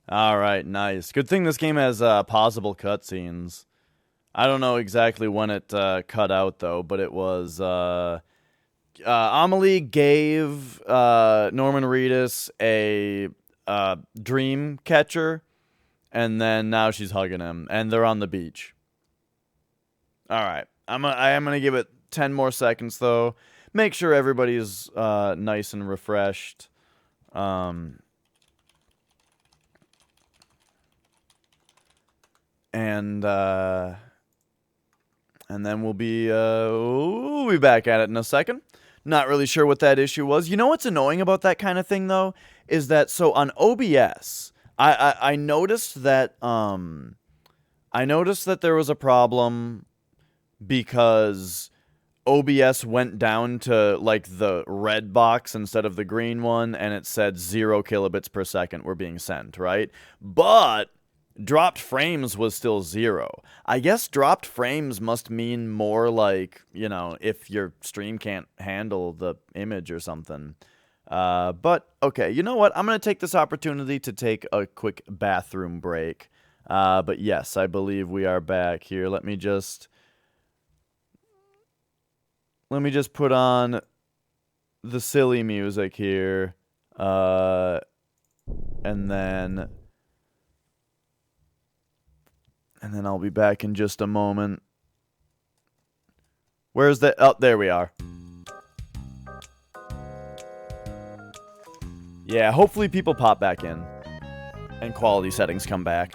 All right, nice. Good thing this game has pausable cutscenes. I don't know exactly when it cut out though, but it was Amelie gave Norman Reedus a dream catcher, and then now she's hugging him, and they're on the beach. All right, I am gonna give it 10 more seconds though. Make sure everybody's nice and refreshed. Um, and then we'll be back at it in a second. Not really sure what that issue was. You know what's annoying about that kind of thing though is that so on OBS, I noticed that there was a problem because OBS went down to like the red box instead of the green one, and it said 0 kilobits per second were being sent, right? But dropped frames was still 0. I guess dropped frames must mean more like, if your stream can't handle the image or something. But okay, you know what? I'm going to take this opportunity to take a quick bathroom break. But yes, I believe we are back here. Let me just put on the silly music here. And then I'll be back in just a moment. Where's the... Oh, there we are. Yeah, hopefully people pop back in. And quality settings come back.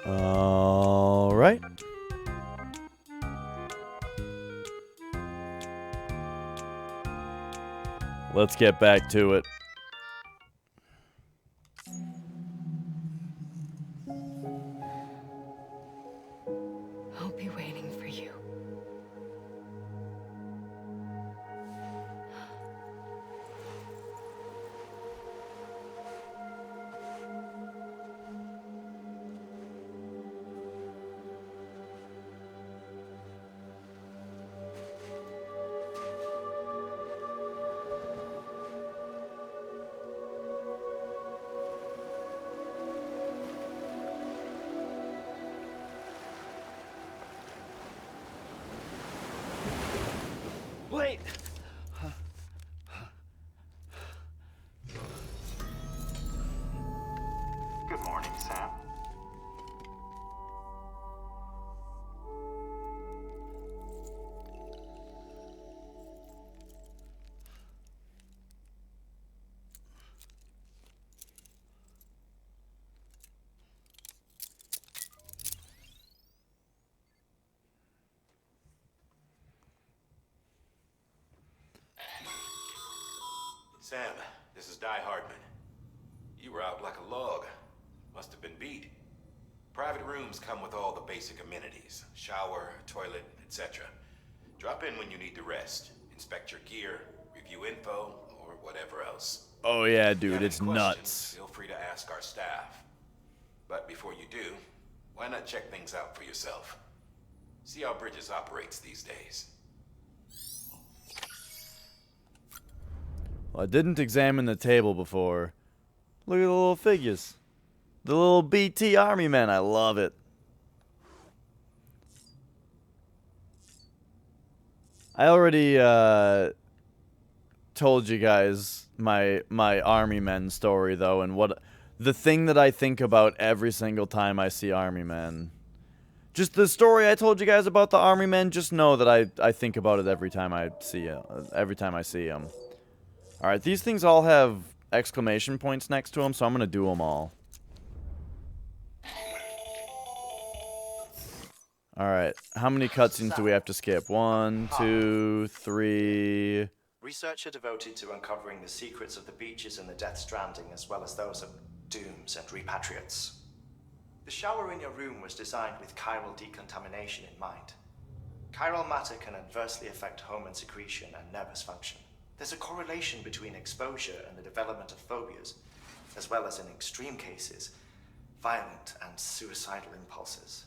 All right. Let's get back to it. I'll be waiting for you. Wait! Good morning, Sam. Sam, this is Di Hardman. You were out like a log. Must have been beat. Private rooms come with all the basic amenities. Shower, toilet, etc. Drop in when you need to rest. Inspect your gear, review info, or whatever else. Oh yeah, If you dude, have it's any questions, nuts. feel free to ask our staff. But before you do, why not check things out for yourself? See how Bridges operates these days. Well, I didn't examine the table before. Look at the little figures. The little BT Army men. I love it. I already told you guys my Army men story though, and what the thing that I think about every single time I see Army men. Just the story I told you guys about the Army men. Just know that I think about it every time I see them. All right, these things all have exclamation points next to them, so I'm gonna do them all. All right, how many cutscenes do we have to skip? 1, 2, 3. Researcher devoted to uncovering the secrets of the beaches in the Death Stranding, as well as those of dooms and repatriates. The shower in your room was designed with chiral decontamination in mind. Chiral matter can adversely affect hormone secretion and nervous function. There's a correlation between exposure and the development of phobias, as well as in extreme cases, violent and suicidal impulses.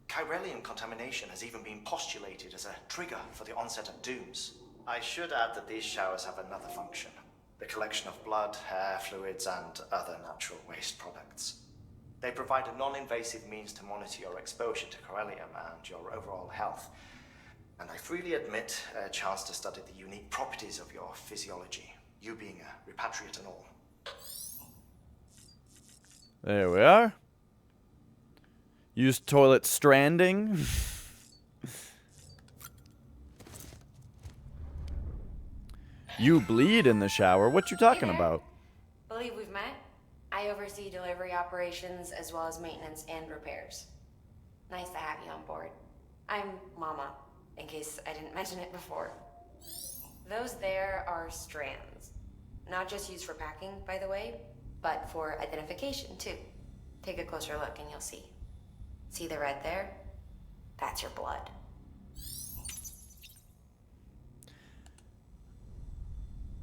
Chiralian contamination has even been postulated as a trigger for the onset of dooms. I should add that these showers have another function: the collection of blood, hair, fluids, and other natural waste products. They provide a non-invasive means to monitor your exposure to chiralium and your overall health. And I freely admit a chance to study the unique properties of your physiology, you being a repatriate and all. There we are. Use toilet stranding. You bleed in the shower. What you talking about? Believe we've met. I oversee delivery operations as well as maintenance and repairs. Nice to have you on board. I'm Mama, in case I didn't mention it before. Those there are strands. Not just used for packing, by the way, but for identification too. Take a closer look and you'll see. See the red there? That's your blood.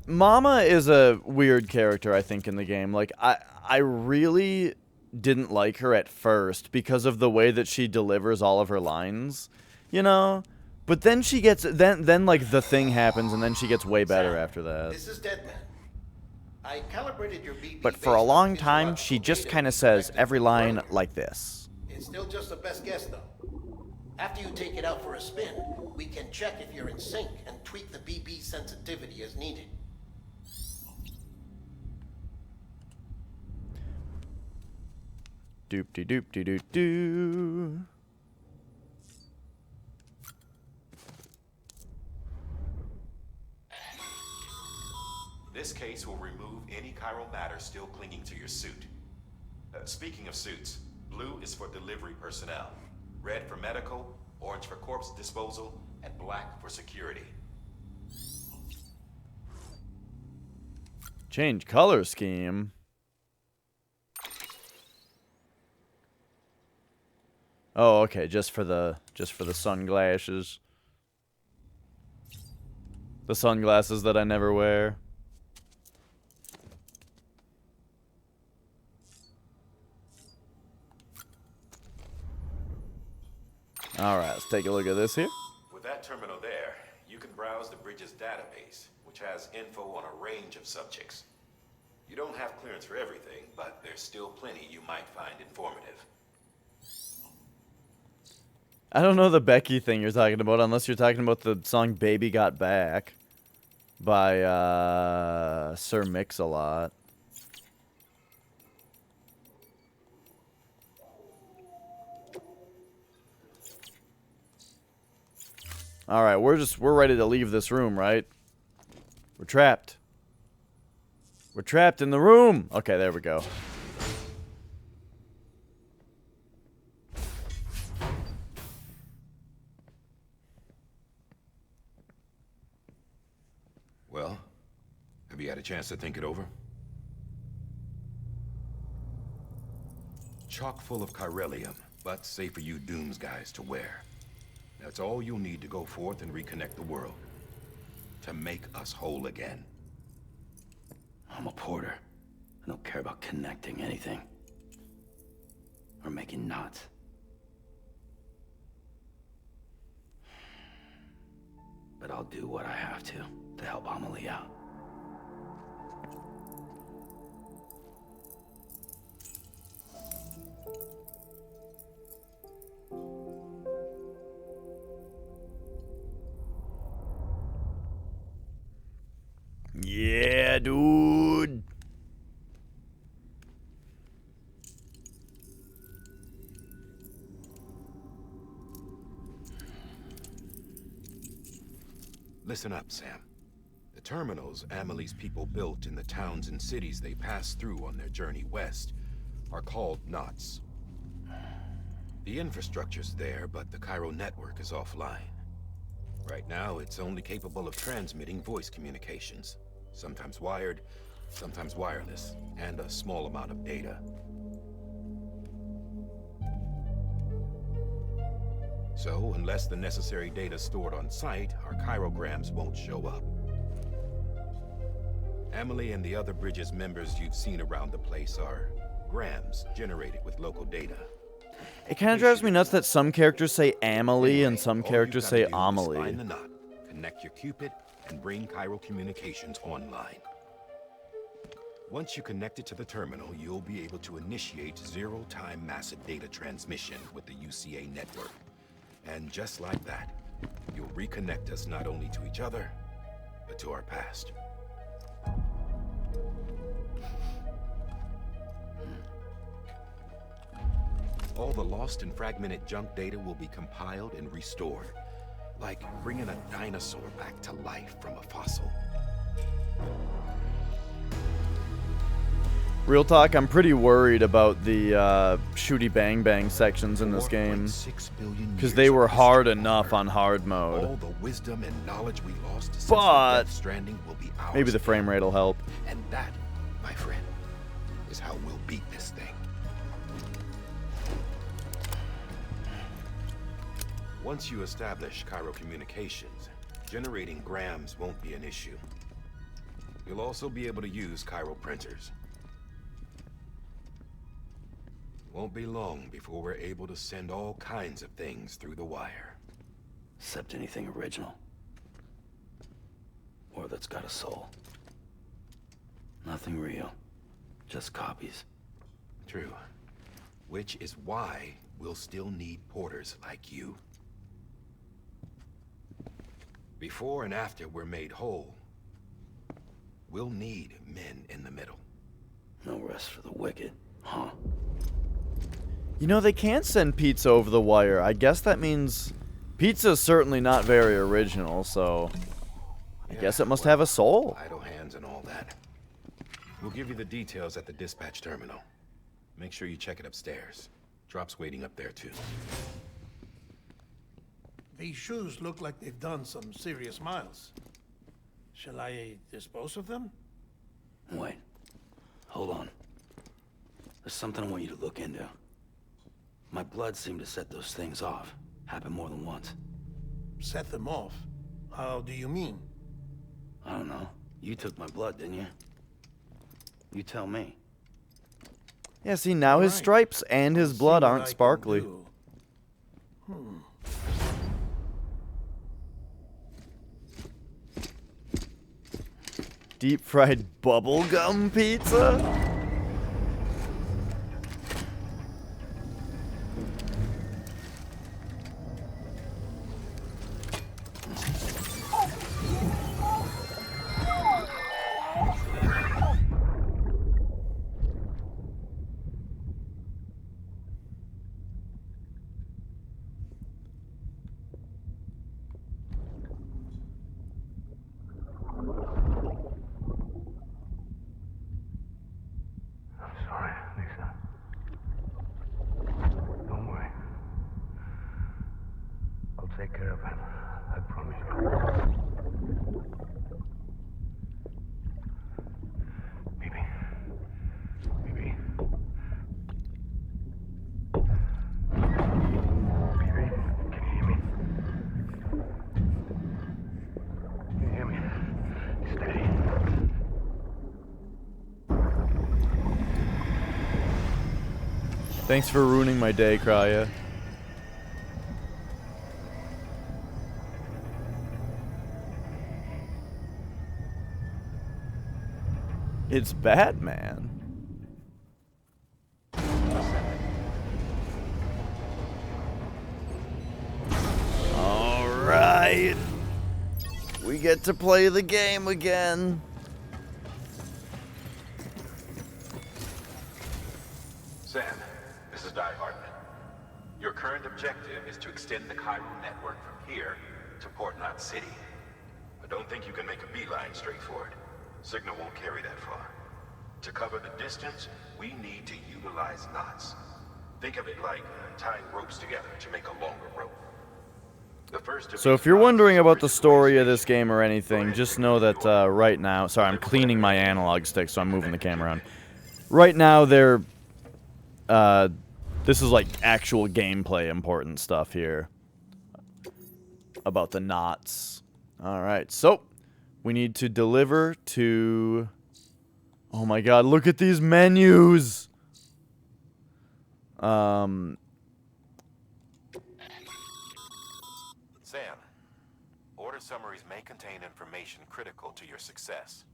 Mama is a weird character, I think, in the game. Like, I really didn't like her at first because of the way that she delivers all of her lines, you know? But then she gets, then like, the thing happens, and then she gets way better after that. This is Deadman. I calibrated your BB But for a based long on time, she physiological just data kind we of says collected every from line earlier. like this. It's still just a best guess, though. After you take it out for a spin, we can check if you're in sync and tweak the BB sensitivity as needed. Doop-de-doop-de-doo-doo. This case will remove any chiral matter still clinging to your suit. Speaking of suits, blue is for delivery personnel, red for medical, orange for corpse disposal, and black for security. Change color scheme. Oh, okay, just for the sunglasses. The sunglasses that I never wear. Alright, let's take a look at this here. With that terminal there, you can browse the Bridges database, which has info on a range of subjects. You don't have clearance for everything, but there's still plenty you might find informative. I don't know the Becky thing you're talking about, unless you're talking about the song Baby Got Back by Sir Mix-a-Lot. Alright, we're ready to leave this room, right? We're trapped. We're trapped in the room! Okay, there we go. Well, have you had a chance to think it over? Chock full of chiralium, but safe for you Dooms guys to wear. That's all you'll need to go forth and reconnect the world. To make us whole again. I'm a porter. I don't care about connecting anything. Or making knots. But I'll do what I have to help Amelie out. Yeah, dude. Listen up, Sam. The terminals Amelie's people built in the towns and cities they passed through on their journey west are called knots. The infrastructure's there, but the Cairo network is offline. Right now, it's only capable of transmitting voice communications. Sometimes wired, sometimes wireless, and a small amount of data. So, unless the necessary data stored on site, our chirograms won't show up. Amelie and the other Bridges members you've seen around the place are grams generated with local data. It kind of drives me nuts that some characters say Amelie and some All characters you've say gotta do is Amelie. find the knot, connect your Cupid, and bring Cairo communications online. Once you connect it to the terminal, you'll be able to initiate zero-time massive data transmission with the UCA network. And just like that, you'll reconnect us not only to each other, but to our past. All the lost and fragmented junk data will be compiled and restored, like bringing a dinosaur back to life from a fossil. Real talk, I'm pretty worried about the shooty bang bang sections in this game. 4.6 billion Because years they were of hard history enough on hard mode. All the wisdom and knowledge we lost since But Stranding will be ours. maybe the frame rate will help. And that, my friend, is how we'll beat this thing. Once you establish Cairo communications, generating grams won't be an issue. You'll also be able to use Cairo printers. Won't be long before we're able to send all kinds of things through the wire. Except anything original. Or that's got a soul. Nothing real. Just copies. True. Which is why we'll still need porters like you. Before and after we're made whole, we'll need men in the middle. No rest for the wicked, huh? You know, they can't send pizza over the wire. I guess that means pizza's certainly not very original, so I guess it must have a soul. Idle hands and all that. We'll give you the details at the dispatch terminal. Make sure you check it upstairs. Drop's waiting up there too. These shoes look like they've done some serious miles. Shall I dispose of them? Wait. Hold on. There's something I want you to look into. My blood seemed to set those things off. Happened more than once. Set them off? How do you mean? I don't know. You took my blood, didn't you? You tell me. Yeah, see, now his Right. stripes and his See blood what aren't I can sparkly. do. Deep fried bubblegum pizza? I'm sorry, Lisa. Don't worry. I'll take care of him. I promise you. Thanks for ruining my day, Krya. It's Batman. All right. We get to play the game again. Sam, this is Di Hartman. Your current objective is to extend the chiral network from here to Port Knot City. I don't think you can make a beeline straight for it. Signal won't carry that far. To cover the distance, we need to utilize knots. Think of it like tying ropes together to make a longer rope. The first of So these if you're knots wondering is about the originally story of stationed this game or anything, just know that right now... Sorry, I'm cleaning my analog stick, so I'm moving the camera around. Right now, they're... this is like actual gameplay important stuff here. About the knots. Alright, so... We need to deliver to... Oh my god, look at these menus! Sam, order summaries may contain information critical to your success.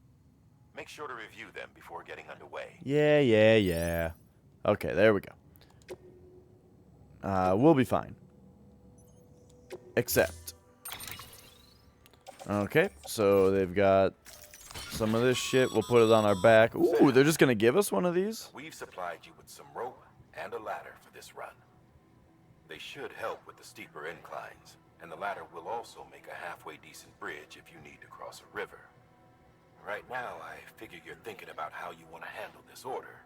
Make sure to review them before getting underway. Yeah. Okay, there we go. We'll be fine. Accept. Okay, so they've got some of this shit. We'll put it on our back. Ooh, they're just gonna give us one of these? We've supplied you with some rope and a ladder for this run. They should help with the steeper inclines, and the ladder will also make a halfway decent bridge if you need to cross a river. Right now, I figure you're thinking about how you want to handle this order.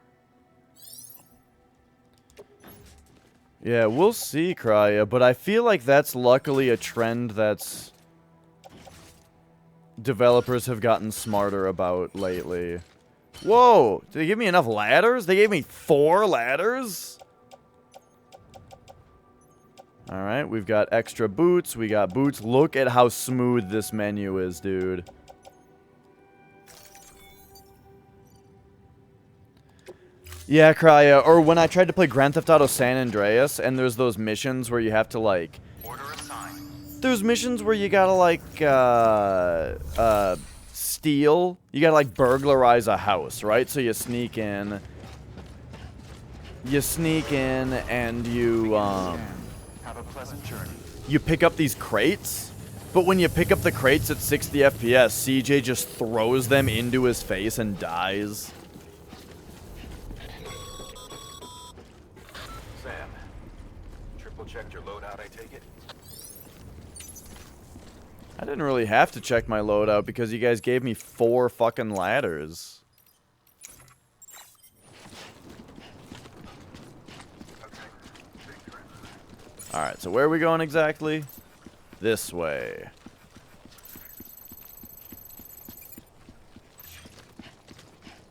Yeah, we'll see, Krya, but I feel like that's luckily a trend that's... developers have gotten smarter about lately. Whoa! Did they give me enough ladders? They gave me 4 ladders? Alright, we've got extra boots. We got boots. Look at how smooth this menu is, dude. Yeah, Krya. Or when I tried to play Grand Theft Auto San Andreas, and there's those missions where you have to, like... There's missions where you gotta, like, steal. You gotta, like, burglarize a house, right? So you sneak in. You sneak in, and you, Have a pleasant journey. you pick up these crates. But when you pick up the crates at 60 FPS, CJ just throws them into his face and dies. Sam, triple checked your loadout, I take it? I didn't really have to check my loadout because you guys gave me 4 fucking ladders. Alright, so where are we going exactly? This way.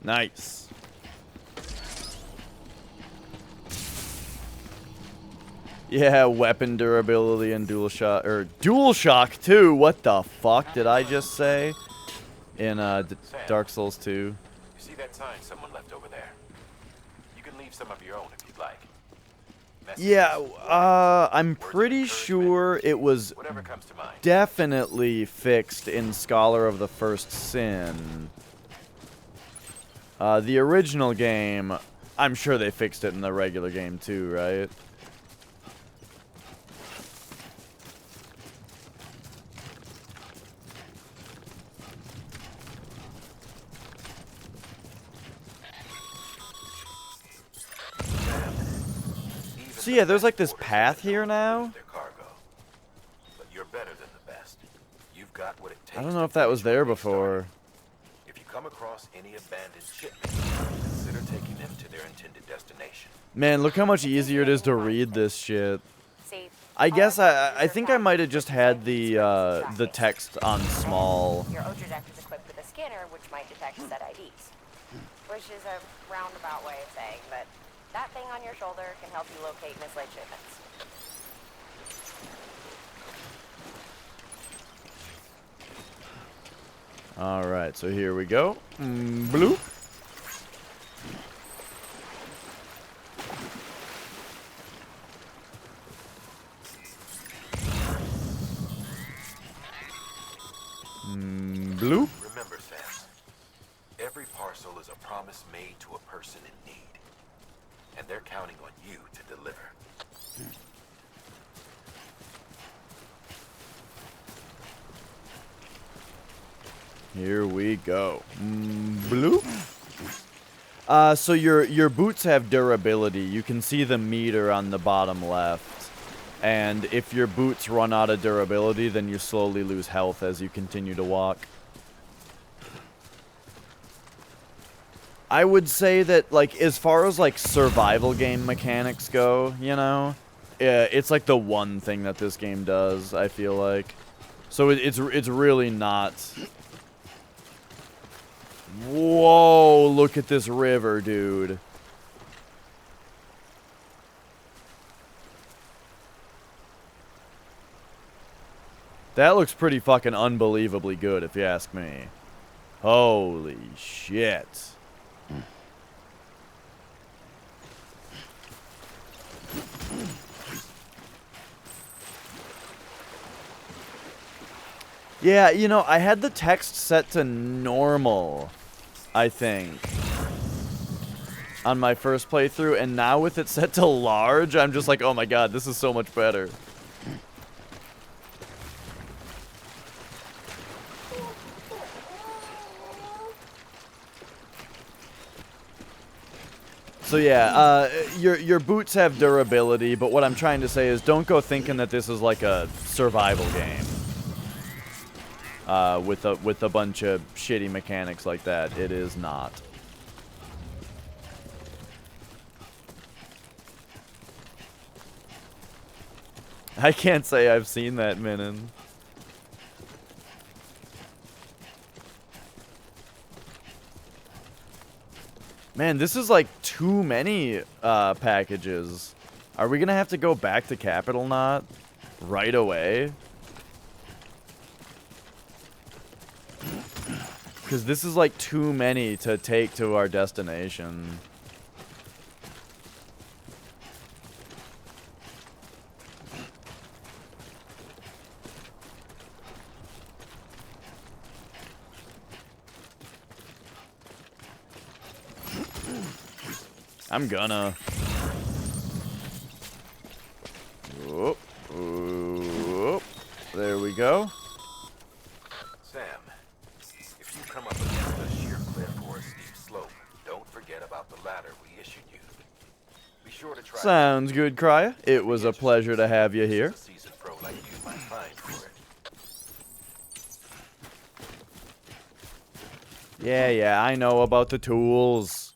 Nice. Yeah, weapon durability and dual shock, or dual shock too. What the fuck did I just say? In Dark Souls 2. You see that sign someone left over there? You can leave some of your own if you'd like. Messages, Yeah, I'm words of pretty encouragement, sure it was whatever comes to mind. definitely fixed in Scholar of the First Sin. The original game, I'm sure they fixed it in the regular game too, right? So yeah, there's like this path here now. Their cargo. But you're better than the best. You've got what it takes. I don't know if that was there before. If you come across any abandoned shipments, consider taking them to their intended destination. Man, look how much easier it is to read this shit. I guess I think I might have just had the text on small. Your Ultra Deck is equipped with a scanner which might detect set IDs. Which is a roundabout way of saying that that thing on your shoulder can help you locate mislaid shipments. Alright, so here we go. Bloop. Bloop. Remember, Sam, every parcel is a promise made to a person in need. And they're counting on you to deliver. Here we go. Bloop. So your boots have durability. You can see the meter on the bottom left. And if your boots run out of durability, then you slowly lose health as you continue to walk. I would say that, like, as far as, like, survival game mechanics go, you know, it's, like, the one thing that this game does, I feel like. So it's really not... Whoa, look at this river, dude. That looks pretty fucking unbelievably good, if you ask me. Holy shit. Yeah, you know, I had the text set to normal, I think, on my first playthrough, and now with it set to large, I'm just like, oh my god, this is so much better. So yeah, your boots have durability, but what I'm trying to say is don't go thinking that this is like a survival game. With a bunch of shitty mechanics like that. It is not. I can't say I've seen that, Minin. Man, this is like too many packages. Are we gonna have to go back to Capital Knot right away? Because this is like too many to take to our destination. I'm gonna. Whoop, whoop. There we go. Sam, if you come up against a sheer cliff or a steep slope, don't forget about the ladder we issued you. Be sure to try. Sounds good, Cryer. It was a pleasure to have you here. A seasoned pro like you might find for it. Yeah, I know about the tools.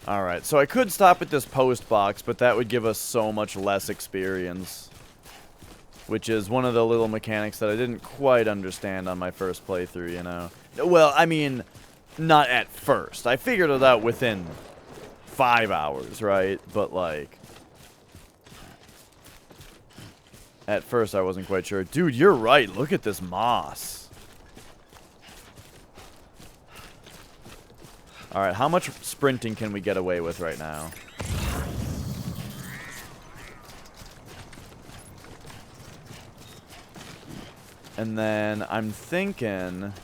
Alright, so I could stop at this post box, but that would give us so much less experience. Which is one of the little mechanics that I didn't quite understand on my first playthrough, you know. Well, I mean, not at first. I figured it out within 5 hours, right? But, like... At first, I wasn't quite sure. Dude, you're right. Look at this moss. Alright, how much sprinting can we get away with right now? And then I'm thinking...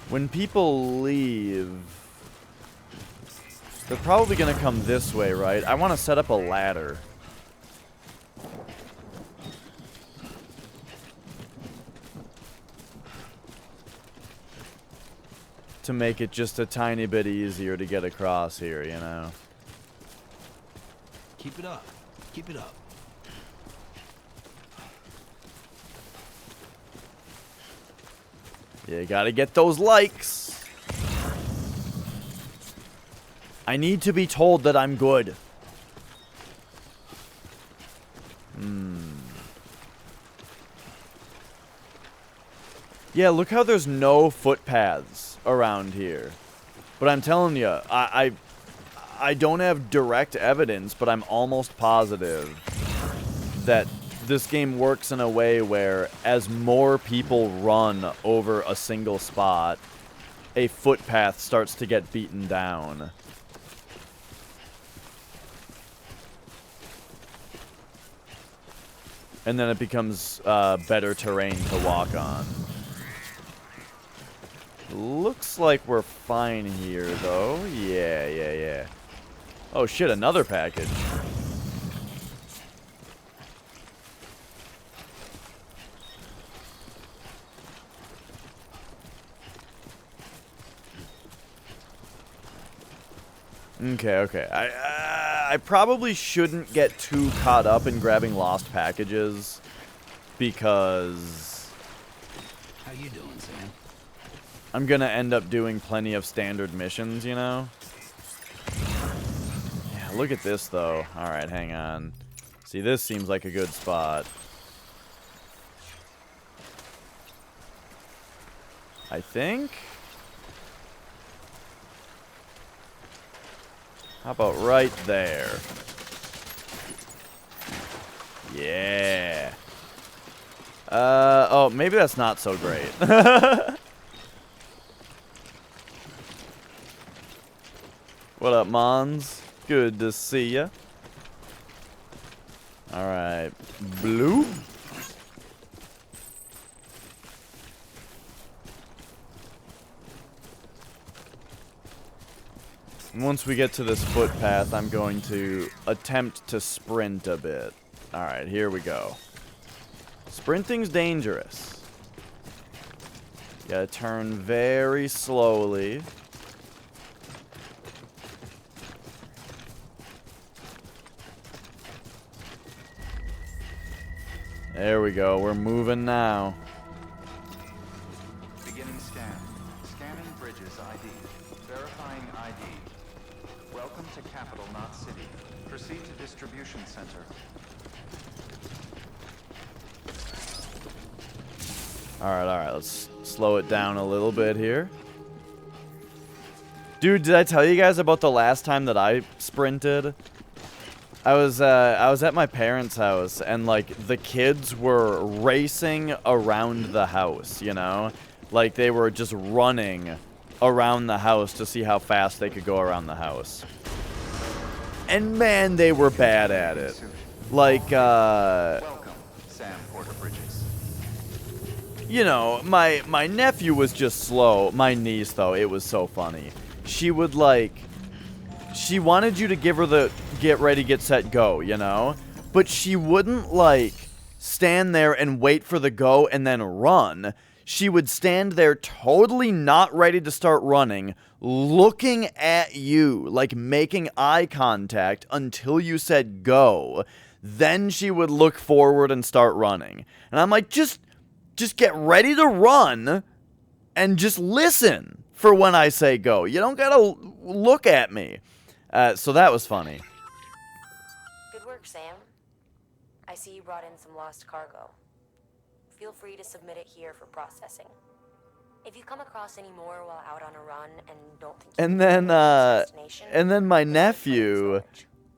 when people leave... they're probably going to come this way, right? I want to set up a ladder. To make it just a tiny bit easier to get across here, you know? Keep it up. Keep it up. You gotta get those likes. I need to be told that I'm good. Yeah, look how there's no footpaths around here. But I'm telling you, I don't have direct evidence, but I'm almost positive that this game works in a way where as more people run over a single spot, a footpath starts to get beaten down. And then it becomes better terrain to walk on. Looks like we're fine here, though. Yeah. Oh shit, another package. Okay. I probably shouldn't get too caught up in grabbing lost packages because How you doing, Sam? I'm gonna end up doing plenty of standard missions, you know? Yeah, look at this though. Alright, hang on. See, this seems like a good spot. I think? How about right there? Yeah. Oh, maybe that's not so great. What up, Mons? Good to see ya. Alright. Blue? Once we get to this footpath, I'm going to attempt to sprint a bit. Alright, here we go. Sprinting's dangerous. You gotta turn very slowly. There we go, we're moving now. Beginning scan. Scanning bridges ID. Verifying ID. Welcome to Capital, not City. Proceed to distribution center. Alright, let's slow it down a little bit here. Dude, did I tell you guys about the last time that I sprinted? I was at my parents' house, and, like, the kids were racing around the house, you know? Like, they were just running around the house to see how fast they could go around the house. And, man, they were bad at it. Like, Welcome, Sam Porter Bridges. you know, my nephew was just slow. My niece, though, it was so funny. She would, like... She wanted you to give her the get ready, get set, go, you know? But she wouldn't, like, stand there and wait for the go and then run. She would stand there totally not ready to start running, looking at you, like making eye contact until you said go. Then she would look forward and start running. And I'm like, just get ready to run and just listen for when I say go. You don't gotta look at me. So that was funny. Good work, Sam. I see you brought in some lost cargo. Feel free to submit it here for processing. If you come across any more while out on a run and don't think And then my nephew,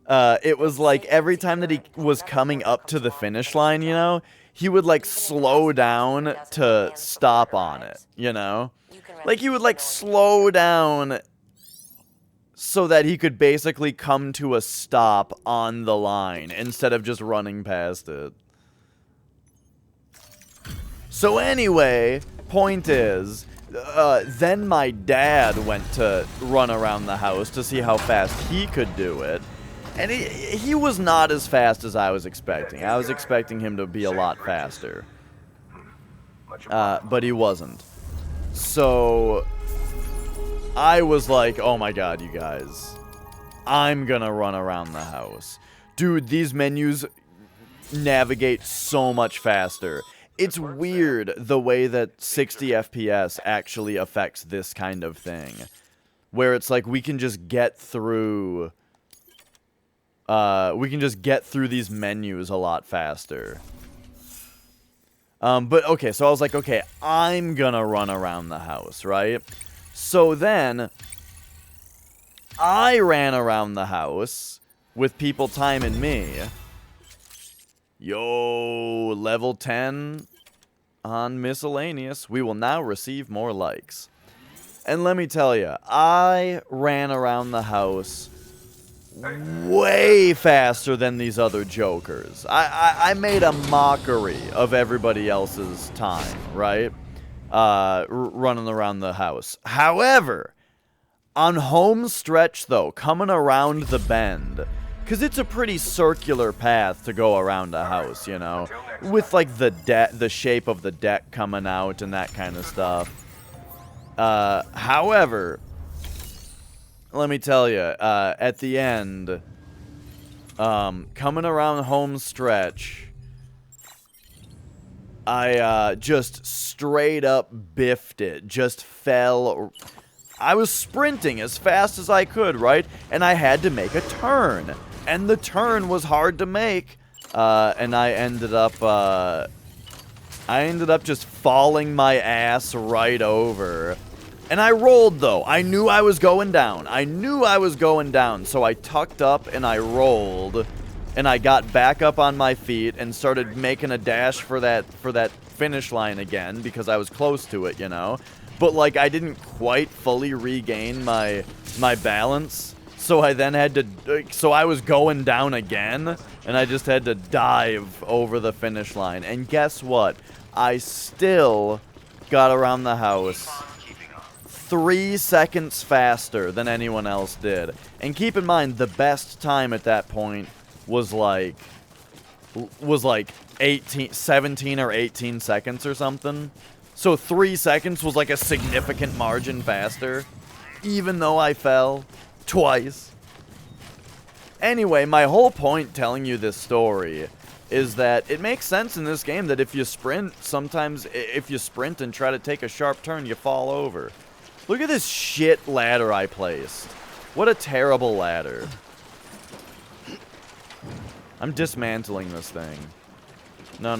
it was like every time that he was coming up to the finish line, you know, he would like slow down to stop on it, you know? Like he would like slow down so that he could basically come to a stop on the line instead of just running past it. So anyway, point is, then my dad went to run around the house to see how fast he could do it. And he was not as fast as I was expecting. I was expecting him to be a lot faster. But he wasn't. So I was like, oh my god, you guys. I'm gonna run around the house. Dude, these menus navigate so much faster. It's weird the way that 60 FPS actually affects this kind of thing. Where it's like we can just get through... these menus a lot faster. But okay, so I was like, okay, I'm gonna run around the house, right? So then, I ran around the house with people timing me. Yo, level 10 on miscellaneous. We will now receive more likes. And let me tell you, I ran around the house way faster than these other jokers. I made a mockery of everybody else's time, right? Running around the house. However, on home stretch, though, coming around the bend, because it's a pretty circular path to go around a house, you know, with, like, the shape of the deck coming out and that kind of stuff. However, let me tell you, at the end, coming around home stretch, I just straight up biffed it. Just fell. I was sprinting as fast as I could, right? And I had to make a turn. And the turn was hard to make. And I ended up just falling my ass right over. And I rolled, though. I knew I was going down. So I tucked up and I rolled. And I got back up on my feet and started making a dash for that finish line again because I was close to it, you know. But, like, I didn't quite fully regain my balance. So I then had to... So I was going down again. And I just had to dive over the finish line. And guess what? I still got around the house 3 seconds faster than anyone else did. And keep in mind, the best time at that point was like 17 or 18 seconds or something. So 3 seconds was like a significant margin faster, even though I fell twice. Anyway, my whole point telling you this story is that it makes sense in this game that if you sprint, sometimes if you sprint and try to take a sharp turn, you fall over. Look at this shit ladder I placed. What a terrible ladder. I'm dismantling this thing. No.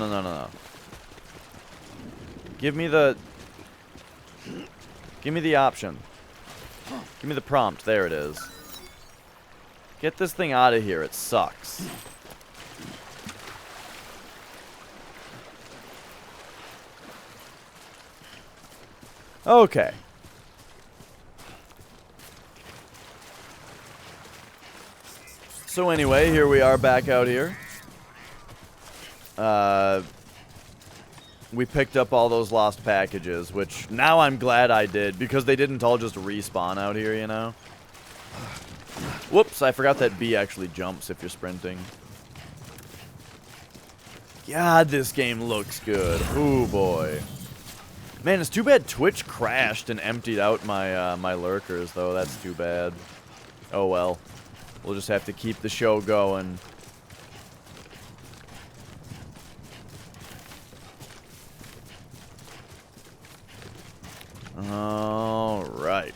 Give me the option. Give me the prompt. There it is. Get this thing out of here. It sucks. Okay. So anyway, here we are back out here. We picked up all those lost packages, which now I'm glad I did, because they didn't all just respawn out here, you know? Whoops, I forgot that B actually jumps if you're sprinting. God, this game looks good. Ooh, boy. Man, it's too bad Twitch crashed and emptied out my, my lurkers, though. That's too bad. Oh, well. We'll just have to keep the show going. Alright.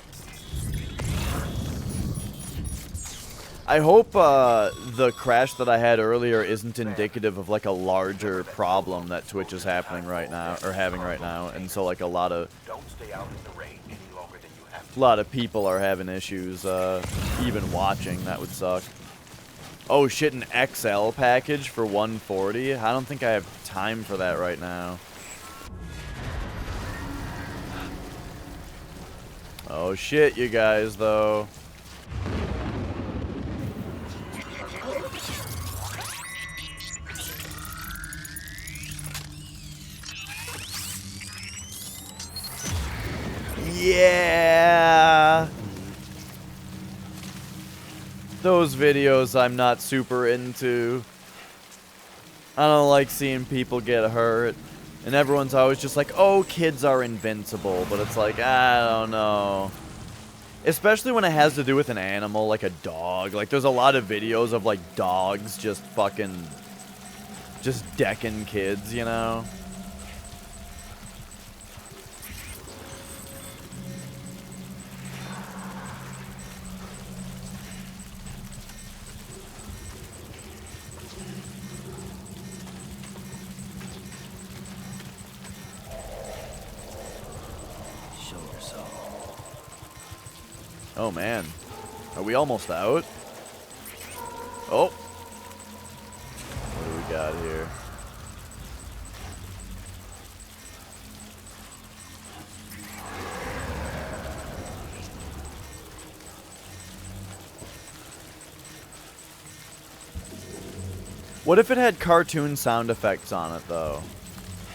I hope the crash that I had earlier isn't indicative of like a larger problem that Twitch is happening right now, or having right now, and so like a lot of people are having issues even watching. That would suck. Oh shit, an XL package for 140? I don't think I have time for that right now. Oh shit, you guys, though. Yeah! Those videos I'm not super into. I don't like seeing people get hurt. And everyone's always just like, oh, kids are invincible. But it's like, I don't know. Especially when it has to do with an animal, like a dog. Like, there's a lot of videos of, like, dogs just fucking... just decking kids, you know? Oh, man. Are we almost out? Oh. What do we got here? What if it had cartoon sound effects on it, though?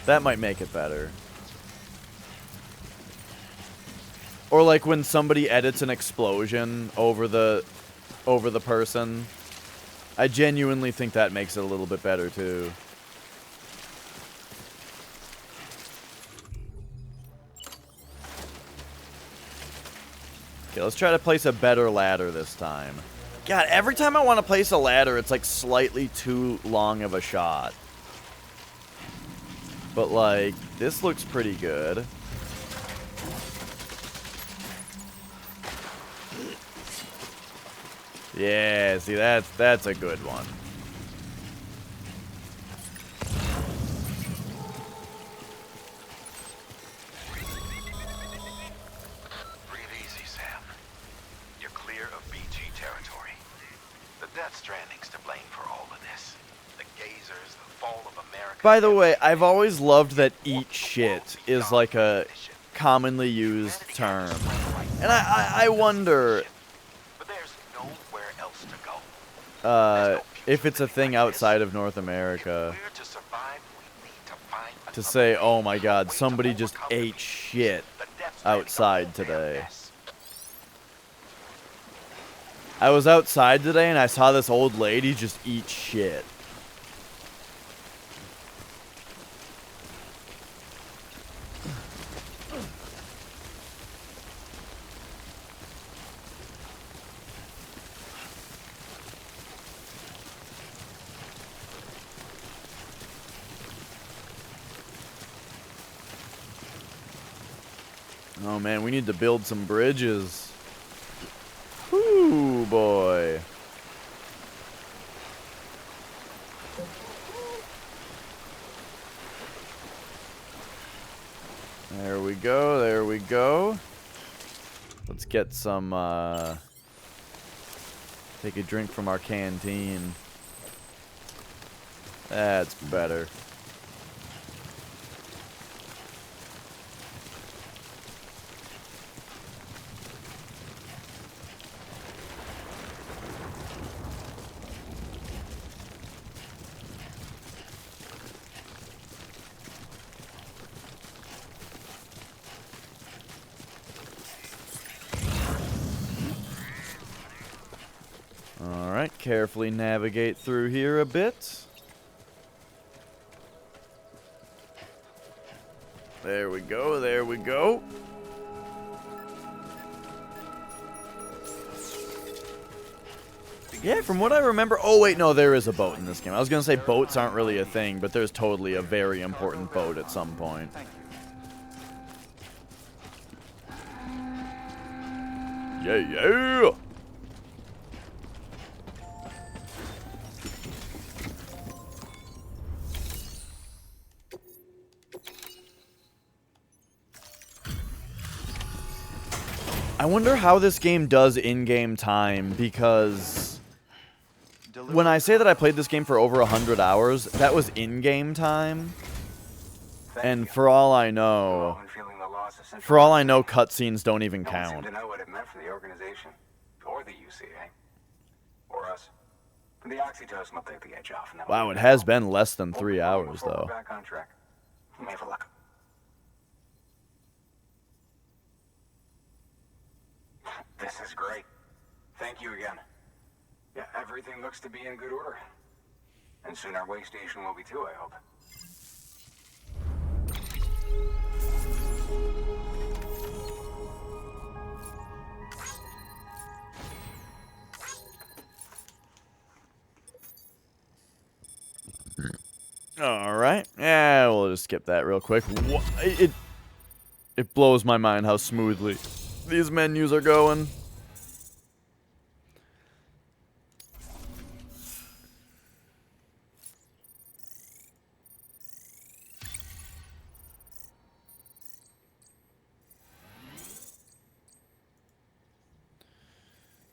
That might make it better. Or like when somebody edits an explosion over the person. I genuinely think that makes it a little bit better, too. Okay, let's try to place a better ladder this time. God, every time I want to place a ladder, it's like slightly too long of a shot. But like, this looks pretty good. Yeah, see, that's a good one. Breathe easy, Sam. You're clear of BG territory. The Death Stranding's to blame for all of this. The Gazers, the fall of America. By the way, I've always loved that eat shit is like a commonly used term. And I wonder But there's nowhere else to go. if it's a thing outside of North America We're to survive, we need to find to say, oh my god, somebody just ate shit outside today. I was outside today and I saw this old lady just eat shit. Oh man, we need to build some bridges. Ooh boy. There we go, there we go. Let's get some, take a drink from our canteen. That's better. Alright, carefully navigate through here a bit. There we go, there we go. Yeah, from what I remember... Oh, wait, no, there is a boat in this game. I was going to say boats aren't really a thing, but there's totally a very important boat at some point. Yeah, yeah! I wonder how this game does in-game time, because when I say that I played this game for over 100 hours, that was in-game time. And for all I know, cutscenes don't even count. To know what it meant for the organization, or the UCA, or us. The oxytocin will take the edge off. And Wow, it has been less than 3 hours, though. Back on track. May have luck. This is great. Thank you again. Yeah, everything looks to be in good order. And soon our way station will be too, I hope. Alright. Yeah, we'll just skip that real quick. It blows my mind how smoothly these menus are going.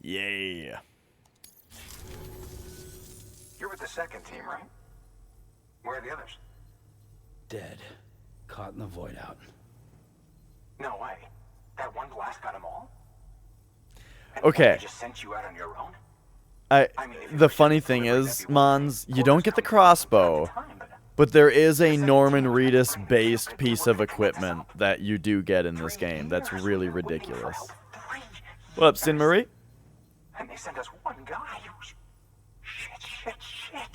Yeah. You're with the second team, right? Where are the others? Dead. Caught in the void out. No way. That one blast got them all? And Okay. they just sent you out on your own? The funny thing is, Mons, you don't get the crossbow, but there is a Norman Reedus-based piece of equipment that you do get in this game. That's really ridiculous. What up, Sin Marie? And they sent us one guy. Shit.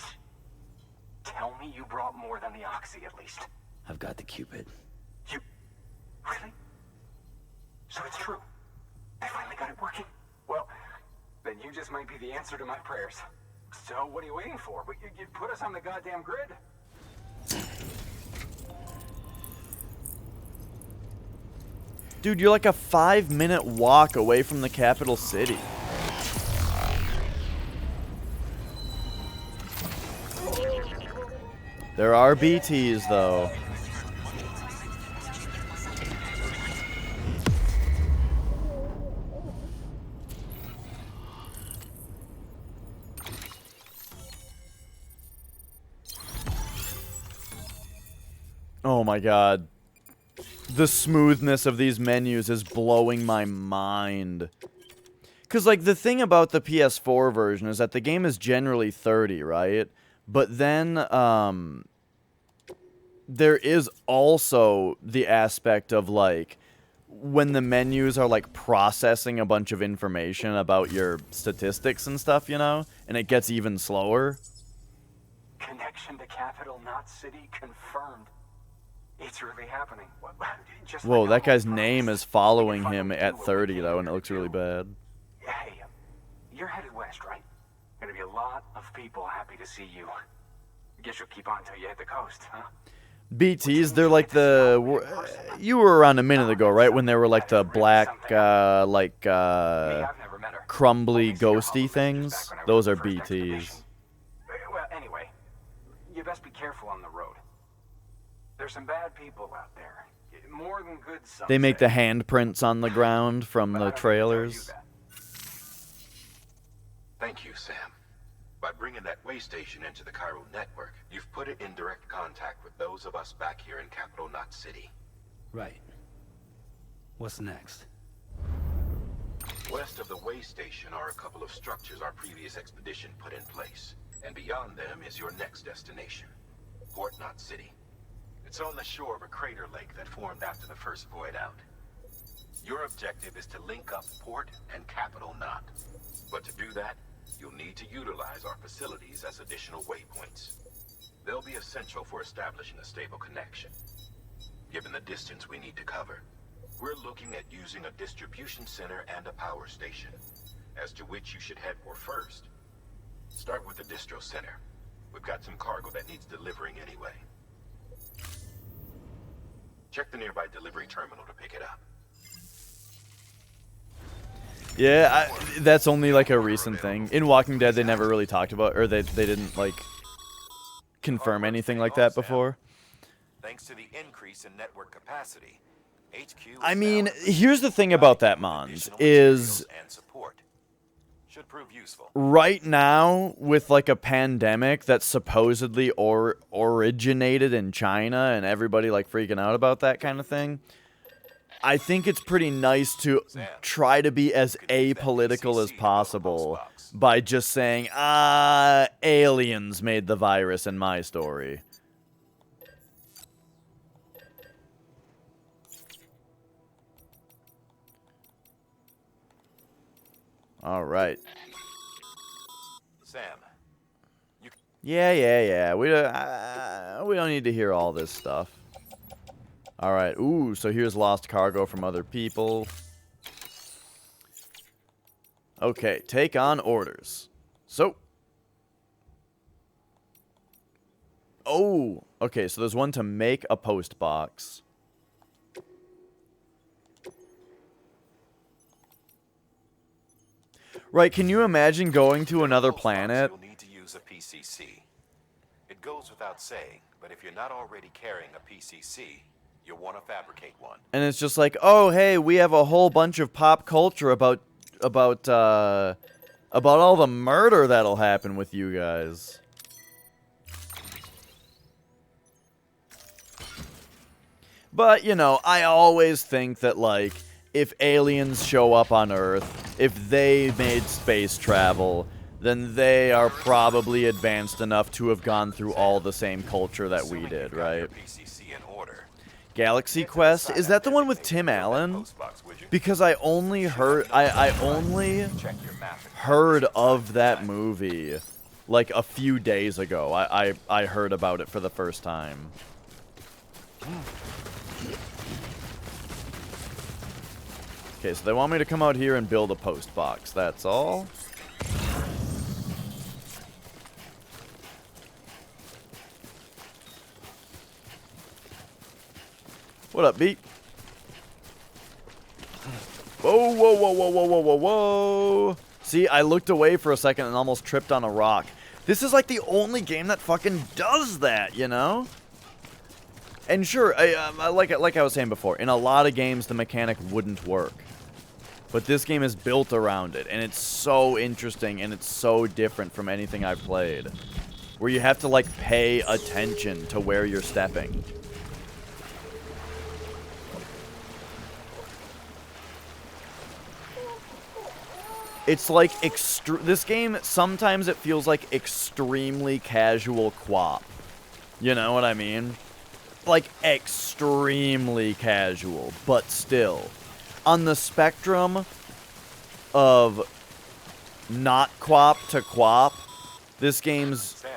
Tell me you brought more than the Oxy, at least. I've got the Cupid. You... Really? So it's true. They finally got it working. Well, then you just might be the answer to my prayers. So what are you waiting for? You put us on the goddamn grid. Dude, you're like a 5-minute walk away from the capital city. There are BTs, though. Oh my god. The smoothness of these menus is blowing my mind. Because, like, the thing about the PS4 version is that the game is generally 30, right? But then, there is also the aspect of, like, when the menus are, like, processing a bunch of information about your statistics and stuff, you know? And it gets even slower. Connection to capital, not city, confirmed. It's really happening. Just Whoa, like that guy's name is following him at 30, though, and it looks really bad. Hey, you're headed west, right? Gonna be a lot of people happy to see you. Guess you'll keep on till you hit the coast, huh? BTs, they're like the... You were around a minute ago, right? When they were like the black, crumbly, ghosty things? Those are BTs. Well, anyway, you best be careful on the road. There's some bad people out there. More than good, some They make say. the handprints on the ground from the trailers. Thank you, Sam. By bringing that way station into the Chiral network, you've put it in direct contact with those of us back here in Capital Knot City. Right. What's next? West of the way station are a couple of structures our previous expedition put in place. And beyond them is your next destination, Port Knot City. It's on the shore of a crater lake that formed after the first void out. Your objective is to link up Port and Capital Knot. But to do that, you'll need to utilize our facilities as additional waypoints. They'll be essential for establishing a stable connection. Given the distance we need to cover, we're looking at using a distribution center and a power station, as to which you should head for first. Start with the distro center. We've got some cargo that needs delivering anyway. Check the nearby delivery terminal to pick it up. Yeah, that's only like a recent thing. In Walking Dead, they never really talked about, or they didn't like confirm anything like that before. Thanks to the increase in network capacity, HQ I mean, here's the thing about that, Mons, is should prove useful. Right now, with like a pandemic that supposedly originated in China and everybody like freaking out about that kind of thing, I think it's pretty nice to try to be as apolitical as possible by just saying, aliens made the virus in my story. All right. Sam. Yeah. We don't need to hear all this stuff. All right. Ooh, so here's lost cargo from other people. Okay, take on orders. So. Oh, okay, so there's one to make a post box. Right, can you imagine going to another planet? You'll need to use a PCC. It goes without saying, but if you're not already carrying a PCC, you'll want to fabricate one. And it's just like, oh, hey, we have a whole bunch of pop culture about all the murder that'll happen with you guys. But, you know, I always think that, like, if aliens show up on Earth, if they made space travel, then they are probably advanced enough to have gone through all the same culture that we did, right? Galaxy Quest, is that the one with Tim Allen? Because I only heard I only heard of that movie like a few days ago. I heard about it for the first time. Okay, so they want me to come out here and build a post box. That's all. What up, Beat? Whoa, whoa, whoa, whoa, whoa, whoa, whoa, whoa. See, I looked away for a second and almost tripped on a rock. This is like the only game that fucking does that, you know? And sure, like I was saying before, in a lot of games the mechanic wouldn't work. But this game is built around it, and it's so interesting, and it's so different from anything I've played. Where you have to, like, pay attention to where you're stepping. It's like, this game, sometimes it feels like extremely casual co-op. You know what I mean? Like, extremely casual, but still. On the spectrum of not co-op to co-op, this game's Sam,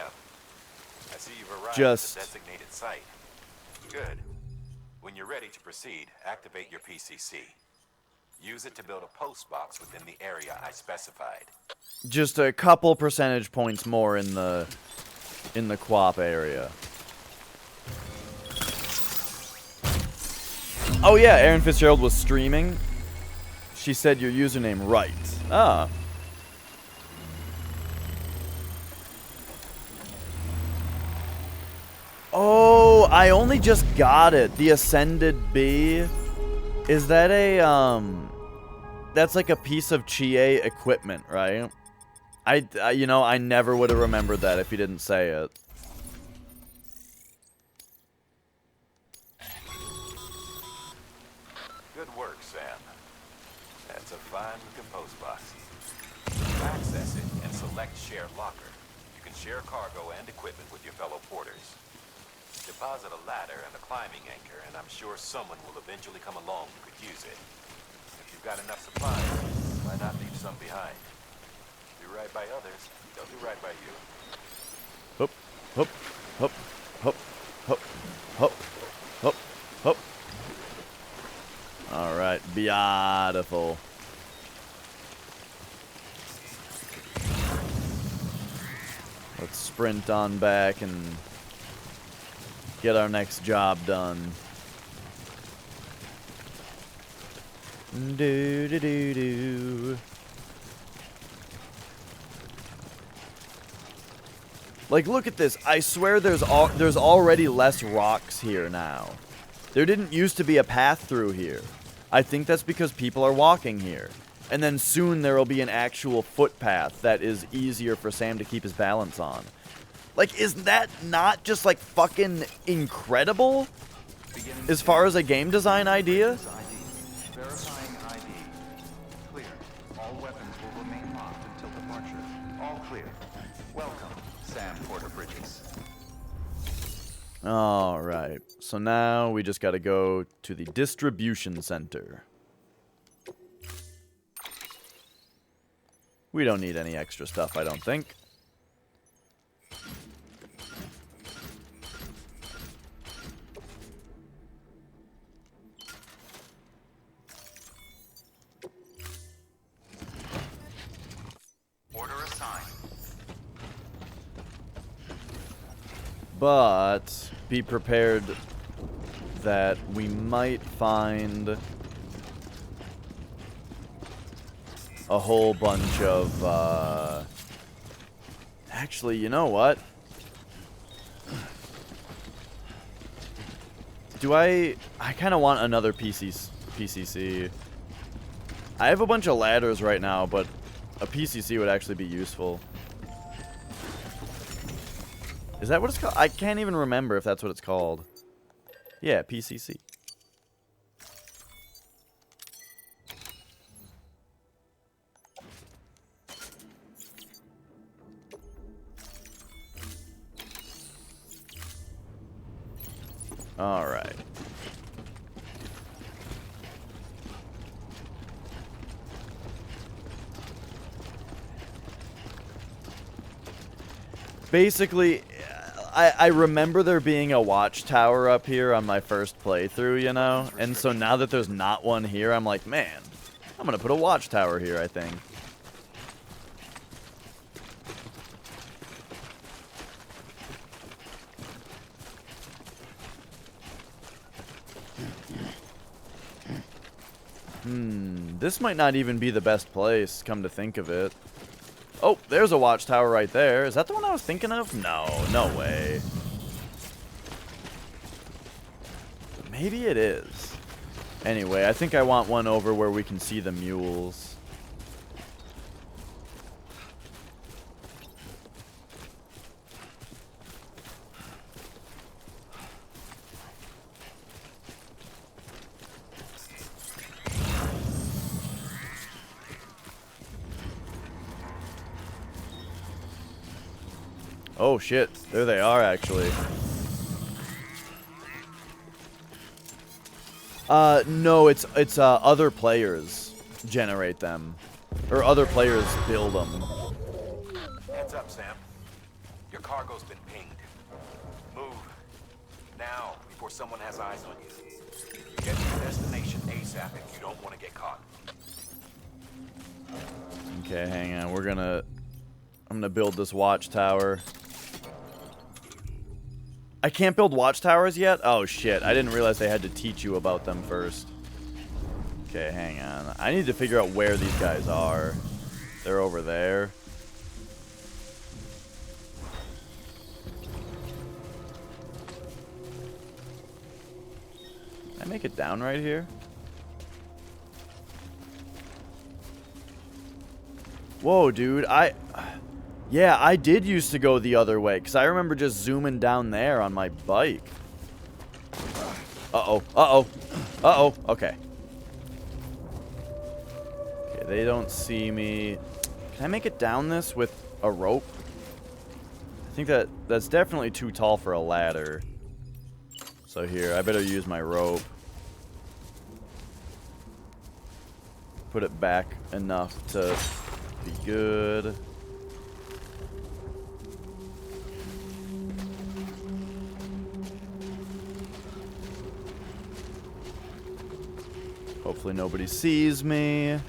I see you've arrived just... at the designated site. Good. When you're ready to proceed, activate your PCC. Use it to build a post box within the area I specified. just a couple percentage points more in the co-op area. Oh yeah, Aaron Fitzgerald was streaming. She said your username right. Ah. Oh, I only just got it. The Ascended Bee. Is that a, that's like a piece of Chie equipment, right? You know, I never would have remembered that if you didn't say it. Good work, Sam. That's a fine-looking post box. Access it and select Share Locker. You can share cargo and equipment with your fellow porters. Deposit a ladder and a climbing anchor, and I'm sure someone will eventually come along who could use it. If you've got enough supplies, why not leave some behind? Do right by others, they'll do right by you. Hop, hop, hop, hop, hop, hop, hop, hop. Alright, beautiful. Let's sprint on back and get our next job done. Do do do do. Like, look at this. I swear there's already less rocks here now. There didn't used to be a path through here. I think that's because people are walking here. And then soon there will be an actual footpath that is easier for Sam to keep his balance on. Like, is that not just, like, fucking incredible? As far as a game design idea? Verifying ID. Clear. All weapons will remain locked until departure. All clear. Welcome, Sam Porter Bridges. Alright. So now we just gotta go to the distribution center. We don't need any extra stuff, I don't think. Order assigned. But be prepared that we might find a whole bunch of, actually, you know what? I kind of want another PCC. I have a bunch of ladders right now, but a PCC would actually be useful. Is that what it's called? I can't even remember if that's what it's called. Yeah, PCC. All right. Basically, I remember there being a watchtower up here on my first playthrough, you know? And so now that there's not one here, I'm like, man, I'm gonna put a watchtower here, I think. This might not even be the best place, come to think of it. Oh, there's a watchtower right there. Is that the one I was thinking of? No, no way. Maybe it is. Anyway, I think I want one over where we can see the mules. Oh shit, there they are actually. No, it's other players generate them. Or other players build them. Heads up, Sam. Your cargo's been pinged. Move. Now, before someone has eyes on you. Get to your destination ASAP if you don't want to get caught. Okay, hang on. I'm gonna build this watchtower. I can't build watchtowers yet? Oh shit, I didn't realize they had to teach you about them first. Okay, hang on. I need to figure out where these guys are. They're over there. Can I make it down right here? Whoa, dude, yeah, I did used to go the other way, because I remember just zooming down there on my bike. Uh-oh, uh-oh, uh-oh, okay. Okay, they don't see me. Can I make it down this with a rope? I think that's definitely too tall for a ladder. So here, I better use my rope. Put it back enough to be good. Hopefully nobody sees me.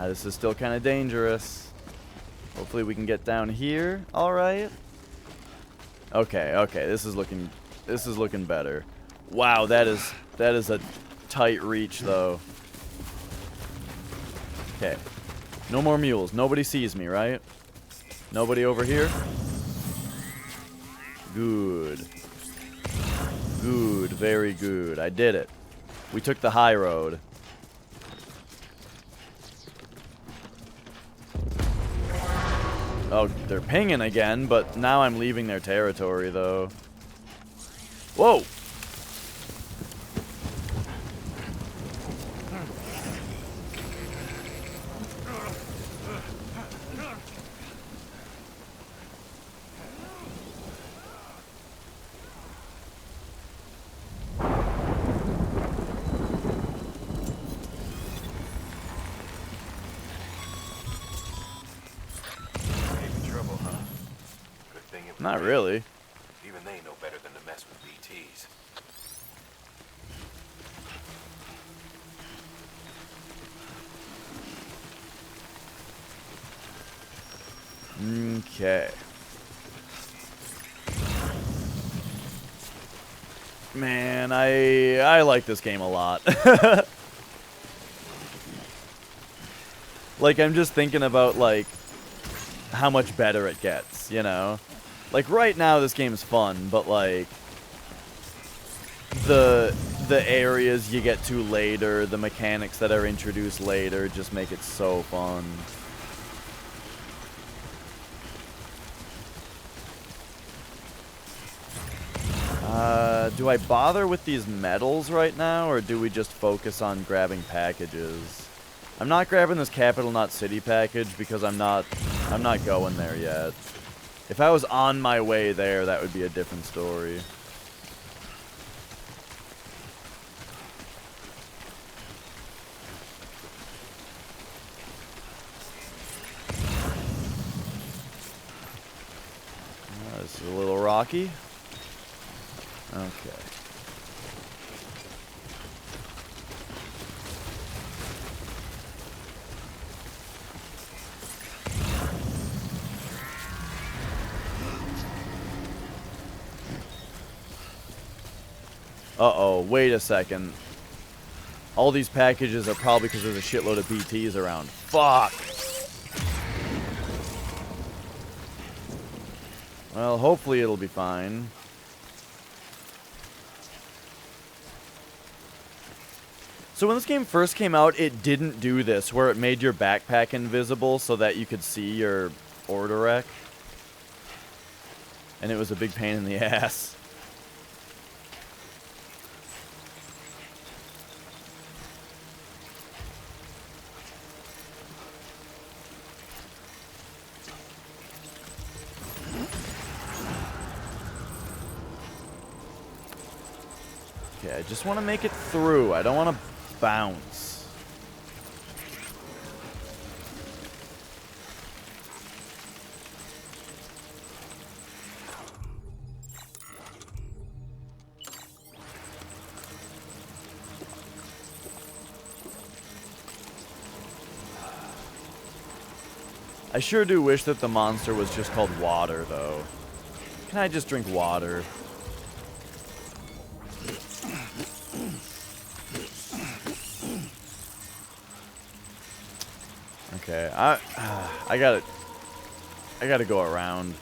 This is still kind of dangerous. Hopefully we can get down here. All right. Okay, okay. This is looking better. Wow, that is a tight reach though. Okay. No more mules. Nobody sees me, right? Nobody over here? Good. Good. Very good. I did it. We took the high road. Oh, they're pinging again, but now I'm leaving their territory, though. Whoa! Not really. Even they know better than to mess with BTs. Okay. Man, I like this game a lot. Like, I'm just thinking about, like, how much better it gets, you know? Like, right now, this game's fun, but, like, the areas you get to later, the mechanics that are introduced later just make it so fun. Do I bother with these medals right now, or do we just focus on grabbing packages? I'm not grabbing this Capital Knot City package because I'm not going there yet. If I was on my way there, that would be a different story. This is a little rocky. Okay. Uh-oh, wait a second. All these packages are probably because there's a shitload of BTs around. Fuck! Well, hopefully it'll be fine. So when this game first came out, it didn't do this, where it made your backpack invisible so that you could see your order rec. And it was a big pain in the ass. Okay, I just want to make it through. I don't want to bounce. I sure do wish that the monster was just called water, though. Can I just drink water? Okay, I gotta go around.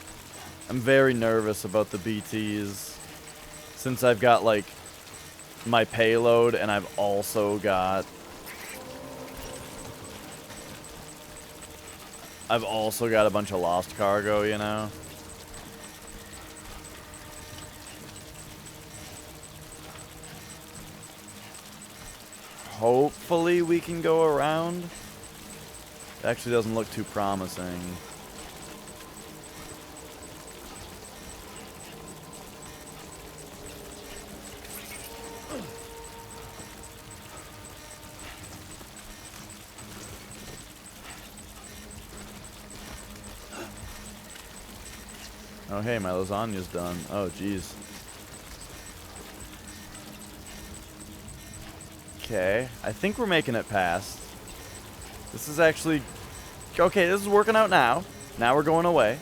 I'm very nervous about the BTs, since I've got like my payload and I've also got a bunch of lost cargo, you know. Hopefully we can go around. Actually doesn't look too promising. Oh hey, my lasagna's done. Oh jeez. Okay, I think we're making it past. This is actually... Okay, this is working out now. Now we're going away.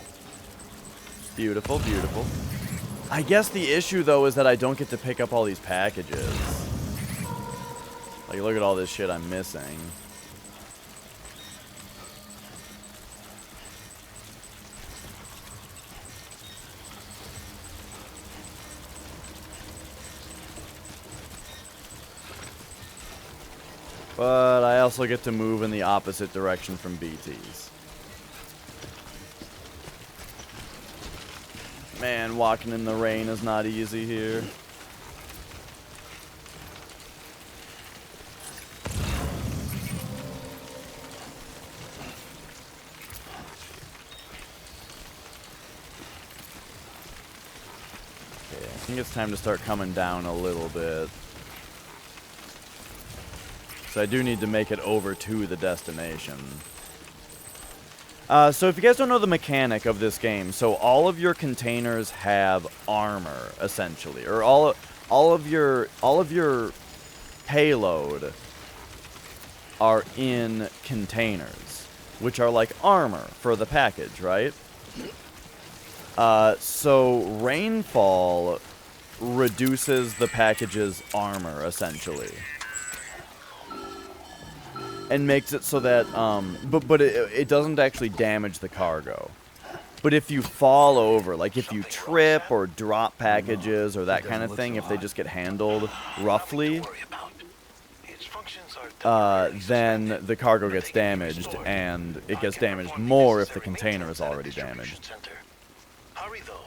Beautiful, beautiful. I guess the issue, though, is that I don't get to pick up all these packages. Like, look at all this shit I'm missing. But I also get to move in the opposite direction from BTs. Man, walking in the rain is not easy here. Okay, I think it's time to start coming down a little bit. So I do need to make it over to the destination. So if you guys don't know the mechanic of this game, so all of your containers have armor, essentially, or all of your payload are in containers, which are like armor for the package, right? So rainfall reduces the package's armor, essentially. And makes it so that, but it doesn't actually damage the cargo. But if you fall over, like if you trip or drop packages or that kind of thing, if they just get handled roughly, then the cargo gets damaged, and it gets damaged more if the container is already damaged. Hurry though.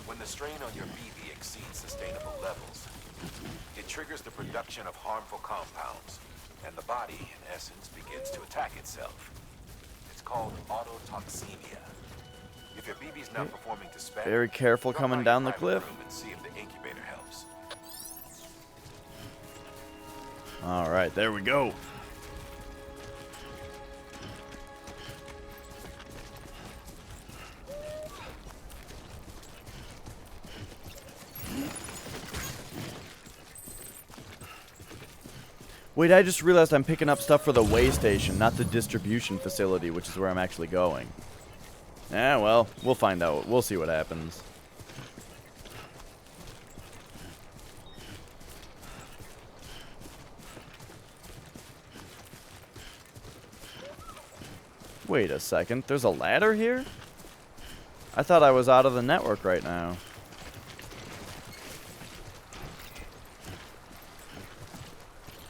When the strain on your BB exceeds sustainable levels, it triggers the production of harmful compounds, and the body, in essence, begins to attack itself. It's called autotoxemia. If your BB's not performing to spec, Very careful drop coming by down your the private cliff. room and see if the incubator helps. All right, there we go. Wait, I just realized I'm picking up stuff for the way station, not the distribution facility, which is where I'm actually going. Yeah, well, we'll find out. We'll see what happens. Wait a second, there's a ladder here? I thought I was out of the network right now.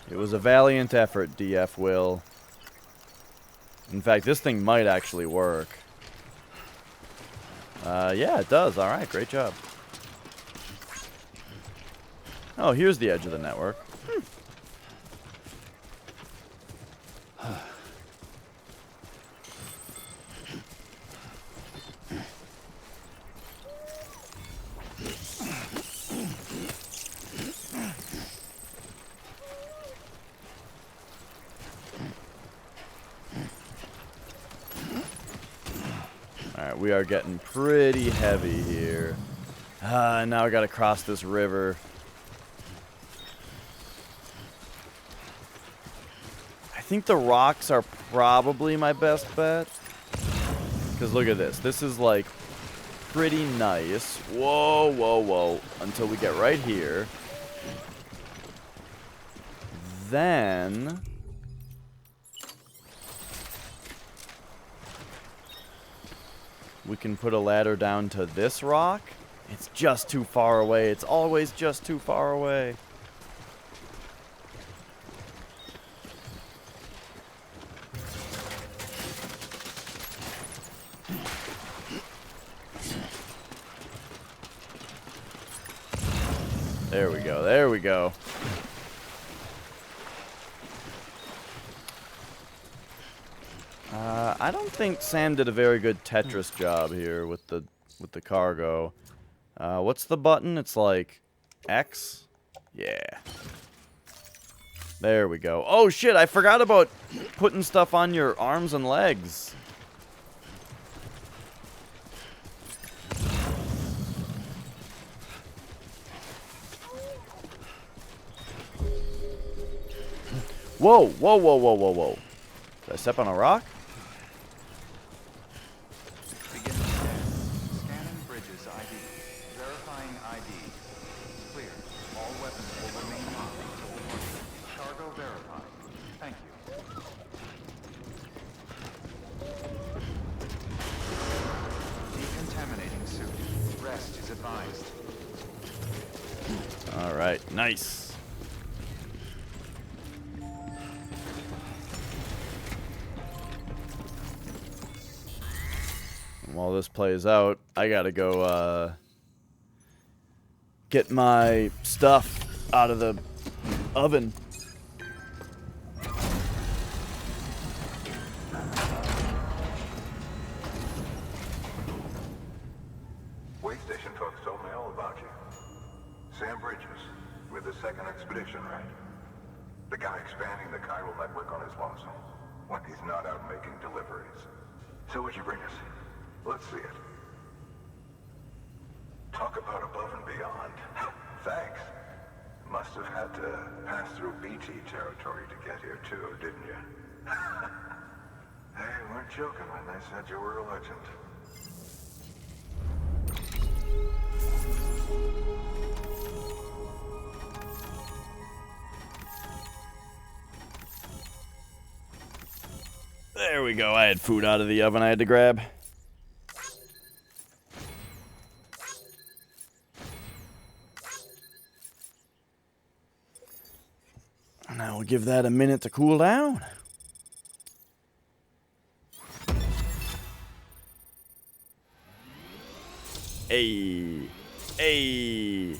It was a valiant effort, DF Will. In fact, this thing might actually work. Yeah, it does. Alright, great job. Oh, here's the edge of the network. Alright, we are getting pretty heavy here. Now I gotta cross this river. I think the rocks are probably my best bet. Because look at this. This is like pretty nice. Whoa, whoa, whoa. Until we get right here. Then we can put a ladder down to this rock. It's just too far away. It's always just too far away. There we go. There we go. I don't think Sam did a very good Tetris job here with the cargo. What's the button? It's like X? Yeah. There we go. Oh shit, I forgot about putting stuff on your arms and legs. Whoa, whoa, whoa, whoa, whoa, whoa. Did I step on a rock? Beginning scan. Scanning bridges ID. Verifying ID. Clear. All weapons will remain locked until the morning. Cargo verified. Thank you. Decontaminating suit. Rest is advised. Alright, nice. While this plays out, I gotta go get my stuff out of the oven. Way station folks told me all about you. Sam Bridges, with the second expedition, right? The guy expanding the chiral network on his lonesome when he's not out making deliveries. So what'd you bring us? Let's see it. Talk about above and beyond. Thanks. Must have had to pass through BT territory to get here too, didn't you? They weren't joking when they said you were a legend. There we go. I had food out of the oven I had to grab. Now we'll give that a minute to cool down. Hey. Hey.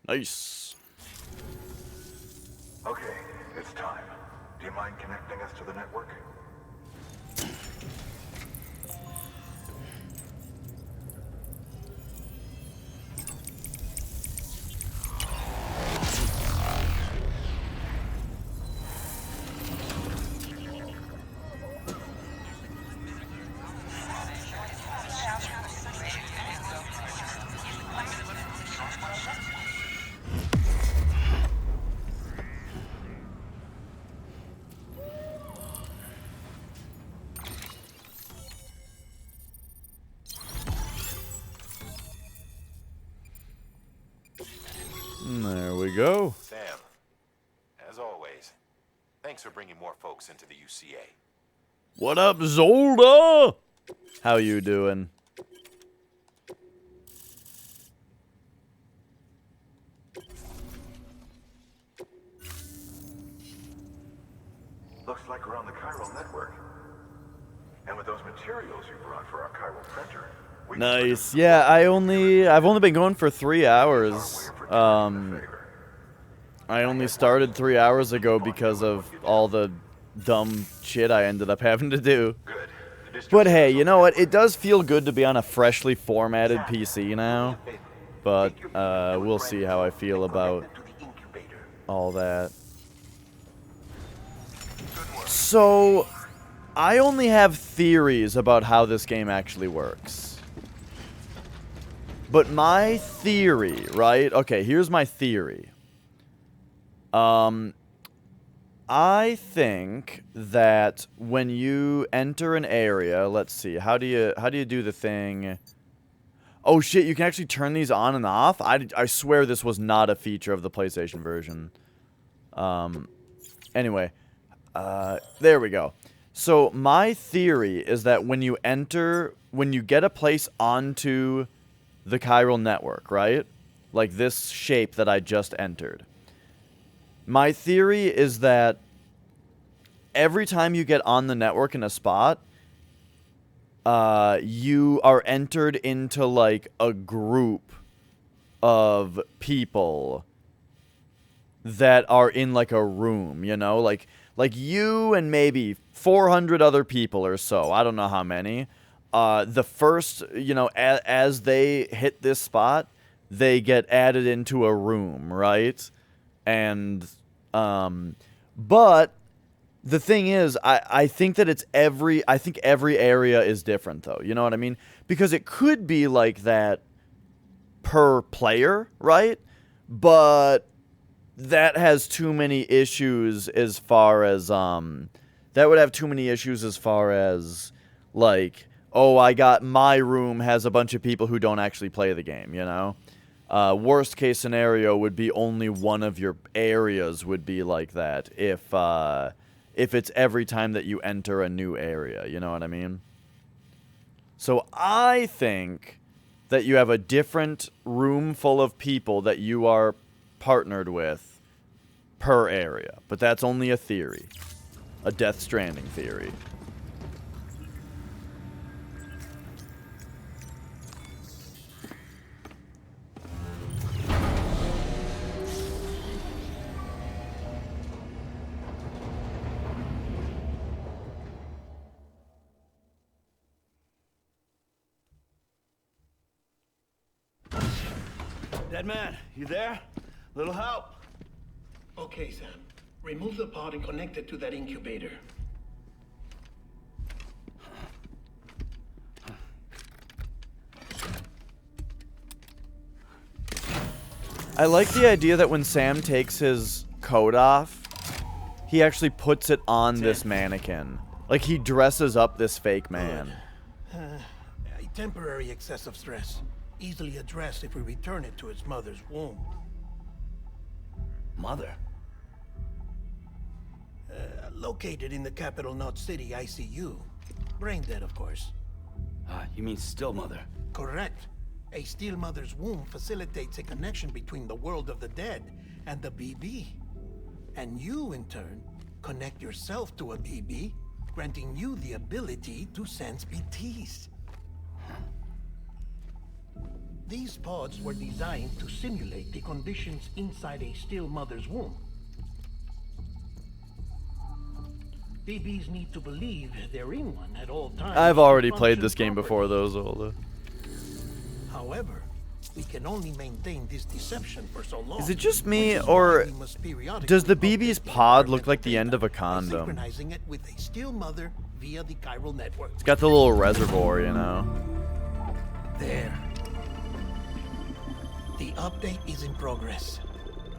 Nice. Okay, it's time. Do you mind connecting us to the network? There we go. Sam, as always, thanks for bringing more folks into the UCA. What up, Zolda? How you doing? Looks like we're on the chiral network. And with those materials you brought for our chiral printer, we can Nice. Yeah, I've only been going for 3 hours. I only started 3 hours ago because of all the dumb shit I ended up having to do. But hey, you know what? It does feel good to be on a freshly formatted PC now. But we'll see how I feel about all that. So, I only have theories about how this game actually works. But my theory, right? Okay, here's my theory. I think that when you enter an area, let's see, how do you do the thing? Oh shit, you can actually turn these on and off? I swear this was not a feature of the PlayStation version. Anyway, there we go. So my theory is that when you get a place onto the chiral network, right? Like this shape that I just entered. My theory is that every time you get on the network in a spot, you are entered into like a group of people that are in like a room, you know? Like you and maybe 400 other people or so. I don't know how many. The first, you know, as they hit this spot, they get added into a room, right? And, but the thing is, I think that I think every area is different though. You know what I mean? Because it could be like that per player, right? But that has too many issues as far as, that would have too many issues as far as, like, oh, my room has a bunch of people who don't actually play the game, you know? Worst case scenario would be only one of your areas would be like that if it's every time that you enter a new area, you know what I mean? So I think that you have a different room full of people that you are partnered with per area. But that's only a theory. A Death Stranding theory. Dead man, you there? Little help? Okay, Sam. Remove the pod and connect it to that incubator. I like the idea that when Sam takes his coat off, he actually puts it on this mannequin. Like, he dresses up this fake man. I temporary excessive stress, easily addressed if we return it to its mother's womb. Mother? Located in the capital Knot City ICU. Brain dead, of course. You mean still mother? Correct. A still mother's womb facilitates a connection between the world of the dead and the BB. And you, in turn, connect yourself to a BB, granting you the ability to sense BTs. These pods were designed to simulate the conditions inside a still mother's womb. BBs need to believe they're in one at all times. I've already to played this function game before, properly. though, Zolda. However, we can only maintain this deception for so long. Is it just me, which is or why we must periodically does the update BB's the pod look environmental like the end data of a by condom? synchronizing it with a still mother via the chiral network. It's got the little reservoir, you know. There. The update is in progress.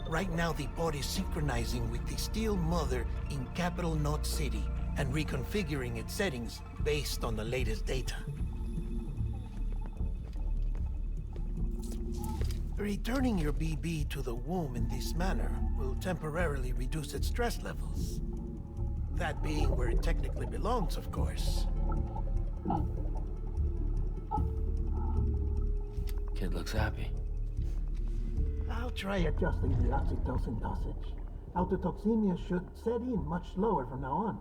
Right now, the pod is synchronizing with the still mother in capital Knot City and reconfiguring its settings based on the latest data. Returning your BB to the womb in this manner will temporarily reduce its stress levels. That being where it technically belongs, of course. Kid looks happy. I'll try adjusting the oxytocin dosage. Autotoxemia should set in much slower from now on.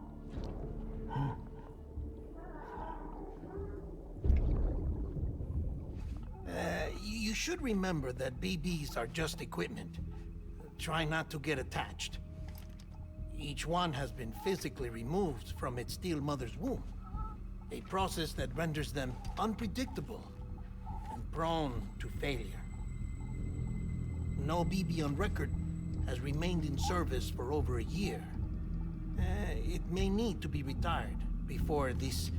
You should remember that BBs are just equipment. Try not to get attached. Each one has been physically removed from its still mother's womb. A process that renders them unpredictable and prone to failure. No BB on record has remained in service for over a year. It may need to be retired before this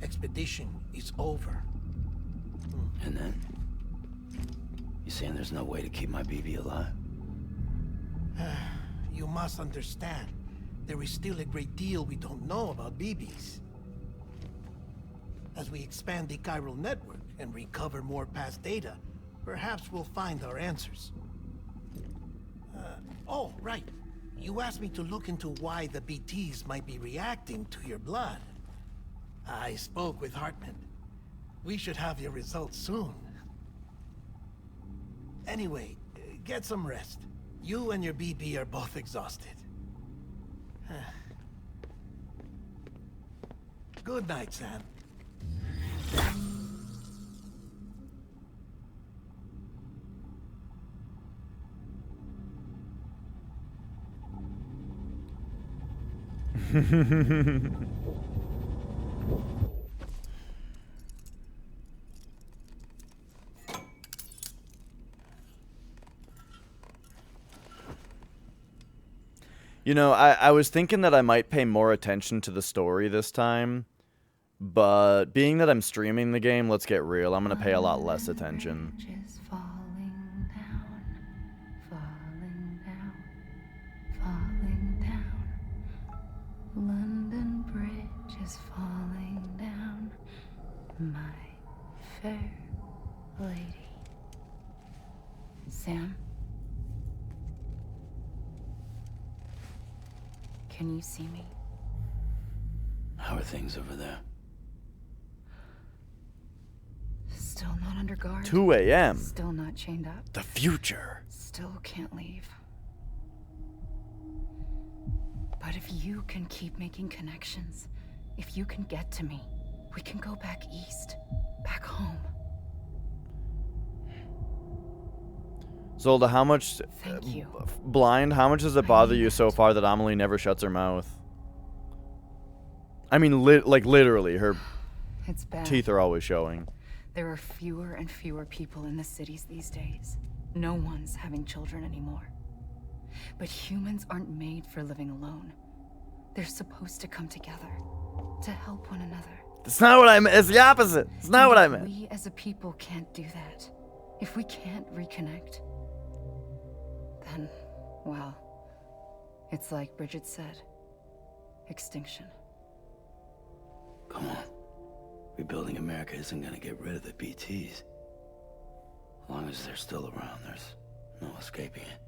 expedition is over. And then? You saying there's no way to keep my BB alive? You must understand, there is still a great deal we don't know about BBs. As we expand the chiral network and recover more past data, perhaps we'll find our answers. Oh, right. You asked me to look into why the BTs might be reacting to your blood. I spoke with Hartman. We should have your results soon. Anyway, get some rest. You and your BB are both exhausted. Good night, Sam. You know, I was thinking that I might pay more attention to the story this time, but being that I'm streaming the game, let's get real, I'm going to pay a lot less attention. Bridges falling down, falling down, falling down. London Bridge is falling down, my fair lady. Sam? Can you see me? How are things over there? Still not under guard. 2 a.m. Still not chained up. The future. Still can't leave. But if you can keep making connections, if you can get to me, we can go back east, back home. Zolda, how much... Thank you. Blind, how much does it bother you so far that Amelie never shuts her mouth? I mean, like, literally, her It's bad. teeth are always showing. There are fewer and fewer people in the cities these days. No one's having children anymore. But humans aren't made for living alone. They're supposed to come together, to help one another. That's not what I meant. It's the opposite. It's not what I meant. We as a people can't do that. If we can't reconnect, then, well, it's like Bridget said. Extinction. Come on. Rebuilding America isn't gonna get rid of the BTs. As long as they're still around, there's no escaping it.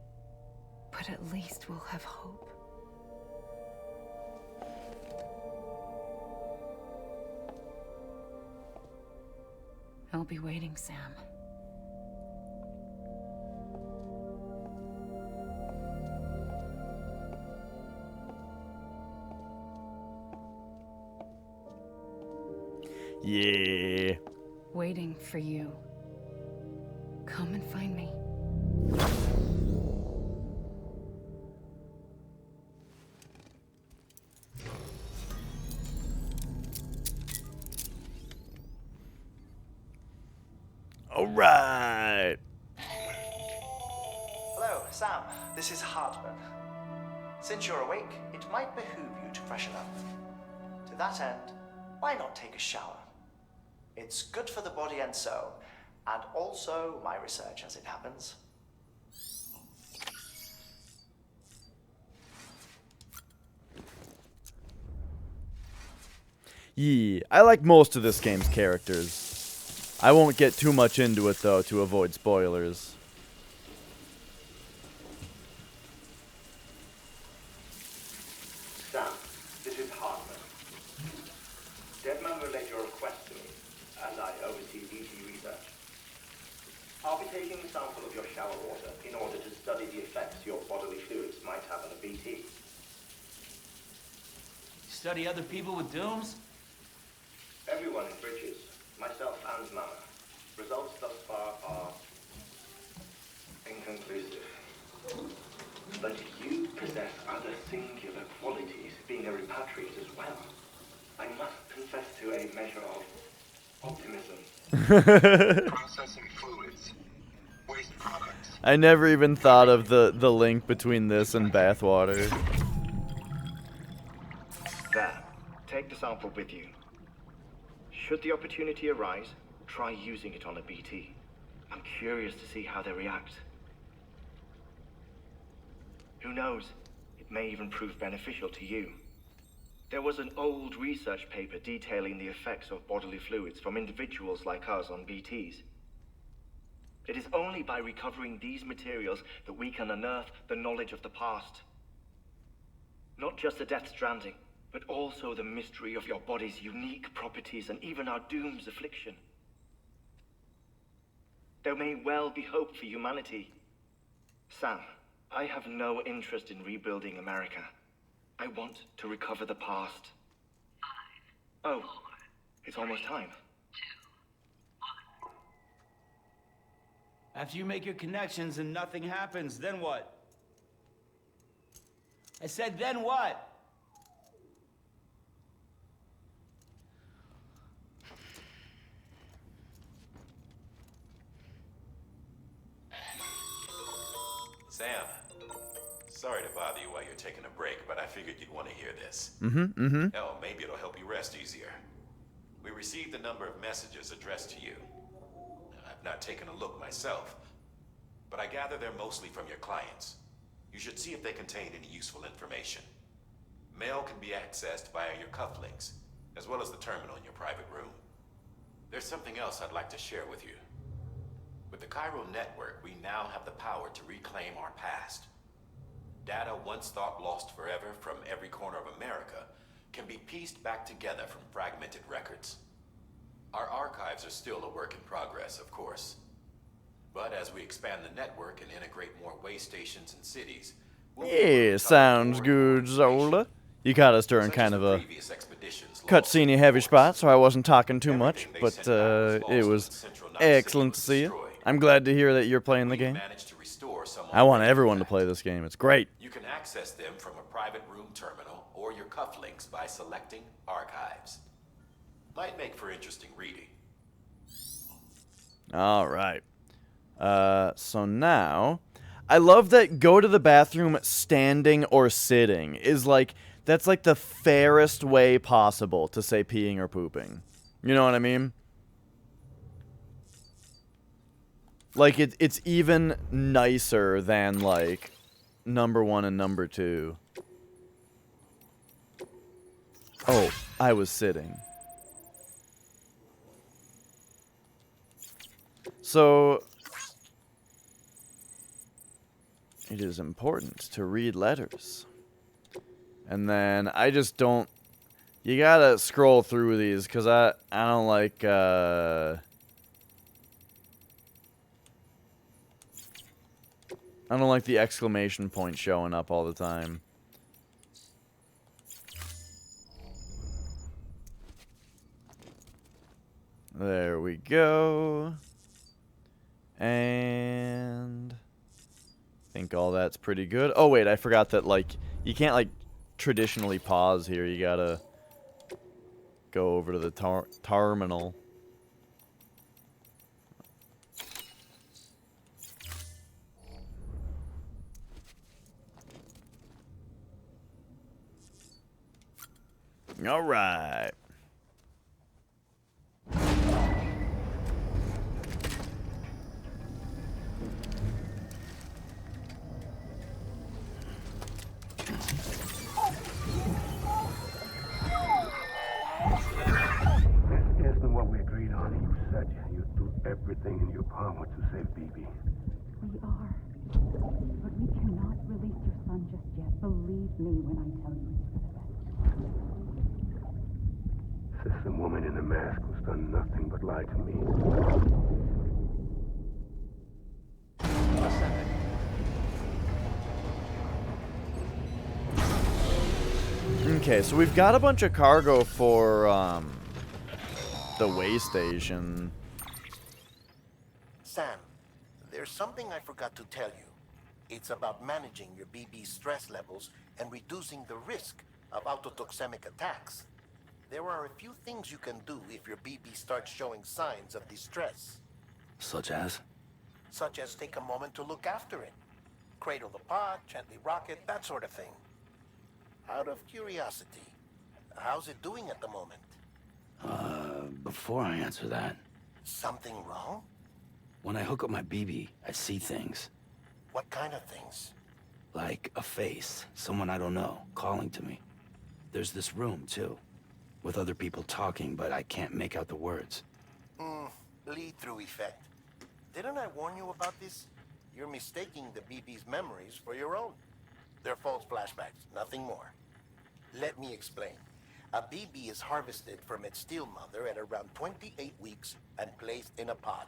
But at least we'll have hope. I'll be waiting, Sam. Yeah. Waiting for you. Come and find me. All right. Hello, Sam. This is Hartman. Since you're awake, it might behoove you to freshen up. To that end, why not take a shower? It's good for the body and soul, and also my research as it happens. Yeah, I like most of this game's characters. I won't get too much into it, though, to avoid spoilers. Sam, this is Hartman. Deadman relayed your request to me, and I oversee BT research. I'll be taking a sample of your shower water in order to study the effects your bodily fluids might have on a BT. Study other people with dooms? Everyone in Bridges, myself and Mama. Results thus far are inconclusive. But you possess other singular qualities, being a repatriate as well. I must confess to a measure of optimism. Processing fluids. Waste products. I never even thought of the link between this and bathwater. There. Take the sample with you. Should the opportunity arise, try using it on a BT. I'm curious to see how they react. Who knows? It may even prove beneficial to you. There was an old research paper detailing the effects of bodily fluids from individuals like us on BTs. It is only by recovering these materials that we can unearth the knowledge of the past. Not just the Death Stranding, but also the mystery of your body's unique properties and even our doom's affliction. There may well be hope for humanity. Sam, I have no interest in rebuilding America. I want to recover the past. 5, 4, it's almost time. 2, 1. After you make your connections and nothing happens, then what? I said, then what? Sam, sorry to bother you while you're taking a break, but I figured you'd want to hear this. Hell, maybe it'll help you rest easier. We received a number of messages addressed to you. I've not taken a look myself, but I gather they're mostly from your clients. You should see if they contain any useful information. Mail can be accessed via your cufflinks, as well as the terminal in your private room. There's something else I'd like to share with you. With the Chiral network, we now have the power to reclaim our past. Data once thought lost forever from every corner of America can be pieced back together from fragmented records. Our archives are still a work in progress, of course. But as we expand the network and integrate more way stations and cities, we'll be able to Yeah, recover sounds more good, information, Zola. You caught us during such kind as of the a previous expeditions lost cutscene in heavy the spot, forest. so I wasn't talking too much, Everything they but sent back it lost was when Central Night City excellent was to see you. destroyed. I'm glad to hear that you're playing the We game. managed to restore some I want already everyone to intact. play this game. It's great. You can access them from a private room terminal or your cufflinks by selecting Archives. Might make for interesting reading. All right. So now, I love that go to the bathroom standing or sitting is like, that's like the fairest way possible to say peeing or pooping. You know what I mean? Like, it's even nicer than, like, number 1 and number 2. Oh, I was sitting. So, it is important to read letters. And then I just don't... You gotta scroll through these, because I don't like... I don't like the exclamation point showing up all the time. There we go. And I think all that's pretty good. Oh wait, I forgot that like you can't like traditionally pause here. You gotta go over to the terminal. All right. This isn't what we agreed on. You said you'd do everything in your power to save BB. We are. But we cannot release your son just yet. Believe me when I tell you it's for the best. System woman in the mask who's done nothing but lie to me. Okay, so we've got a bunch of cargo for the way station. Sam, there's something I forgot to tell you. It's about managing your BB stress levels and reducing the risk of autotoxemic attacks. There are a few things you can do if your BB starts showing signs of distress. Such as? Such as take a moment to look after it. Cradle the pod, gently rock it, that sort of thing. Out of curiosity, how's it doing at the moment? Before I answer that... Something wrong? When I hook up my BB, I see things. What kind of things? Like a face, someone I don't know, calling to me. There's this room, too, with other people talking, but I can't make out the words. Lead-through effect. Didn't I warn you about this? You're mistaking the BB's memories for your own. They're false flashbacks, nothing more. Let me explain. A BB is harvested from its steel mother at around 28 weeks and placed in a pod.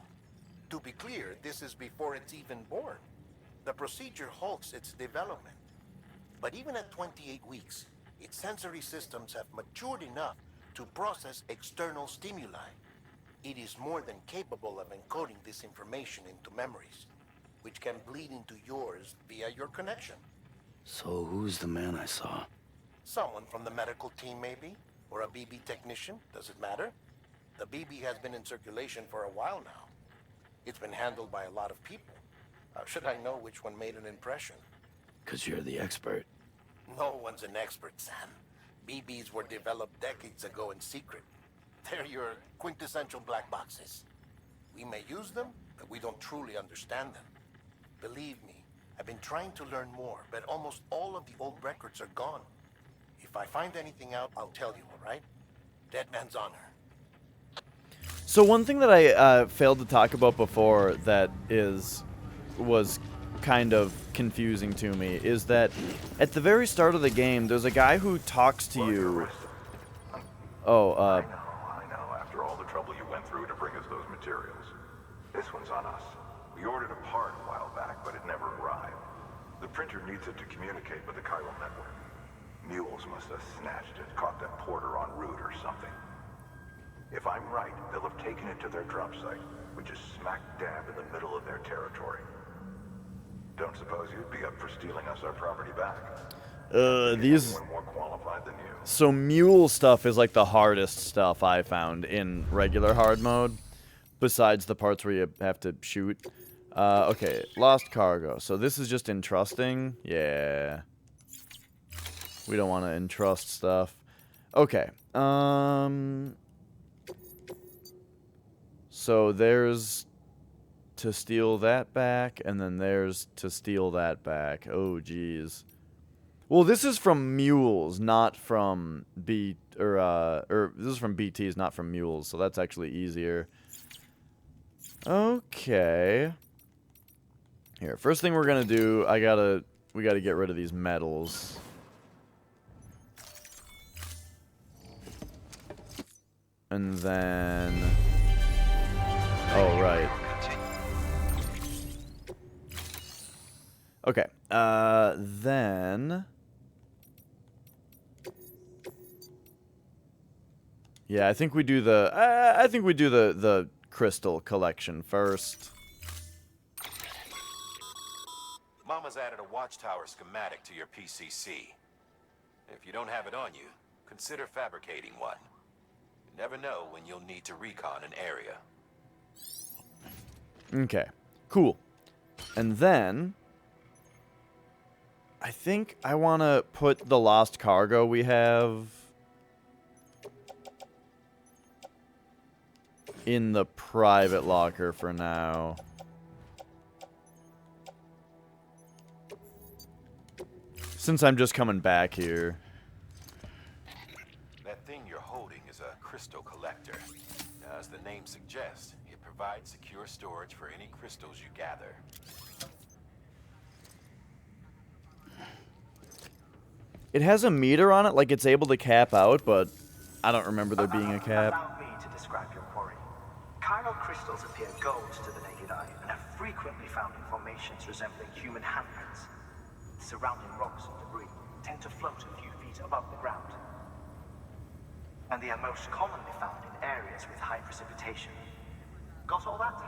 To be clear, this is before it's even born. The procedure halts its development. But even at 28 weeks, its sensory systems have matured enough to process external stimuli. It is more than capable of encoding this information into memories, which can bleed into yours via your connection. So who's the man I saw? Someone from the medical team, maybe? Or a BB technician? Does it matter? The BB has been in circulation for a while now. It's been handled by a lot of people. How should I know which one made an impression? 'Cause you're the expert. No one's an expert, Sam. BBs were developed decades ago in secret. They're your quintessential black boxes. We may use them, but we don't truly understand them. Believe me, I've been trying to learn more, but almost all of the old records are gone. If I find anything out, I'll tell you, all right? Dead man's honor. So one thing that I failed to talk about before that was kind of confusing to me is that at the very start of the game, there's a guy who talks to you. Oh, I know. After all the trouble you went through to bring us those materials. This one's on us. We ordered a part a while back, but it never arrived. The printer needs it to communicate with the chiral network. Mules must have snatched it, caught that porter en route or something. If I'm right, they'll have taken it to their drop site, which is smack dab in the middle of their territory. Don't suppose you'd be up for stealing us our property back? These... More qualified than you. So mule stuff is like the hardest stuff I found in regular hard mode, besides the parts where you have to shoot. Okay, lost cargo. So this is just entrusting. Yeah. We don't want to entrust stuff. Okay. So there's to steal that back, and then there's to steal that back. Oh, geez. Well, this is from mules, not from this is from BTs, not from mules, so that's actually easier. Okay. Here, first thing we're gonna do, we gotta get rid of these metals. And then... Oh, right. Okay, then... Yeah, I think we do the crystal collection first. Mama's added a watchtower schematic to your PCC. If you don't have it on you, consider fabricating one. You never know when you'll need to recon an area. Okay, cool. And then... I think I want to put the lost cargo we have... in the private locker for now. Since I'm just coming back here. That thing you're holding is a crystal collector. Now, as the name suggests, it provides secure storage for any crystals you gather. It has a meter on it, like it's able to cap out, but I don't remember there being a cap. Allow me to describe your quarry. Chiral crystals appear gold to the naked eye and are frequently found in formations resembling human handprints. Surrounding rocks and debris tend to float a few feet above the ground. And they are most commonly found in areas with high precipitation. Got all that?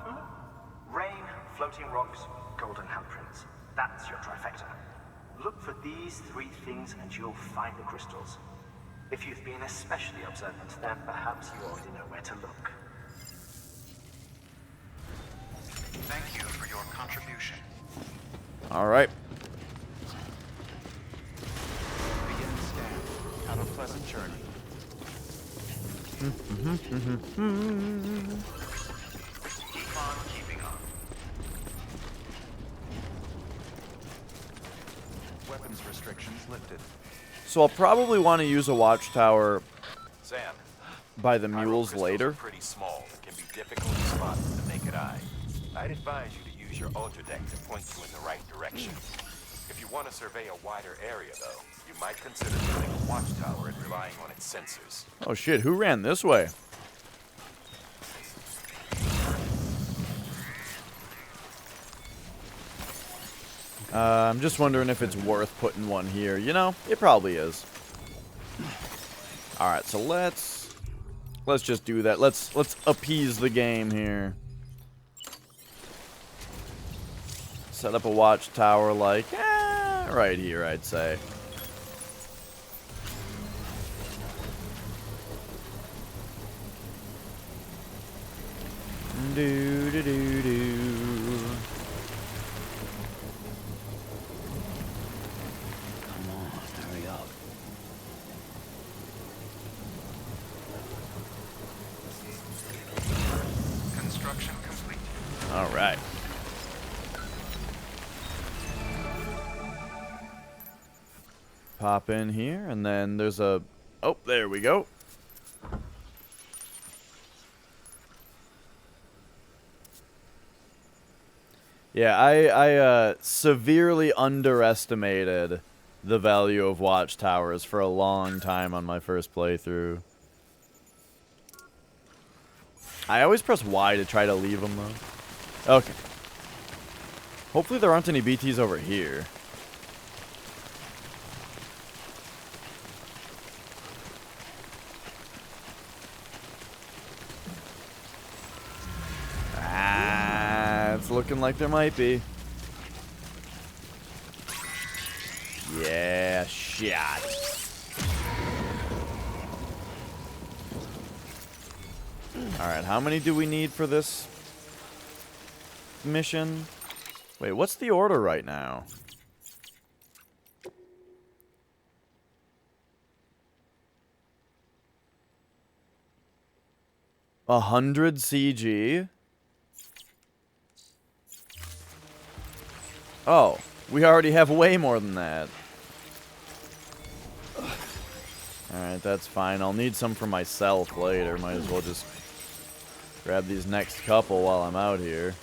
Rain, floating rocks, golden handprints. That's your trifecta. Look for these three things and you'll find the crystals. If you've been especially observant, then perhaps you already know where to look. Thank you for your contribution. All right. Begin scan. Have a pleasant journey. Keep on keeping on. Weapons restrictions lifted. So I'll probably want to use a watchtower Sam, by the chiral mules crystals later. are pretty small and can be difficult to spot with the naked eye. I'd advise you to use your ultra deck to point you in the right direction. If you want to survey a wider area, though, you might consider building a watchtower and relying on its sensors. Oh shit, who ran this way? I'm just wondering if it's worth putting one here. You know, it probably is. All right, so let's just do that. Let's appease the game here. Set up a watchtower like right here, I'd say. Do do do do. Come on, hurry up. Construction complete. All right. Pop in here, and then there's a... Oh, there we go. Yeah, I severely underestimated the value of watchtowers for a long time on my first playthrough. I always press Y to try to leave them, though. Okay. Hopefully there aren't any BTs over here. It's looking like there might be. Yeah, shot. Alright, how many do we need for this mission? Wait, what's the order right now? A 100 CG? Oh, we already have way more than that. Alright, that's fine. I'll need some for myself later. Might as well just Grab these next couple while I'm out here.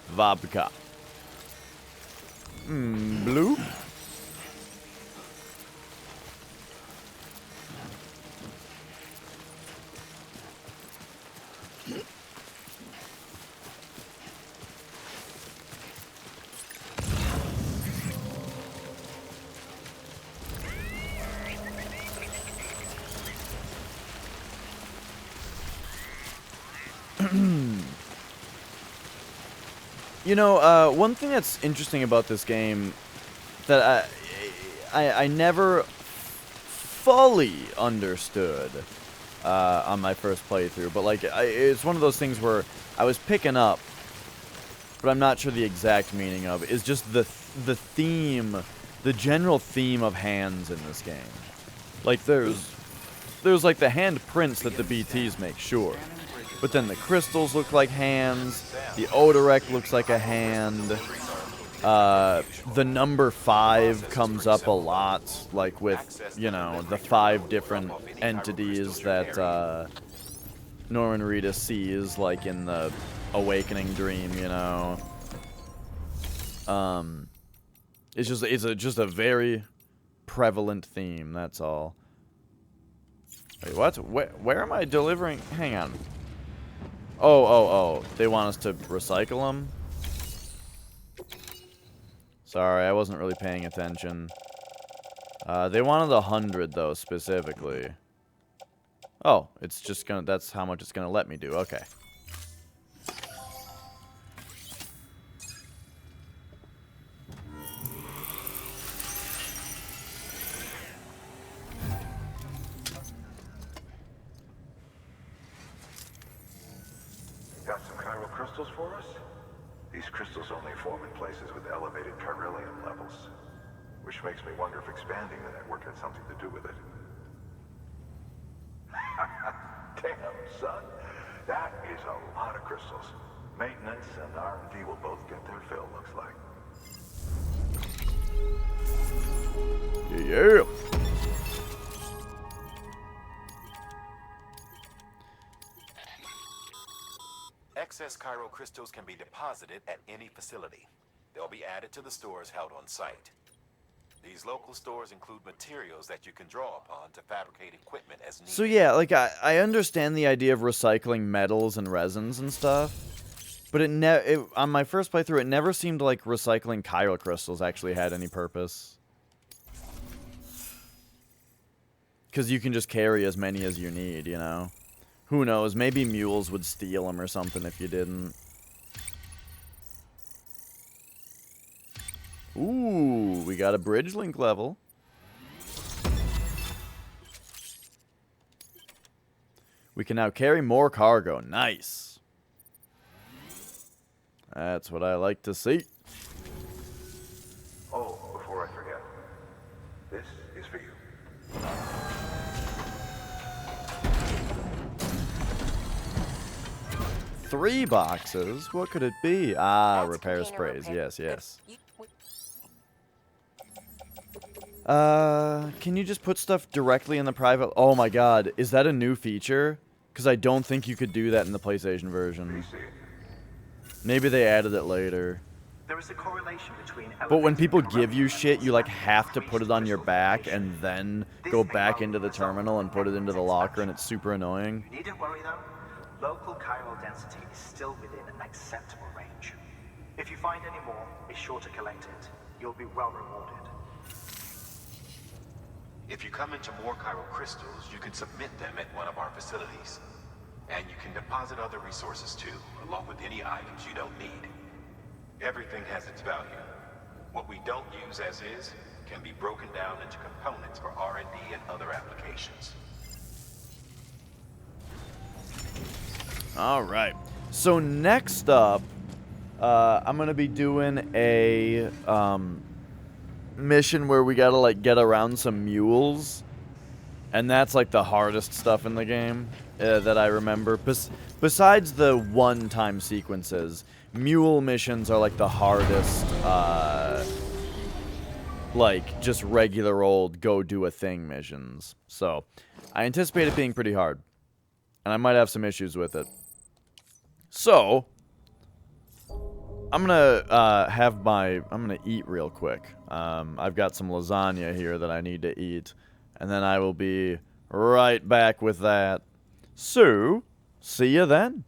Vodka. Blue. You know, one thing that's interesting about this game that I never fully understood on my first playthrough, but like it's one of those things where I was picking up, but I'm not sure the exact meaning of it, is just the theme, the general theme of hands in this game. Like there's like the handprints that the BTs make, sure. But then the crystals look like hands, the Odorek looks like a hand, the number 5 comes up a lot, like with, you know, the 5 different entities that Norman Reedus sees, like in the Awakening dream, you know. It's just a very prevalent theme, that's all. Wait, what? Where am I delivering? Hang on. Oh. They want us to recycle them? Sorry, I wasn't really paying attention. They wanted 100, though, specifically. Oh, it's just gonna... That's how much it's gonna let me do. Okay. Got some chiral crystals for us? These crystals only form in places with elevated chiralium levels, which makes me wonder if expanding the network had something to do with it. Damn, son. That is a lot of crystals. Maintenance and R&D will both get their fill, looks like. Yeah. Excess chiral crystals can be deposited at any facility. They'll be added to the stores held on site. These local stores include materials that you can draw upon to fabricate equipment as needed. So yeah, like I understand the idea of recycling metals and resins and stuff, but on my first playthrough, it never seemed like recycling chiral crystals actually had any purpose. Because you can just carry as many as you need, you know? Who knows, maybe mules would steal them or something if you didn't. Ooh, we got a bridge link level. We can now carry more cargo. Nice. That's what I like to see. Oh, before I forget, this is for you. 3 boxes? What could it be? Ah, repair sprays. Yes. Can you just put stuff directly in the private... Oh my god, is that a new feature? Because I don't think you could do that in the PlayStation version. Maybe they added it later. There is a correlation between But when people give you shit, you like have to put it on your back and then go back into the terminal and put it into the locker, and it's super annoying. You needn't worry though. Local chiral density is still within an acceptable range. If you find any more, be sure to collect it. You'll be well rewarded. If you come into more chiral crystals, you can submit them at one of our facilities. And you can deposit other resources too, along with any items you don't need. Everything has its value. What we don't use as is can be broken down into components for R&D and other applications. Alright. So next up, I'm going to be doing a mission where we got to like get around some mules. And that's like the hardest stuff in the game that I remember. Besides the one-time sequences, mule missions are like the hardest like just regular old go do a thing missions. So I anticipate it being pretty hard, and I might have some issues with it. So I'm gonna eat real quick. I've got some lasagna here that I need to eat, and then I will be right back with that. So see you then.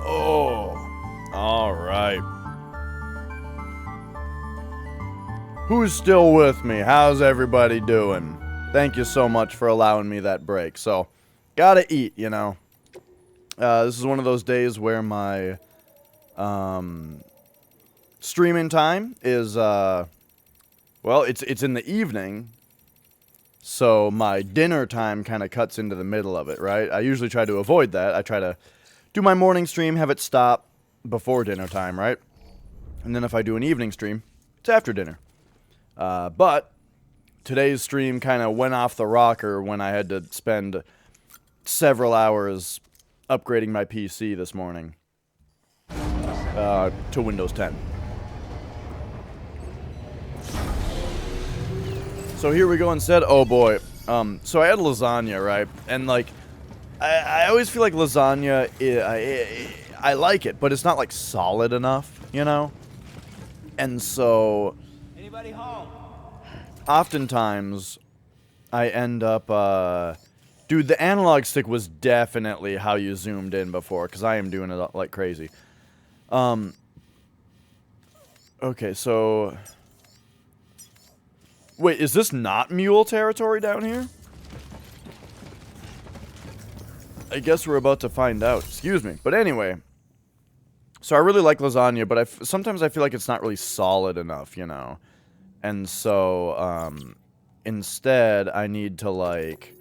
Oh, all right. Who's still with me? How's everybody doing? Thank you so much for allowing me that break. So, gotta eat, you know. This is one of those days where my streaming time is, well, it's in the evening. So my dinner time kind of cuts into the middle of it, right? I usually try to avoid that. I try to do my morning stream, have it stop before dinner time, right? And then if I do an evening stream, it's after dinner. But today's stream kind of went off the rocker when I had to spend several hours upgrading my PC this morning to Windows 10. So here we go instead. Oh boy. So I had lasagna, right? And like, I always feel like lasagna, I like it, but it's not like solid enough, you know? And so, Anybody home? Oftentimes, I end up, dude, the analog stick was definitely how you zoomed in before, because I am doing it like crazy. Okay, so, wait, is this not mule territory down here? I guess we're about to find out. Excuse me. But anyway, so I really like lasagna, but sometimes I feel like it's not really solid enough, you know? And so, instead, I need to, like,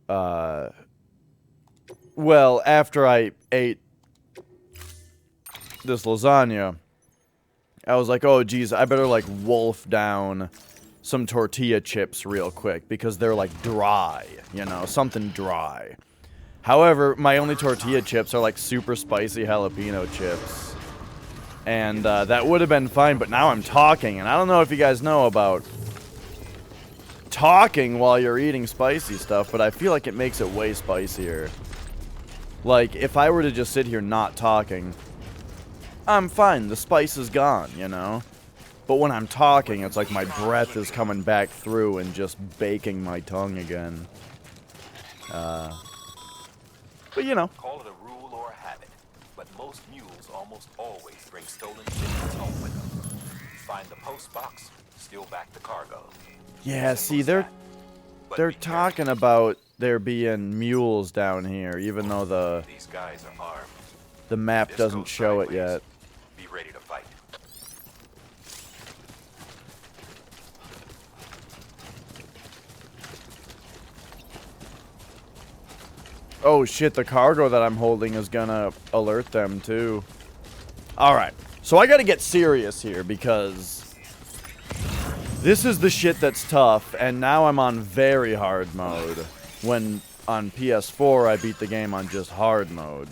well, after I ate this lasagna, I was like, oh, geez, I better, like, wolf down some tortilla chips real quick, because they're, like, dry, you know, something dry. However, my only tortilla chips are, like, super spicy jalapeno chips. And that would have been fine, but now I'm talking, and I don't know if you guys know about talking while you're eating spicy stuff, but I feel like it makes it way spicier. Like, if I were to just sit here not talking, I'm fine, the spice is gone, you know? But when I'm talking, it's like my breath is coming back through and just baking my tongue again. But you know. Call it a rule or a habit, but most mules almost always bring stolen shipments home with them. Find the post box, steal back the cargo. Yeah, see, they're talking about there being mules down here, even though These guys are armed. the map doesn't show it yet. Be ready to fight. Oh shit, the cargo that I'm holding is gonna alert them too. Alright, so I gotta get serious here because this is the shit that's tough, and now I'm on very hard mode. When on PS4 I beat the game on just hard mode.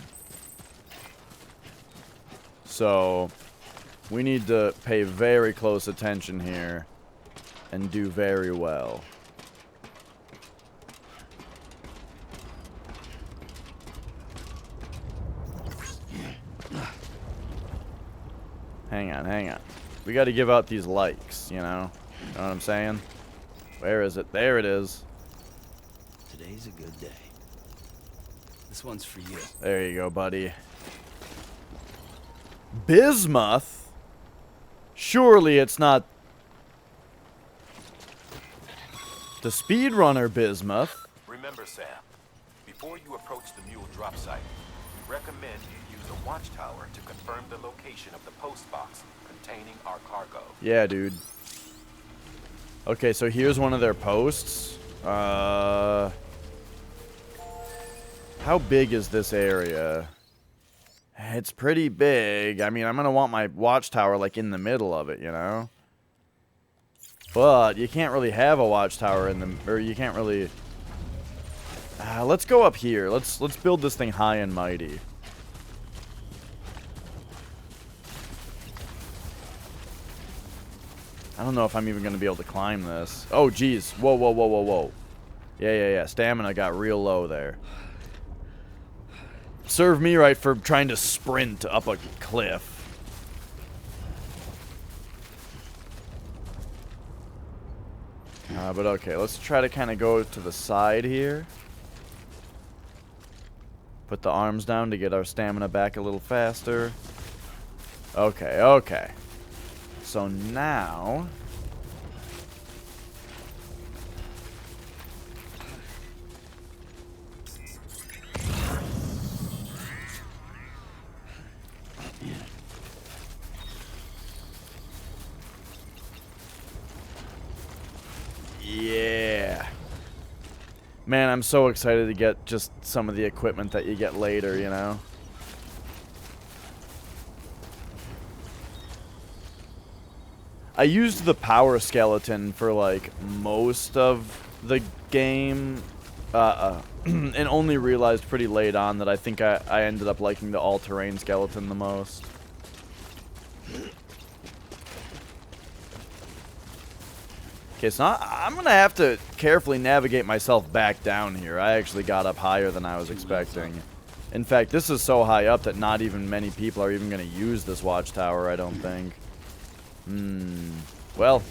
So we need to pay very close attention here and do very well. Hang on. We gotta give out these likes, you know? Know what I'm saying? Where is it? There it is. Today's a good day. This one's for you. There you go, buddy. Bismuth? Surely it's not the speedrunner bismuth. Remember, Sam, before you approach the mule drop site, we recommend you use a watchtower to confirm the location of the post box containing our cargo. Yeah, dude. Okay, so here's one of their posts. How big is this area? It's pretty big. I mean, I'm gonna want my watchtower like in the middle of it, you know? But you can't really have a watchtower in the, or you can't really. Let's go up here. Let's build this thing high and mighty. I don't know if I'm even gonna be able to climb this. Oh, geez. Whoa, whoa, whoa, whoa, whoa. Yeah. Stamina got real low there. Serve me right for trying to sprint up a cliff. But okay, let's try to kind of go to the side here. Put the arms down to get our stamina back a little faster. Okay. So now... Yeah. Man, I'm so excited to get just some of the equipment that you get later, you know? I used the power skeleton for, like, most of the game, and only realized pretty late on that I think I ended up liking the all-terrain skeleton the most. Okay, so I'm going to have to carefully navigate myself back down here. I actually got up higher than I was expecting. In fact, this is so high up that not even many people are even going to use this watchtower, I don't think. Well,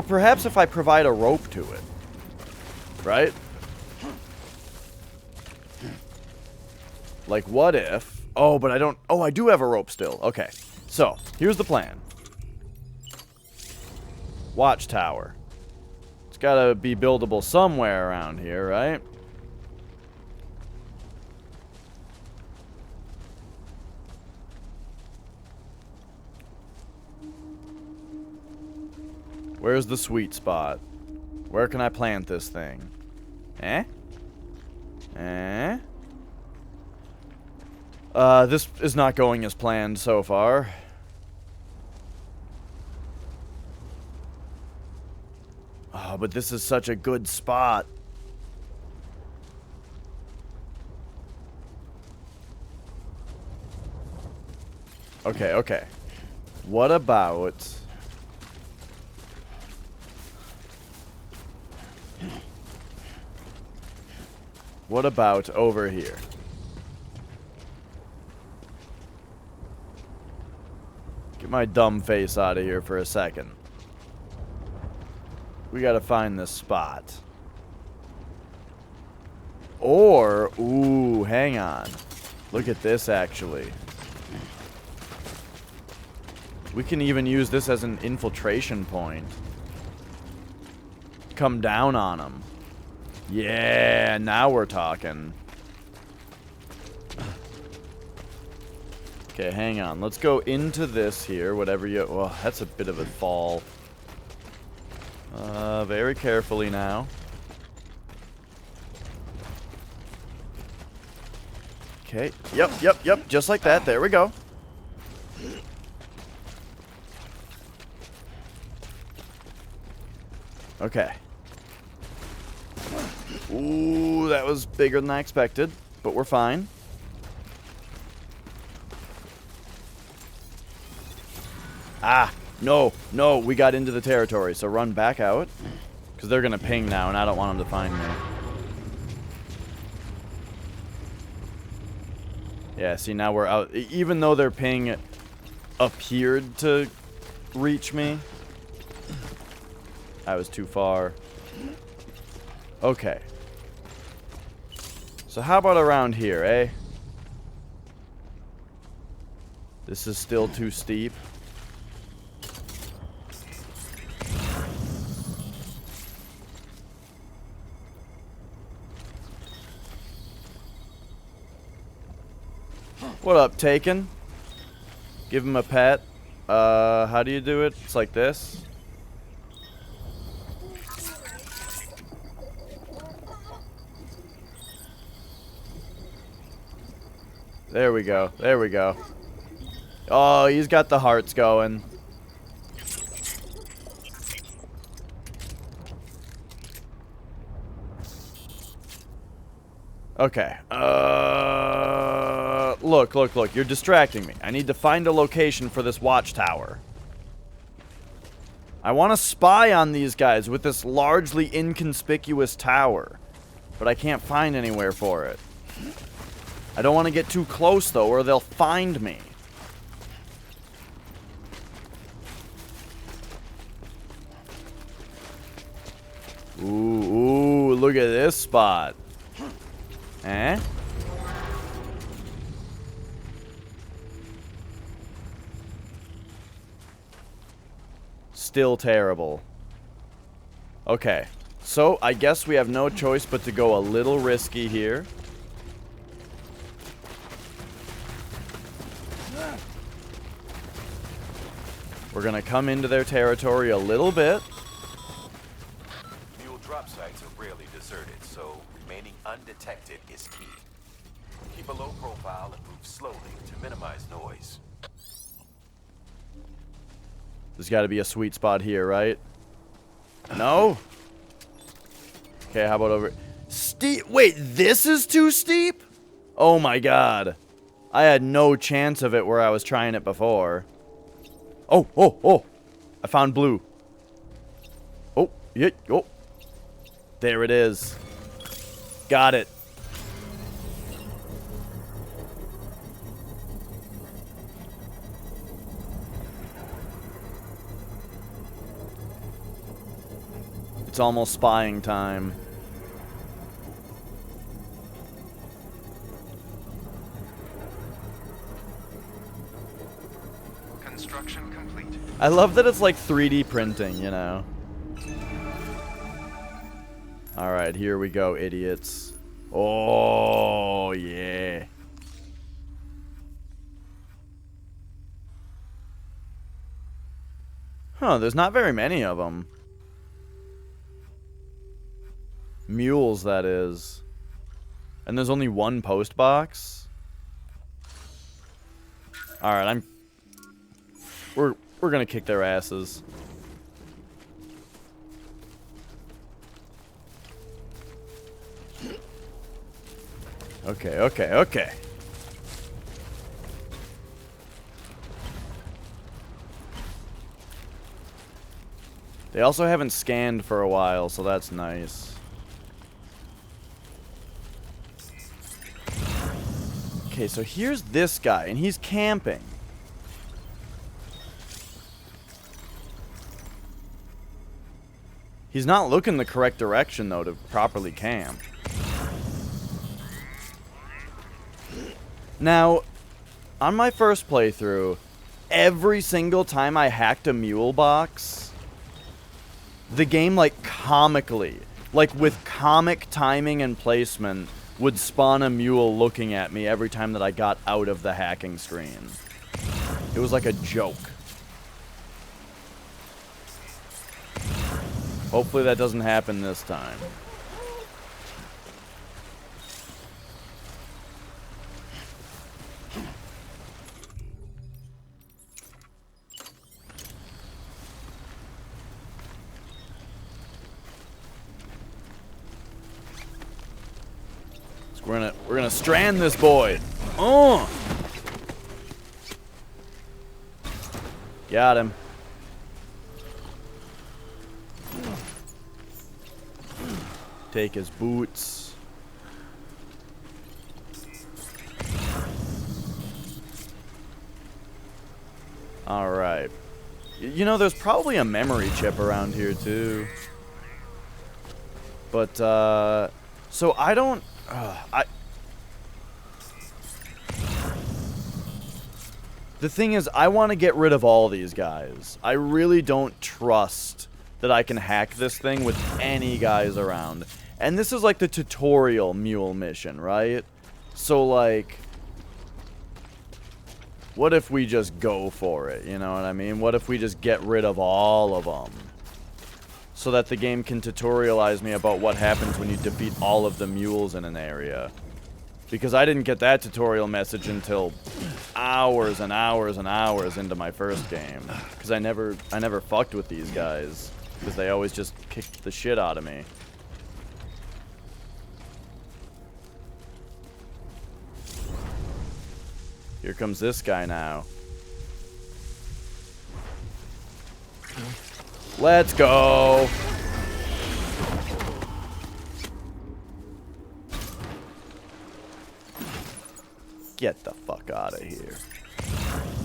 perhaps if I provide a rope to it. Right? Like, what if... Oh, but I don't... Oh, I do have a rope still. Okay. So, here's the plan. Watchtower. It's gotta be buildable somewhere around here, right? Where's the sweet spot? Where can I plant this thing? This is not going as planned so far. Oh, but this is such a good spot. Okay. What about... What about over here? Get my dumb face out of here for a second. We gotta find this spot. Or, ooh, hang on. Look at this, actually. We can even use this as an infiltration point. Come down on them. Yeah, now we're talking. Okay, hang on. Let's go into this here, whatever you... Well, that's a bit of a fall. Very carefully now. Okay. Yep. Just like that. There we go. Okay. Ooh, that was bigger than I expected, but we're fine. Ah, no, we got into the territory, so run back out. Because they're going to ping now, and I don't want them to find me. Yeah, see, now we're out. Even though their ping appeared to reach me, I was too far. Okay. So how about around here, eh? This is still too steep. What up, Taken? Give him a pet. How do you do it? It's like this. There we go. There we go. Oh, he's got the hearts going. Okay. Look. You're distracting me. I need to find a location for this watchtower. I want to spy on these guys with this largely inconspicuous tower. But I can't find anywhere for it. I don't want to get too close, though, or they'll find me. Ooh, look at this spot. Eh? Still terrible. Okay. So, I guess we have no choice but to go a little risky here. We're gonna come into their territory a little bit. Mule drop sites are rarely deserted, so remaining undetected is key. Keep a low profile and move slowly to minimize noise. There's got to be a sweet spot here, right? No? Okay, how about over... Steep... Wait, this is too steep? Oh my god. I had no chance of it where I was trying it before. Oh. I found blue. Oh, yeah, oh. There it is. Got it. It's almost spying time. Construction complete. I love that it's like 3D printing, you know. Alright, here we go, idiots. Oh, yeah. Huh, there's not very many of them. Mules, that is. And there's only one post box. Alright, we're gonna kick their asses. Okay. They also haven't scanned for a while, so that's nice. Okay, so here's this guy, and he's camping. He's not looking the correct direction, though, to properly camp. Now, on my first playthrough, every single time I hacked a mule box, the game, like, comically, like, with comic timing and placement, would spawn a mule looking at me every time that I got out of the hacking screen. It was like a joke. Hopefully that doesn't happen this time. So we're gonna strand this boy. Oh! Got him. Take his boots. Alright. You know, there's probably a memory chip around here, too. But, so I don't... The thing is, I want to get rid of all these guys. I really don't trust that I can hack this thing with any guys around. And this is like the tutorial mule mission, right? So, like... What if we just go for it, you know what I mean? What if we just get rid of all of them? So that the game can tutorialize me about what happens when you defeat all of the mules in an area. Because I didn't get that tutorial message until hours and hours and hours into my first game. Because I never fucked with these guys. Because they always just kicked the shit out of me. Here comes this guy now. Let's go! Get the fuck out of here.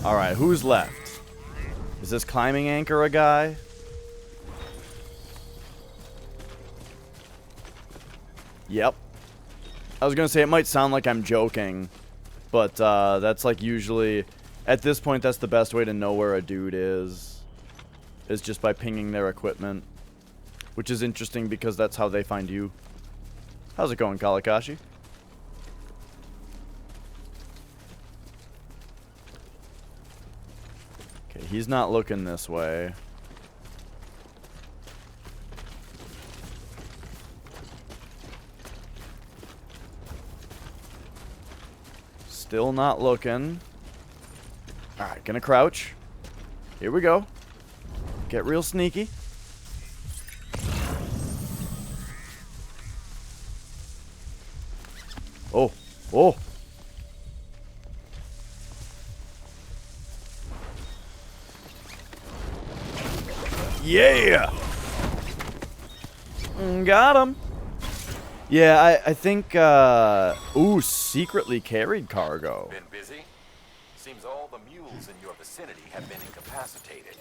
Alright, who's left? Is this climbing anchor a guy? Yep. I was gonna say it might sound like I'm joking, but that's like usually, at this point, that's the best way to know where a dude is just by pinging their equipment. Which is interesting because that's how they find you. How's it going, Kalakashi? Okay, he's not looking this way. Still not looking. Alright, gonna crouch. Here we go. Get real sneaky. Oh, oh. Yeah! Got him. Yeah, I think, ooh, secretly carried cargo. Been busy? Seems all the mules in your vicinity have been incapacitated.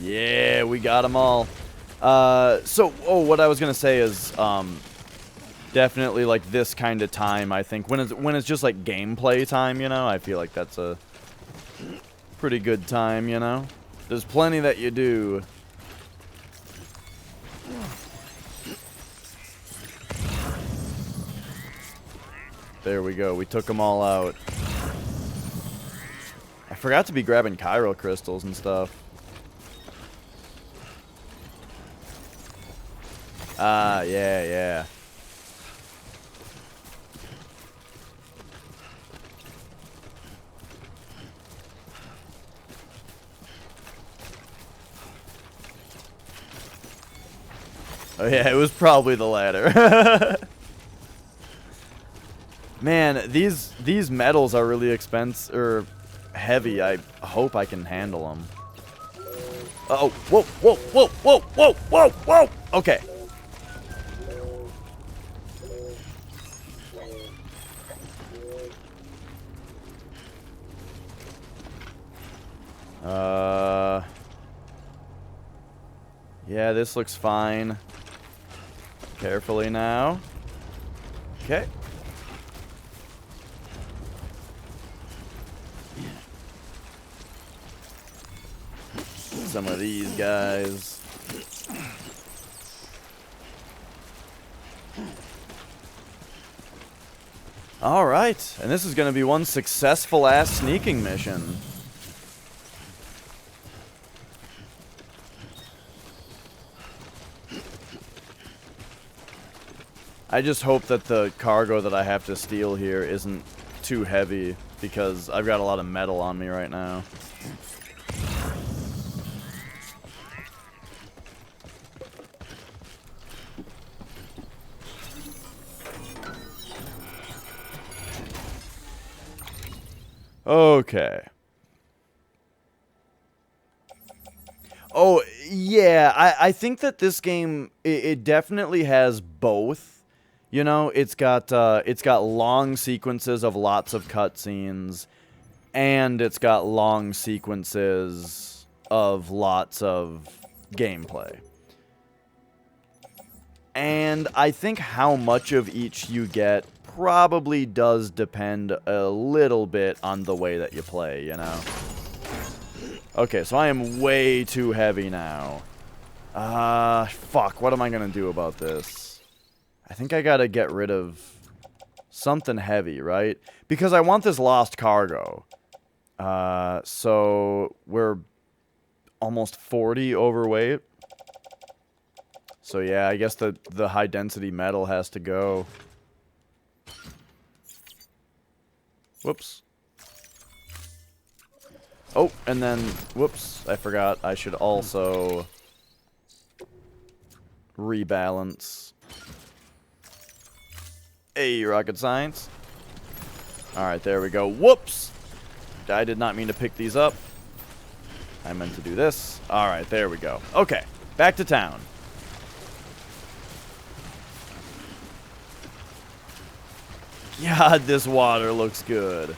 Yeah, we got them all. What I was gonna say is, definitely like this kind of time, I think, when it's just like gameplay time, you know, I feel like that's a pretty good time, you know? There's plenty that you do. There we go. We took them all out. I forgot to be grabbing chiral crystals and stuff. Ah, yeah. Oh yeah, it was probably the latter. Man, these metals are really expensive or heavy. I hope I can handle them. Oh, whoa. Okay. Yeah, this looks fine. Carefully now. Okay. Some of these guys. All right, and this is going to be one successful ass sneaking mission. I just hope that the cargo that I have to steal here isn't too heavy, because I've got a lot of metal on me right now. Okay. Oh, yeah, I think that this game, it definitely has both. You know, it's got long sequences of lots of cutscenes, and it's got long sequences of lots of gameplay. And I think how much of each you get probably does depend a little bit on the way that you play, you know? Okay, so I am way too heavy now. Fuck, what am I gonna do about this? I think I gotta get rid of something heavy, right? Because I want this lost cargo. So we're almost 40 overweight. So yeah, I guess the high density metal has to go. Whoops. Oh, and then, whoops, I forgot I should also rebalance. Hey, rocket science. Alright, there we go. Whoops! I did not mean to pick these up. I meant to do this. Alright, there we go. Okay, back to town. God, this water looks good.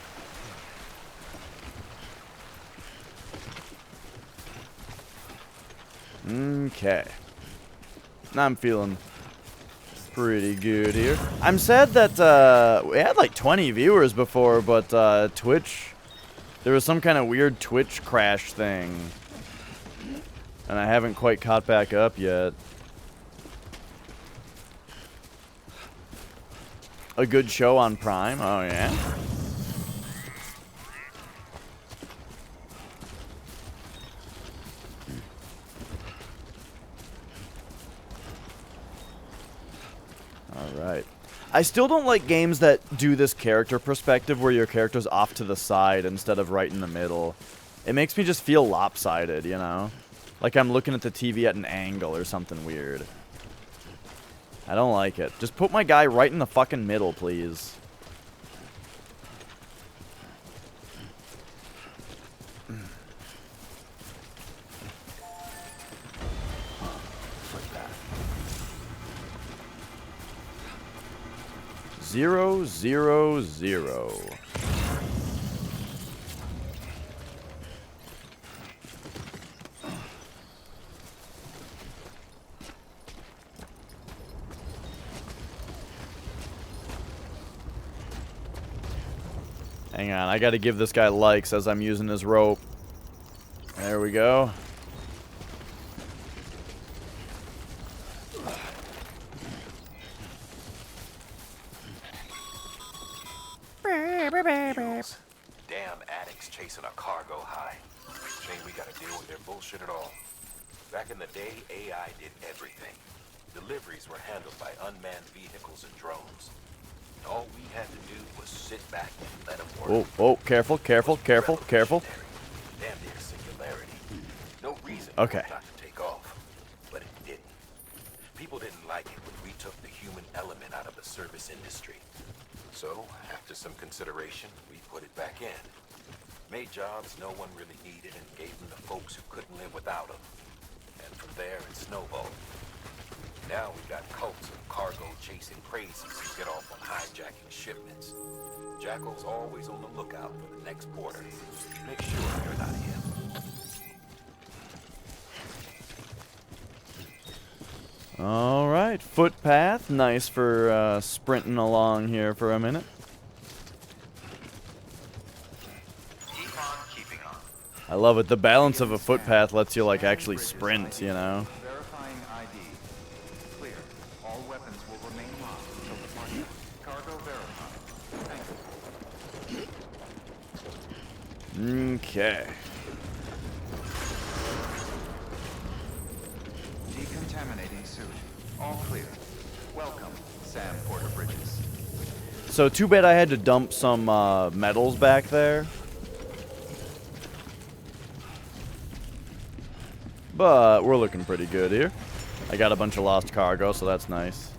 Okay. I'm feeling pretty good here. I'm sad that we had like 20 viewers before, but Twitch, there was some kind of weird Twitch crash thing. And I haven't quite caught back up yet. A good show on Prime? Oh, yeah? Alright. I still don't like games that do this character perspective where your character's off to the side instead of right in the middle. It makes me just feel lopsided, you know? Like I'm looking at the TV at an angle or something weird. I don't like it. Just put my guy right in the fucking middle, please. Zero, zero, zero. Hang on, I gotta give this guy likes as I'm using his rope. There we go. Damn addicts chasing a cargo high. Shame we gotta deal with their bullshit at all. Back in the day, AI did everything. Deliveries were handled by unmanned vehicles and drones. All we had to do was sit back and let them work. Oh, careful, careful, careful, careful. Damn near singularity. No reason Okay. not to take off, but it didn't. People didn't like it when we took the human element out of the service industry. So, after some consideration, we put it back in. Made jobs no one really needed and gave them to folks who couldn't live without them. And from there, it snowballed. Now we've got cults of cargo-chasing crazies who get off on hijacking shipments. Jackal's always on the lookout for the next border. Make sure you're not him. Alright, footpath. Nice for sprinting along here for a minute. Keep on keeping on. I love it. The balance of a footpath lets you like actually sprint, you know? Verifying ID. Clear. All weapons will remain locked until departure. Cargo verified. Thank you. Okay. Decontaminating suit. All clear. Welcome, Sam Porter Bridges. So too bad I had to dump some metals back there. But we're looking pretty good here. I got a bunch of lost cargo, so that's nice.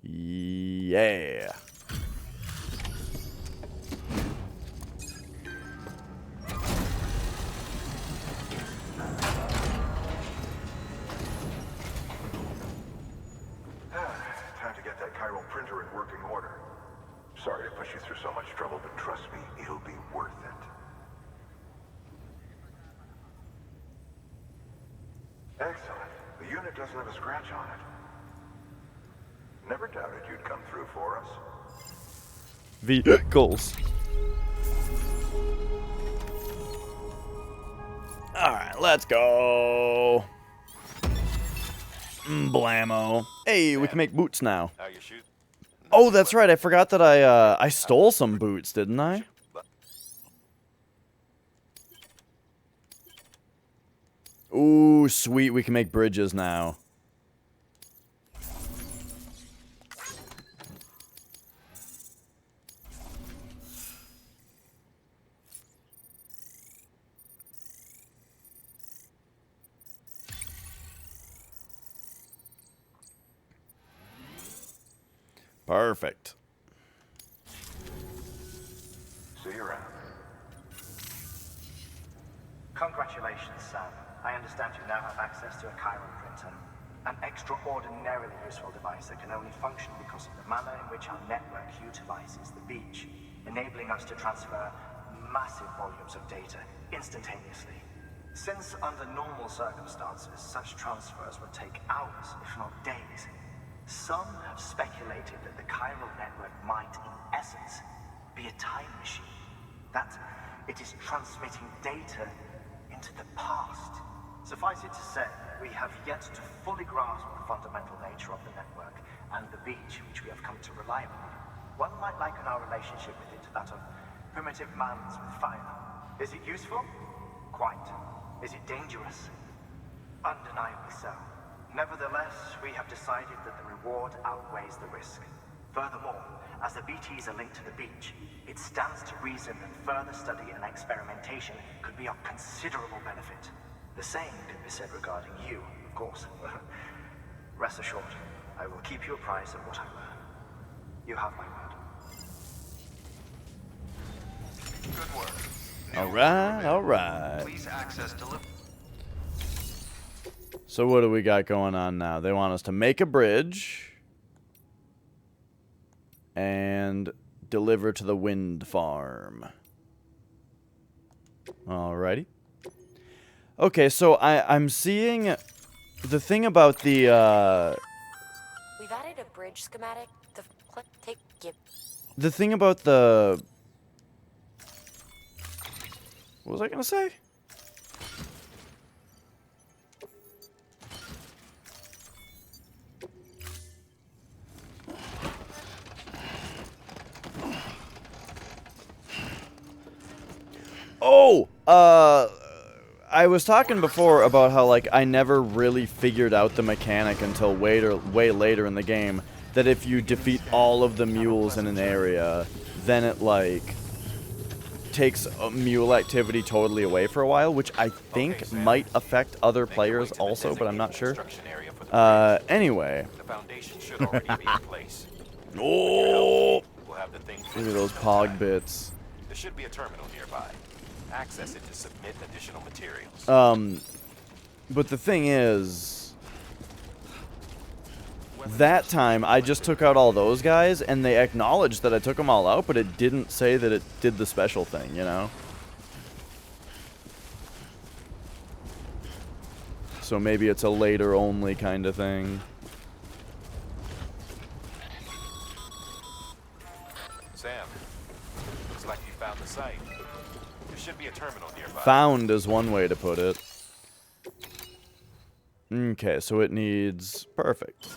Yeah. Time to get that chiral printer in working order. Sorry to push you through so much trouble, but trust me, it'll be worth it. Excellent. The unit doesn't have a scratch on it. Never doubted you'd come through for us. Vehicles. Alright, let's go. Blammo. Hey, we can make boots now. How you shoot? Oh, that's right. I forgot that I stole some boots, didn't I? Ooh, sweet. We can make bridges now. Perfect. See you around. Congratulations, Sam. I understand you now have access to a chiral printer. An extraordinarily useful device that can only function because of the manner in which our network utilizes the beach, enabling us to transfer massive volumes of data instantaneously. Since under normal circumstances, such transfers would take hours, if not days, some have speculated that the chiral network might, in essence, be a time machine. That it is transmitting data into the past. Suffice it to say, we have yet to fully grasp the fundamental nature of the network and the beach which we have come to rely upon. One might liken our relationship with it to that of primitive mans with fire. Is it useful? Quite. Is it dangerous? Undeniably so. Nevertheless, we have decided that the reward outweighs the risk. Furthermore, as the BTs are linked to the beach, it stands to reason that further study and experimentation could be of considerable benefit. The same can be said regarding you, of course. Rest assured, I will keep you apprised of what I learn. You have my word. Good work. Alright, alright. Please access delivery. So what do we got going on now? They want us to make a bridge and deliver to the wind farm. Alrighty. Okay, so I'm seeing the thing about the We've added a bridge schematic. the thing about the, what was I gonna say? Oh, I was talking before about how, like, I never really figured out the mechanic until way later in the game, that if you defeat all of the mules in an area, then it, like, takes mule activity totally away for a while, which I think might affect other players also, but I'm not sure. Anyway. The foundation should already be in place. Oh! We'll have the thing Look at those pog bits. There should be a terminal nearby. Access it to submit additional materials. But the thing is, that time I just took out all those guys, and they acknowledged that I took them all out, but it didn't say that it did the special thing, you know? So maybe it's a later only kind of thing. Sam, looks like you found the site. There should be a terminal nearby. Found is one way to put it. Okay, so it needs... Perfect.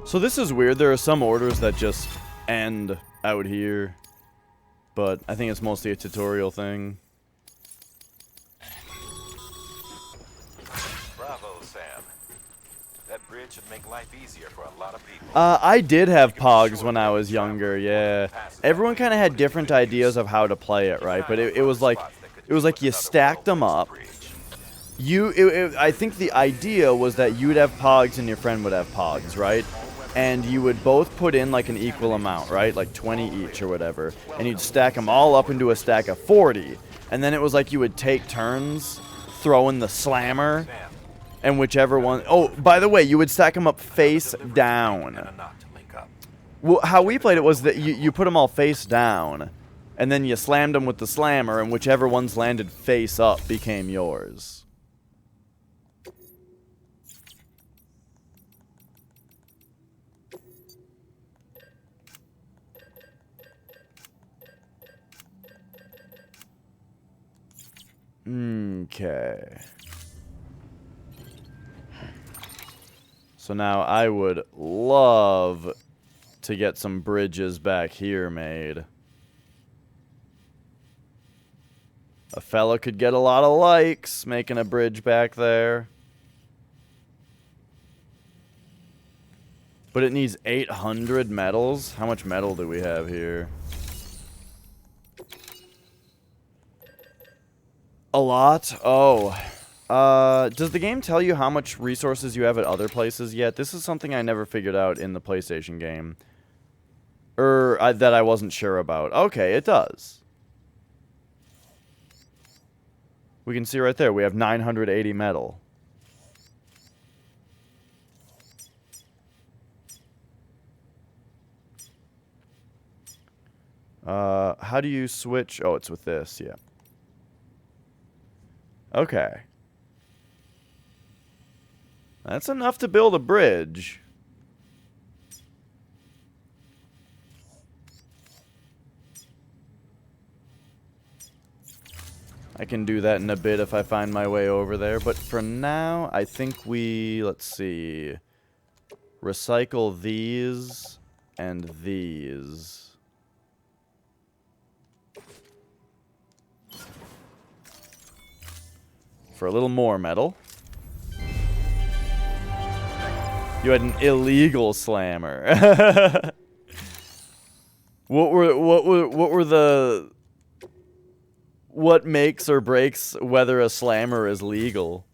So this is weird. There are some orders that just end out here, but I think it's mostly a tutorial thing. Bravo, Sam. That bridge should make life easier for a lot of people. I did have pogs when I was younger, yeah. Everyone kind of had different ideas of how to play it, right? But it was like you stacked them up. I think the idea was that you'd have pogs and your friend would have pogs, right? And you would both put in like an equal amount, right? Like 20 each or whatever. And you'd stack them all up into a stack of 40. And then it was like you would take turns throwing the slammer. And whichever one... Oh, by the way, you would stack them up face down. Well, how we played it was that you put them all face down, and then you slammed them with the slammer, and whichever ones landed face up became yours. Okay. So now I would love to get some bridges back here made. A fella could get a lot of likes making a bridge back there. But it needs 800 metals. How much metal do we have here? A lot? Oh. Does the game tell you how much resources you have at other places yet? This is something I never figured out in the PlayStation game. That I wasn't sure about. Okay, it does. We can see right there, we have 980 metal. How do you switch? Oh, it's with this, yeah. Okay. That's enough to build a bridge. I can do that in a bit if I find my way over there. But for now, I think we... Let's see. Recycle these and these. For a little more metal. You had an illegal slammer. What makes or breaks whether a slammer is legal?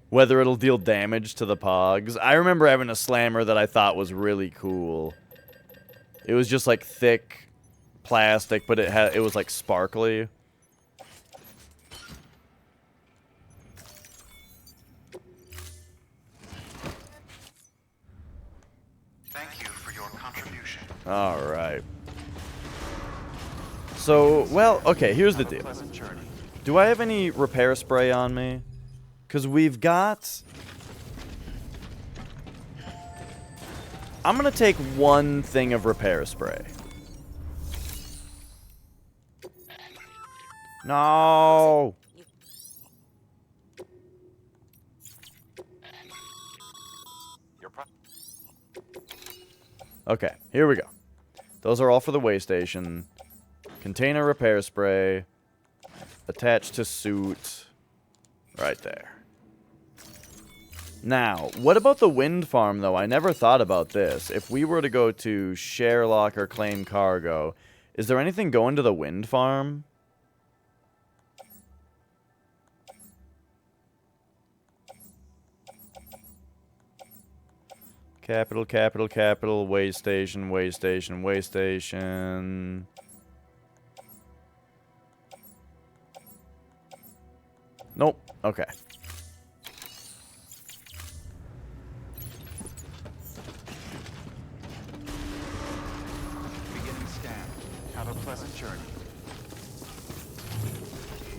Whether it'll deal damage to the pogs. I remember having a slammer that I thought was really cool. It was just like thick plastic, but it was like sparkly. Alright. So, well, okay, here's the deal. Do I have any repair spray on me? Because we've got... I'm going to take one thing of repair spray. No! Okay, here we go. Those are all for the way station. Container repair spray. Attached to suit. Right there. Now, what about the wind farm, though? I never thought about this. If we were to go to share lock or claim cargo, is there anything going to the wind farm? Capital, capital, capital, way station, way station, way station. Nope. Okay. Beginning scan. Have a pleasant journey.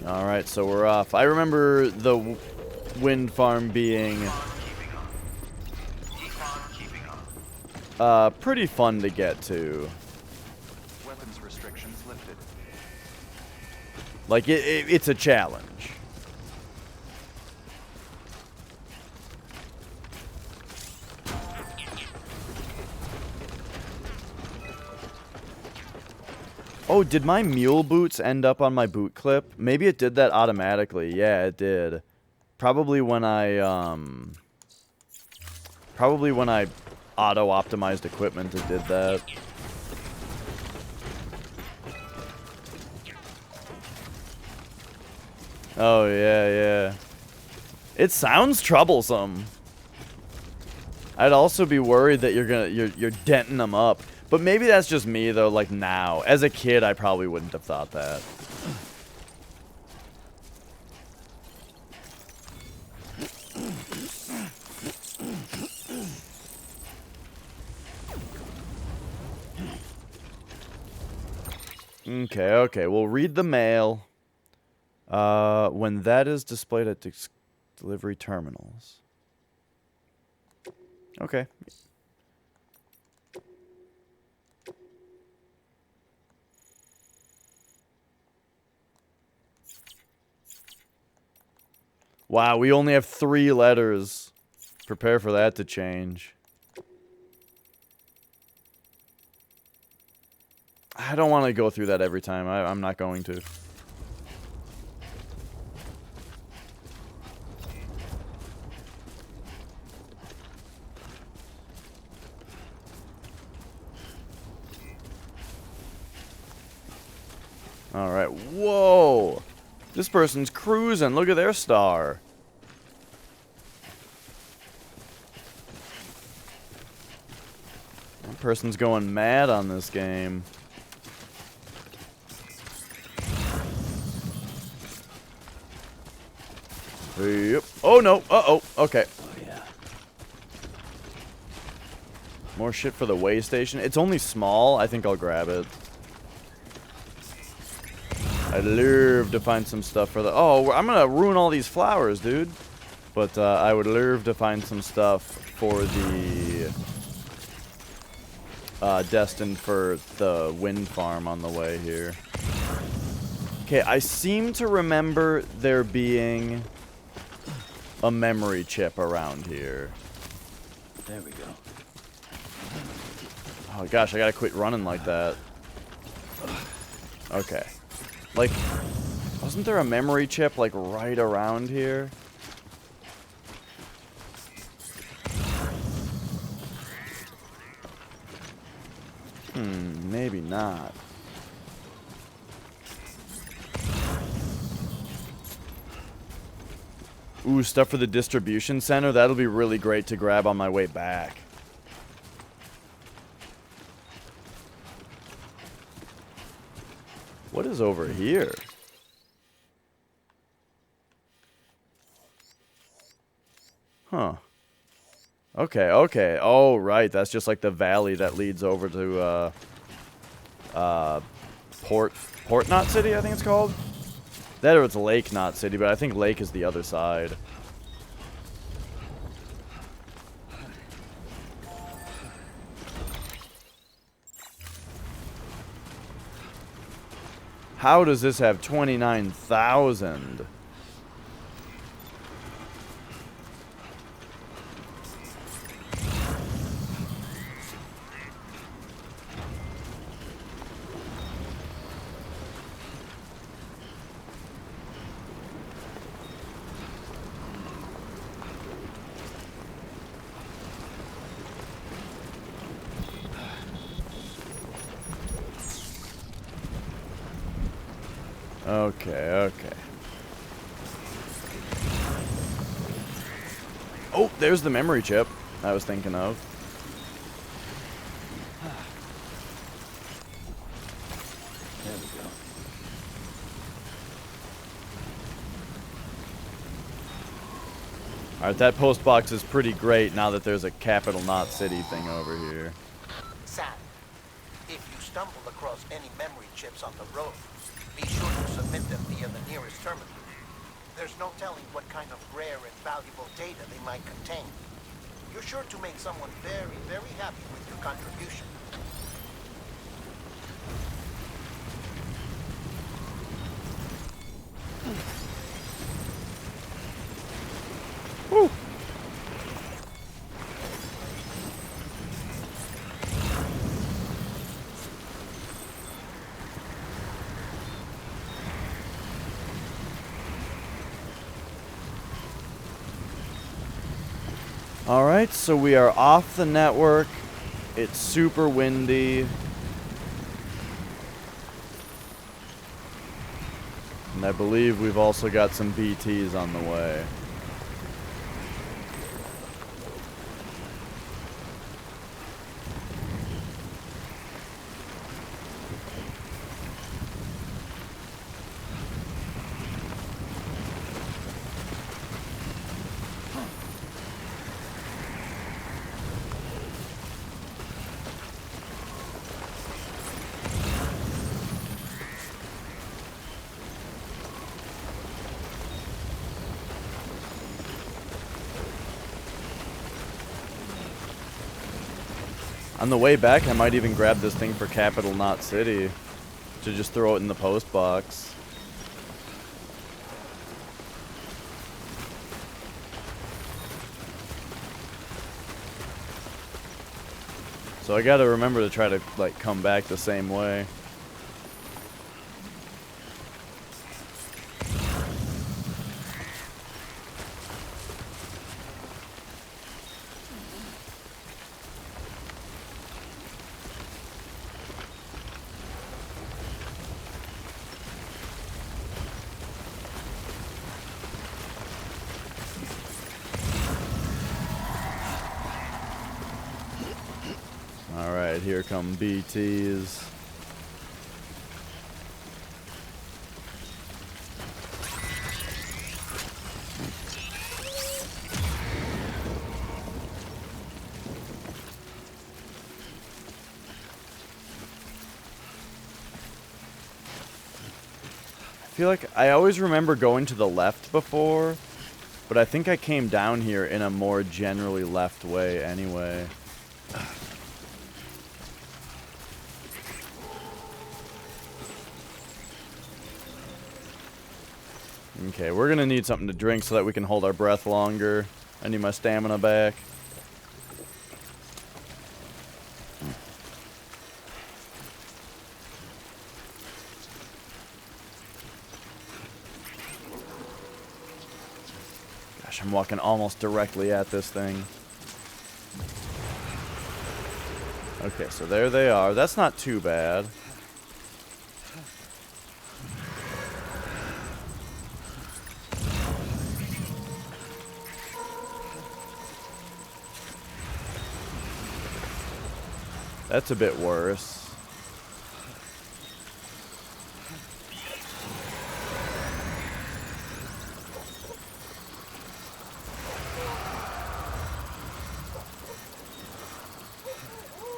Alright, so we're off. I remember the wind farm being... pretty fun to get to. Weapons restrictions lifted. Like, it's a challenge. Oh, did my mule boots end up on my boot clip? Maybe it did that automatically. Yeah, it did. Probably when I auto-optimized equipment, it did that. Oh, yeah, yeah. It sounds troublesome. I'd also be worried that you're denting them up. But maybe that's just me, though, like now. As a kid, I probably wouldn't have thought that. Okay, okay. We'll read the mail. When that is displayed at delivery terminals. Okay. Wow, we only have 3 letters. Prepare for that to change. I don't want to go through that every time. I'm not going to. Alright, whoa! This person's cruising, look at their star. That person's going mad on this game. Yep. Oh no, uh-oh, okay. Oh yeah. More shit for the way station. It's only small, I think I'll grab it. I'd love to find some stuff for the... Oh, I'm gonna ruin all these flowers, dude. But I would love to find some stuff for the... destined for the wind farm on the way here. Okay, I seem to remember there being a memory chip around here. There we go. Oh gosh, I gotta quit running like that. Okay. Like, wasn't there a memory chip, like, right around here? Maybe not. Ooh, stuff for the distribution center? That'll be really great to grab on my way back. What is over here? Huh. Okay, okay. Oh, right. That's just like the valley that leads over to, Port Knot City, I think it's called? That or it's Lake Knot City, but I think Lake is the other side. How does this have 29,000? Okay, okay. Oh, there's the memory chip I was thinking of. There we go. Alright, that post box is pretty great now that there's a Capital Knot City thing over here. Sam, if you stumble across any memory chips on the road, be sure to submit them via the nearest terminal. There's no telling what kind of rare and valuable data they might contain. You're sure to make someone very, very happy with your contribution. Woo! Alright, so we are off the network. It's super windy. And I believe we've also got some BTs on the way. On the way back, I might even grab this thing for Capital Knot City to just throw it in the post box. So I gotta remember to try to, like, come back the same way. Alright, here come BTs. I feel like I always remember going to the left before, but I think I came down here in a more generally left way anyway. Okay, we're gonna need something to drink so that we can hold our breath longer. I need my stamina back. Gosh, I'm walking almost directly at this thing. Okay, so there they are. That's not too bad. That's a bit worse.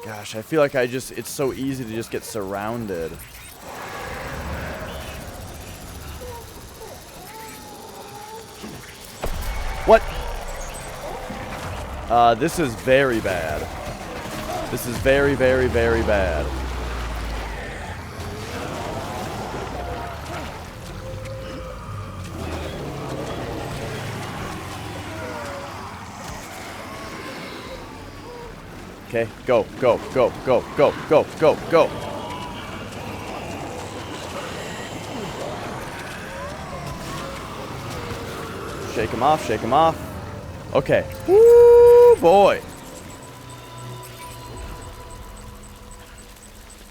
Gosh, I feel like it's so easy to just get surrounded. What? This is very bad. This is very, very, very bad. Okay, go, go, go, go, go, go, go, go. Shake him off, shake him off. Okay. Woo, boy.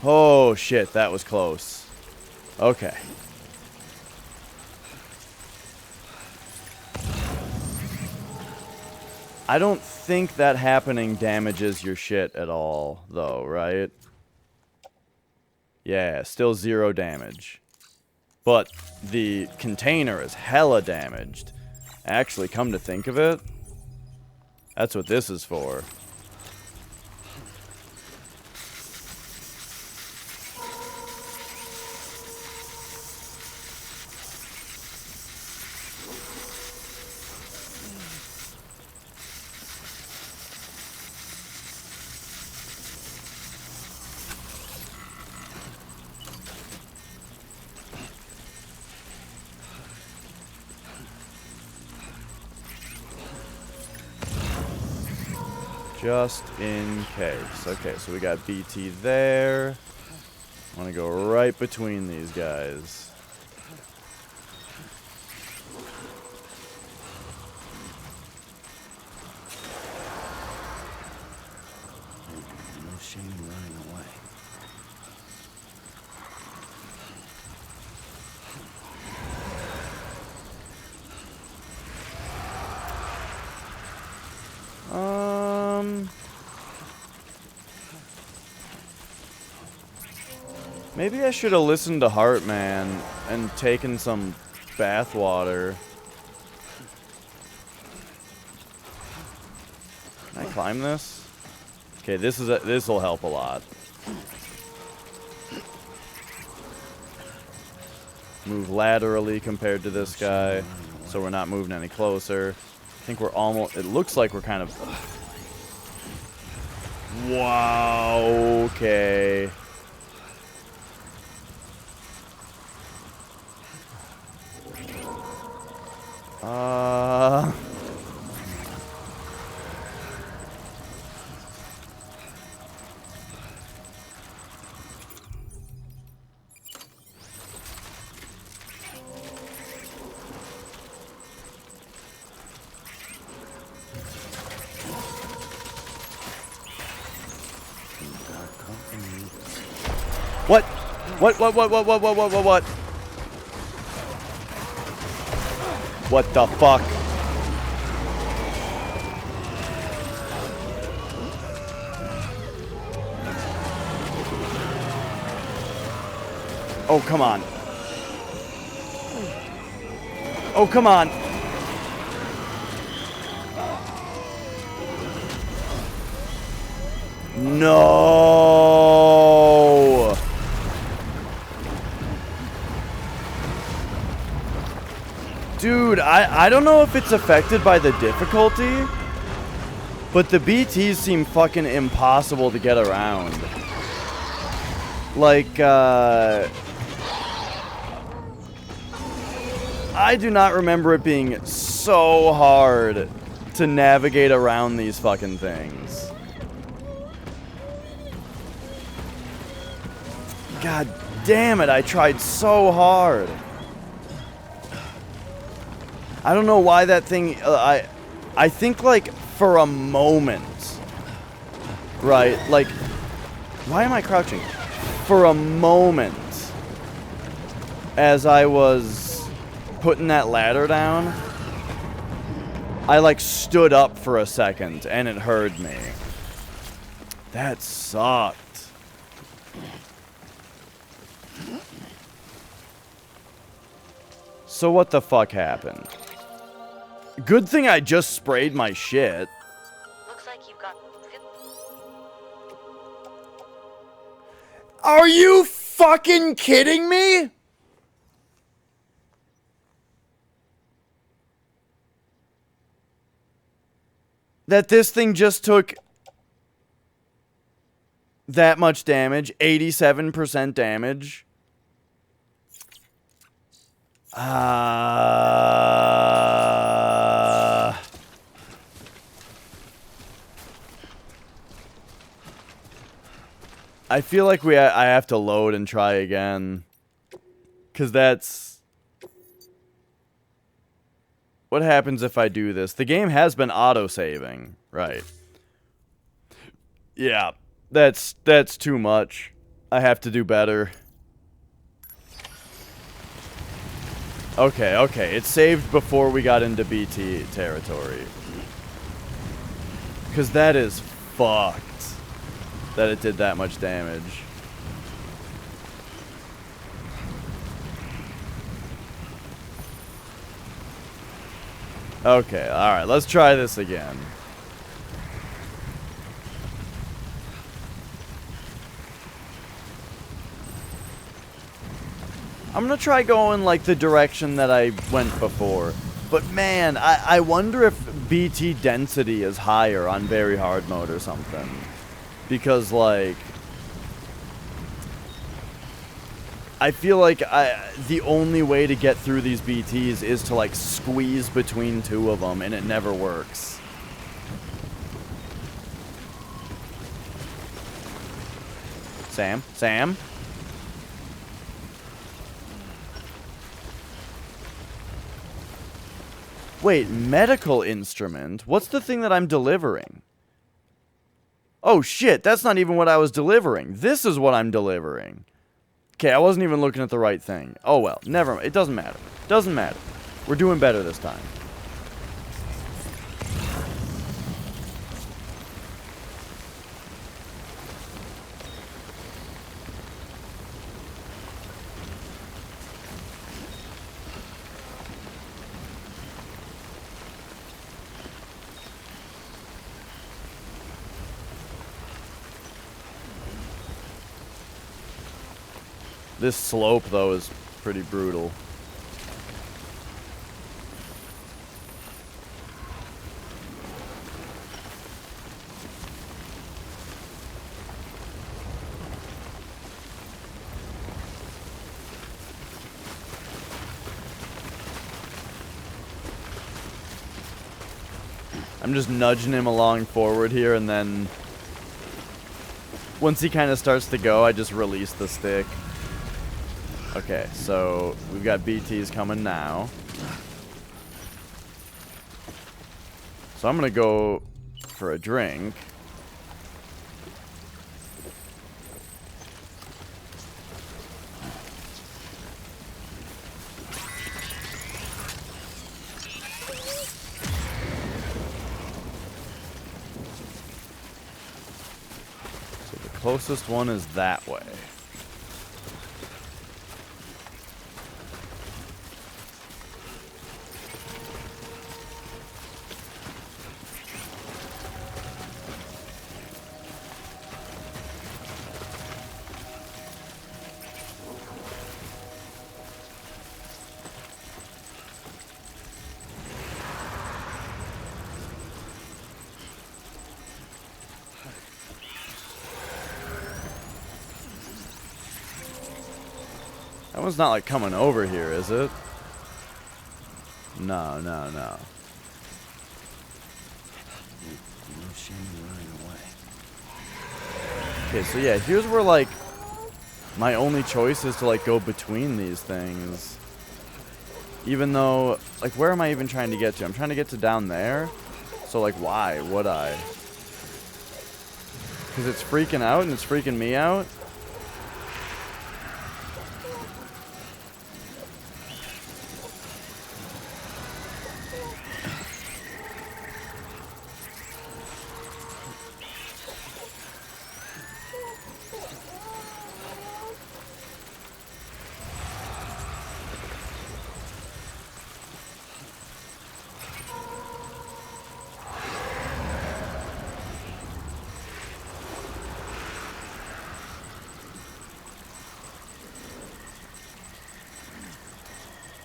Oh, shit, that was close. Okay. I don't think that happening damages your shit at all, though, right? Yeah, still 0 damage. But the container is hella damaged. Actually, come to think of it, that's what this is for. Just in case. Okay, so we got BT there. I want to go right between these guys. No shame in running away. Maybe I should have listened to Heartman and taken some bath water. Can I climb this? Okay, this will help a lot. Move laterally compared to this guy, so we're not moving any closer. I think we're almost. It looks like we're kind of. Wow, okay. What? What? What the fuck? Oh, come on. Oh, come on. No. Dude, I don't know if it's affected by the difficulty, but the BTs seem fucking impossible to get around. Like, I do not remember it being so hard to navigate around these fucking things. God damn it, I tried so hard. I don't know why that thing, I think like for a moment, right? Like, why am I crouching? For a moment, as I was putting that ladder down, I like stood up for a second and it heard me. That sucked. So what the fuck happened? Good thing I just sprayed my shit. Looks like you've got... Are you fucking kidding me? That this thing just took that much damage, 87% damage. I feel like I have to load and try again. 'Cause that's... What happens if I do this? The game has been auto-saving. Right. Yeah. That's too much. I have to do better. Okay. It saved before we got into BT territory. 'Cause that is fucked. That it did that much damage. Okay, alright, let's try this again. I'm gonna try going like the direction that I went before. But man, I wonder if BT density is higher on very hard mode or something. Because, like, I feel like the only way to get through these BTs is to, like, squeeze between two of them, and it never works. Sam? Wait, medical instrument? What's the thing that I'm delivering? Oh shit, that's not even what I was delivering. This is what I'm delivering. Okay, I wasn't even looking at the right thing. Oh well, never mind. It doesn't matter. Doesn't matter. We're doing better this time. This slope, though, is pretty brutal. I'm just nudging him along forward here, and then once he kind of starts to go, I just release the stick. Okay, so we've got BTs coming now. So I'm gonna go for a drink. So the closest one is that way. That one's not like coming over here, is it? No, no, no. No shame in running away. Okay, so yeah, here's where like my only choice is to like go between these things. Even though, like, where am I even trying to get to? I'm trying to get to down there. So like, why would I? Because it's freaking out and it's freaking me out.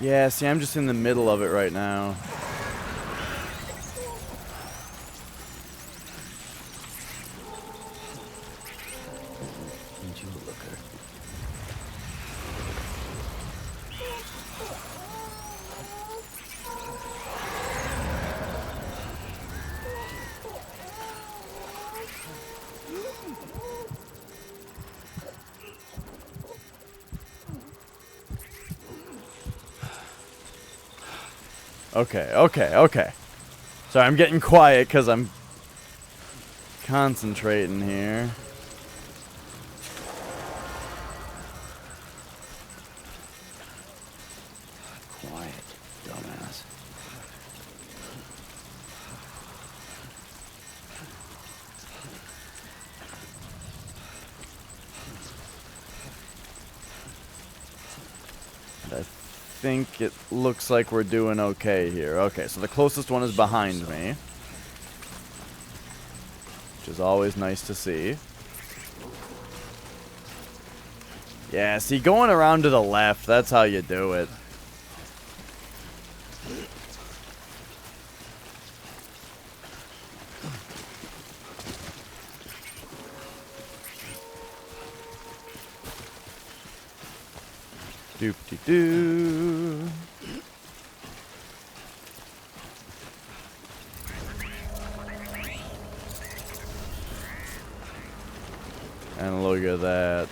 Yeah, see, I'm just in the middle of it right now. JUL looker. Okay. Sorry, I'm getting quiet because I'm concentrating here. Quiet, dumbass. I think it looks like we're doing okay here. Okay, so the closest one is behind me, which is always nice to see. Yeah, see, going around to the left, that's how you do it. Doop-de-doo. And look at that.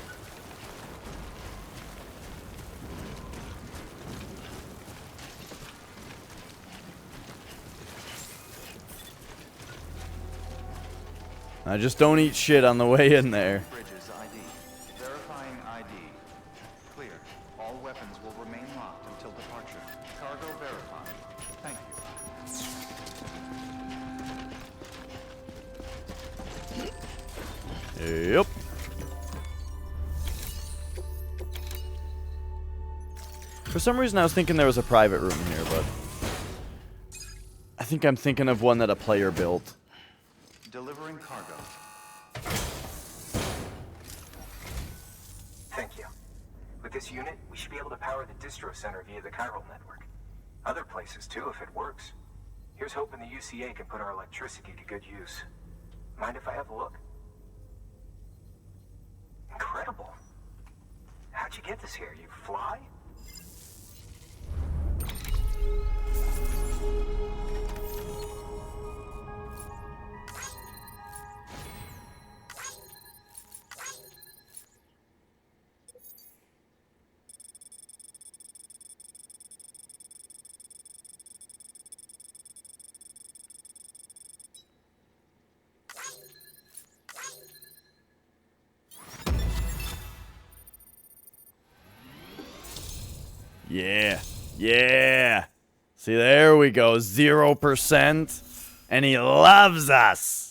I just don't eat shit on the way in there. Bridges ID. Verifying ID. Clear. All weapons will remain locked until departure. Cargo verified. Thank you. Yep. For some reason I was thinking there was a private room here, but I think I'm thinking of one that a player built. Delivering cargo. Thank you. With this unit, we should be able to power the distro center via the chiral network. Other places too, if it works. Here's hoping the UCA can put our electricity to good use. Mind if I have a look? Incredible. How'd you get this here? You fly? Yeah. Yeah. See, there we go. 0%. And he loves us.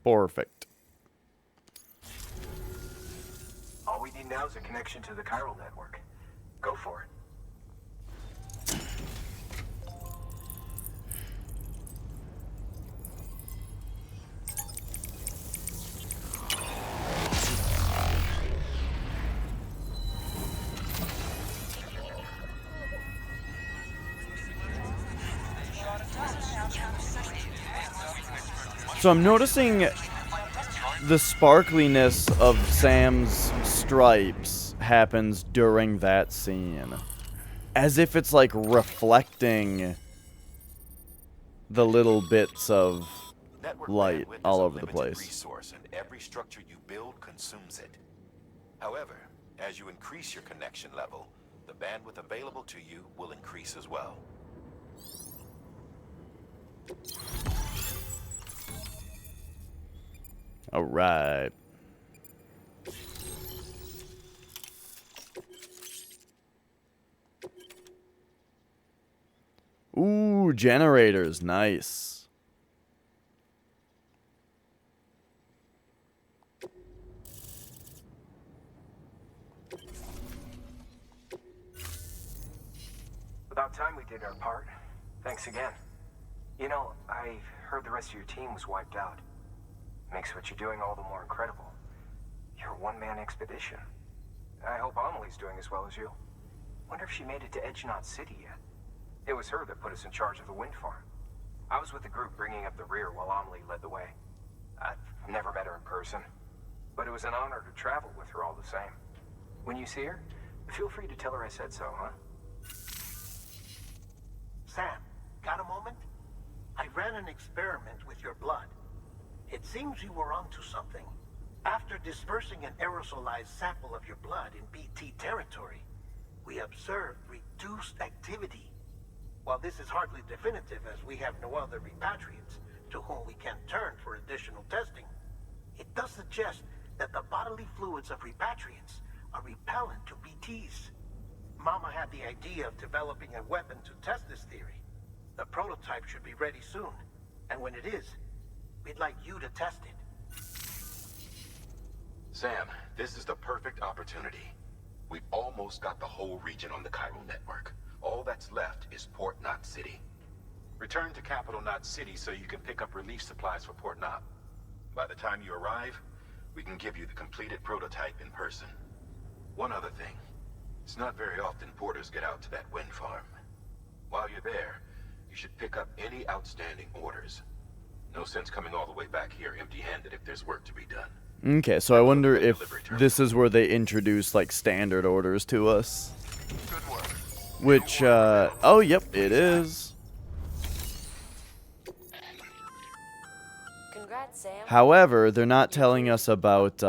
Perfect. All we need now is a connection to the chiral network. Go for it. So I'm noticing the sparkliness of Sam's stripes happens during that scene. As if it's like reflecting the little bits of light all over the place. Resource, and every structure you build consumes it. However, as you increase your connection level, the bandwidth available to you will increase as well. All right. Ooh, generators, nice. About time we did our part. Thanks again. You know, I heard the rest of your team was wiped out. Makes what you're doing all the more incredible. You're a one-man expedition. I hope Amelie's doing as well as you. Wonder if she made it to Edgenot City yet. It was her that put us in charge of the wind farm. I was with the group bringing up the rear while Amelie led the way. I've never met her in person, but it was an honor to travel with her all the same. When you see her, feel free to tell her I said so, huh? Sam, got a moment? I ran an experiment with your blood. It seems you were onto something. After dispersing an aerosolized sample of your blood in BT territory, we observed reduced activity. While this is hardly definitive, as we have no other repatriates to whom we can turn for additional testing, it does suggest that the bodily fluids of repatriates are repellent to BTs. Mama had the idea of developing a weapon to test this theory. The prototype should be ready soon, and when it is, we'd like you to test it. Sam, this is the perfect opportunity. We've almost got the whole region on the chiral network. All that's left is Port Knot City. Return to Capital Knot City so you can pick up relief supplies for Port Knot. By the time you arrive, we can give you the completed prototype in person. One other thing. It's not very often porters get out to that wind farm. While you're there, you should pick up any outstanding orders. No sense coming all the way back here empty-handed if there's work to be done. Okay, so I wonder if this is where they introduce like standard orders to us. Good work. Which, oh, yep, it is. Congrats, Sam. However, they're not telling us about,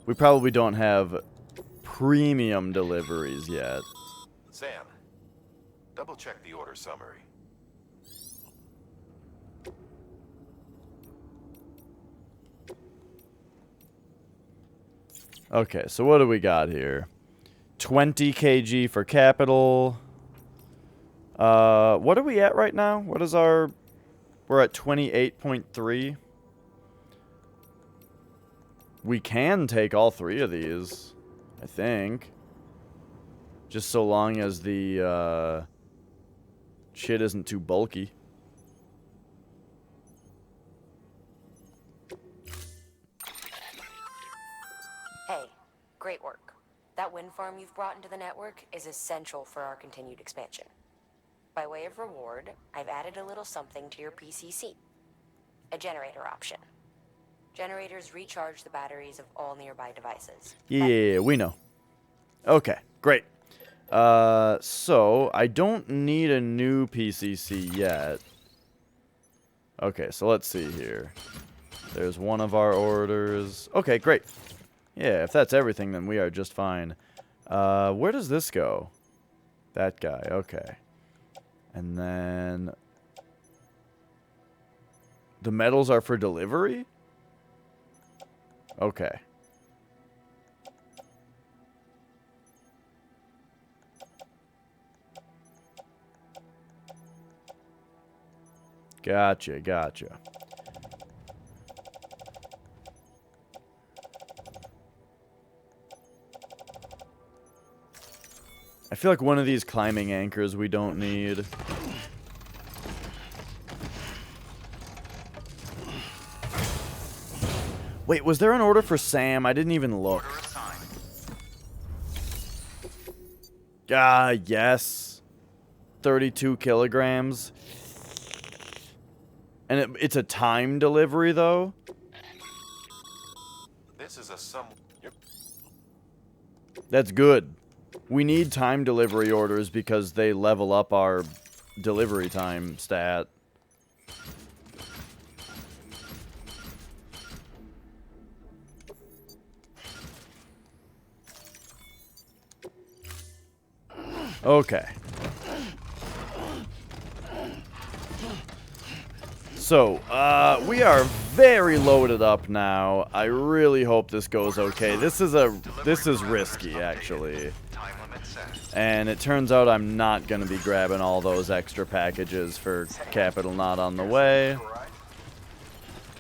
we probably don't have premium deliveries yet. Sam, double-check the order summary. Okay, so what do we got here? 20 kg for capital. What are we at right now? What is our... We're at 28.3. We can take all three of these, I think. Just so long as the, shit isn't too bulky. Hey, great work. That wind farm you've brought into the network is essential for our continued expansion. By way of reward, I've added a little something to your PCC. A generator option. Generators recharge the batteries of all nearby devices. Yeah, we know. Okay, great. So, I don't need a new PCC yet. Okay, so let's see here. There's one of our orders. Okay, great. Yeah, if that's everything, then we are just fine. Where does this go? That guy, okay. And then the metals are for delivery? Okay. Gotcha, gotcha. I feel like one of these climbing anchors we don't need. Wait, was there an order for Sam? I didn't even look. Ah, yes. 32 kilograms. And it's a time delivery, though? This is a Yep. That's good. We need time delivery orders because they level up our delivery time stat. Okay. So, we are very loaded up now. I really hope this goes okay. This is risky, actually. And it turns out I'm not going to be grabbing all those extra packages for Capital Not on the Way.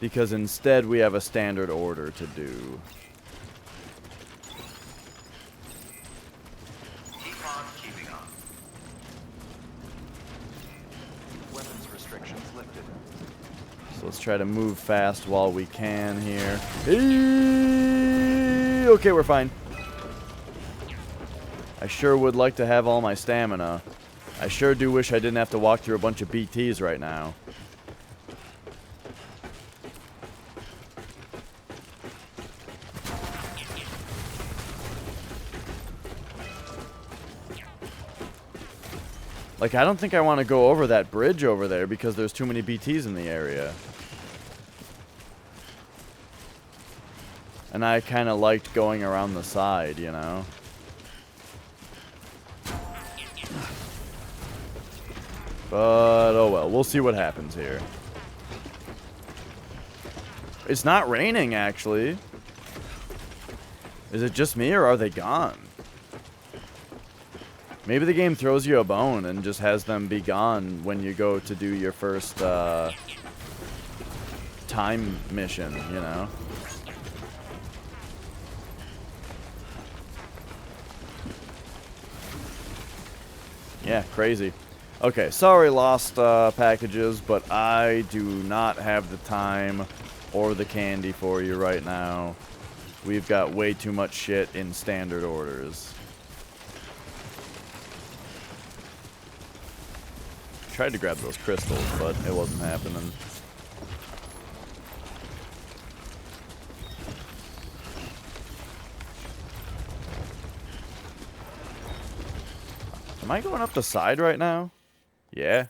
Because instead we have a standard order to do. Keep on keeping on. Weapons restrictions lifted. So let's try to move fast while we can here. Okay, we're fine. I sure would like to have all my stamina. I sure do wish I didn't have to walk through a bunch of BTs right now. Like, I don't think I want to go over that bridge over there because there's too many BTs in the area. And I kind of liked going around the side, you know? But, oh well, we'll see what happens here. It's not raining, actually. Is it just me, or are they gone? Maybe the game throws you a bone and just has them be gone when you go to do your first, time mission, you know? Yeah, crazy. Okay, sorry, lost packages, but I do not have the time or the candy for you right now. We've got way too much shit in standard orders. Tried to grab those crystals, but it wasn't happening. Am I going up the side right now? Yeah.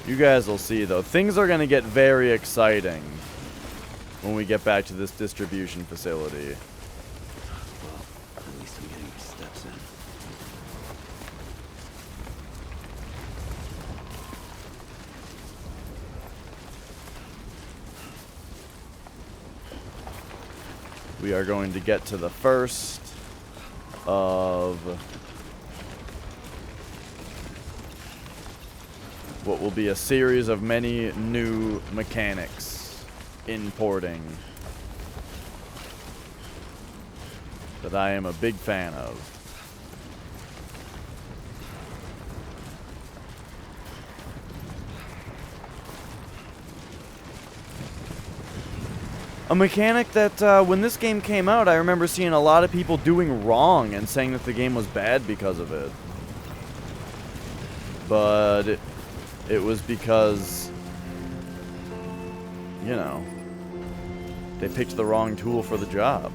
You guys will see, though. Things are going to get very exciting when we get back to this distribution facility. Well, at least I'm getting my steps in. We are going to get to the first of what will be a series of many new mechanics in porting that I am a big fan of. A mechanic that when this game came out, I remember seeing a lot of people doing wrong and saying that the game was bad because of it. But it was because, you know, they picked the wrong tool for the job.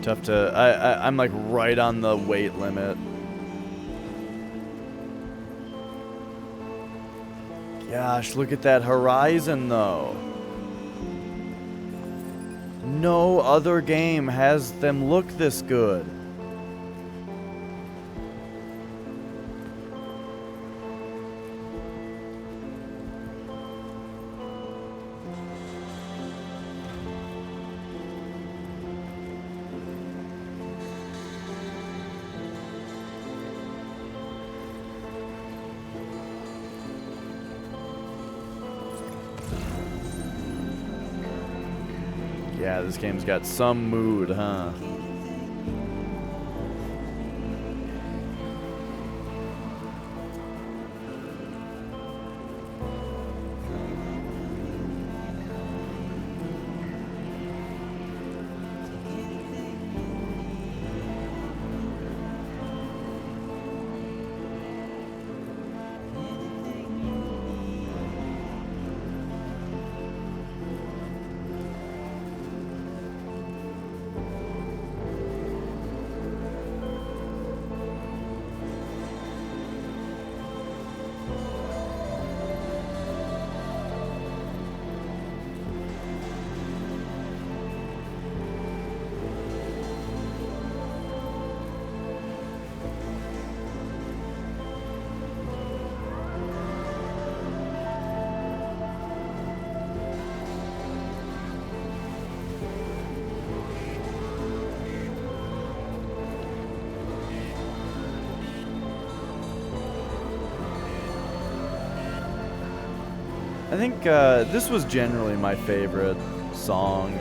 Tough to, I'm like right on the weight limit. Gosh, look at that horizon though. No other game has them look this good. Yeah, this game's got some mood, huh? I think this was generally my favorite song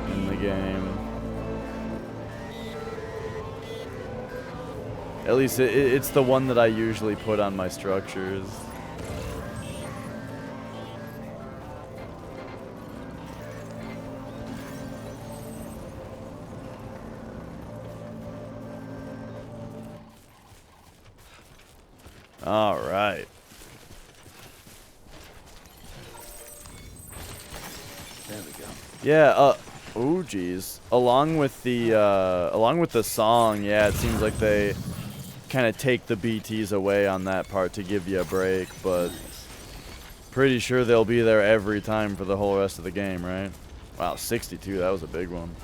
in the game. At least it's the one that I usually put on my structures. All right. There we go. Yeah, oh geez. Along with the song, yeah, it seems like they kind of take the BTs away on that part to give you a break, but pretty sure they'll be there every time for the whole rest of the game, right? Wow, 62, that was a big one.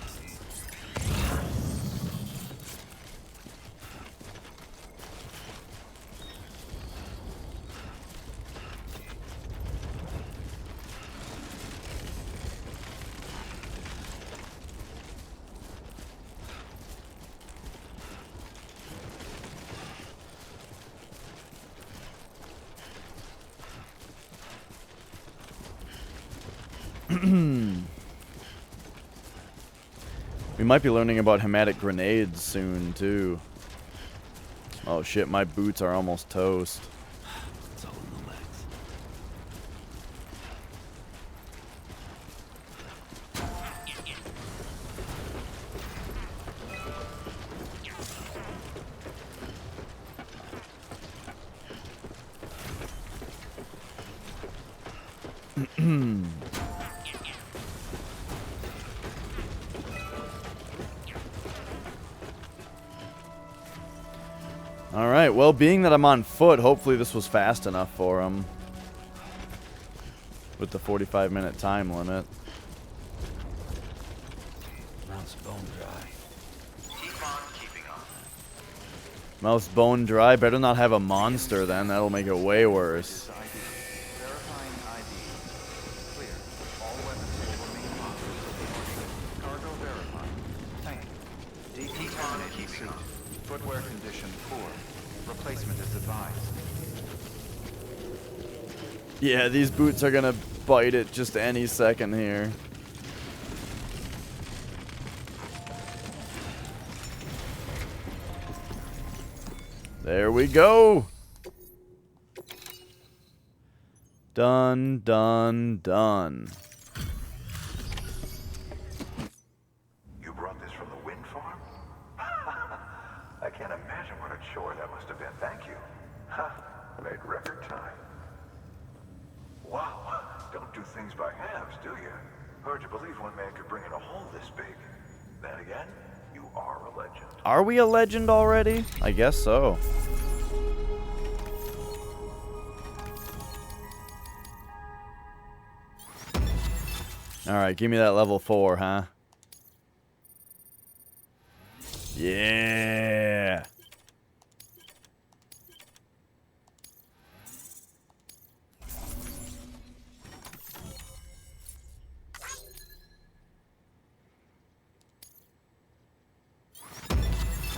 We might be learning about hematic grenades soon, too. Oh shit, my boots are almost toast. It's all in the legs. Alright, well, being that I'm on foot, hopefully this was fast enough for him. With the 45-minute time limit. Mount's bone dry. Keep on keeping on. Mouth's bone dry. Better not have a monster then. That'll make it way worse. Verifying ID. Clear. All weapons will remain locked. Cargo verified. Thank you. Decontaminating suit. Footwear condition poor. Replacement is advised. Yeah, these boots are gonna bite it just any second here. There we go. Done, done, done. You brought this from the wind farm? I can't imagine what a chore that must have been. Thank you. Ha! Made record time. Wow. Don't do things by halves, do you? Hard to believe one man could bring in a hole this big. Then again, you are a legend. Are we a legend already? I guess so. Alright, give me that level 4, huh? Yeah!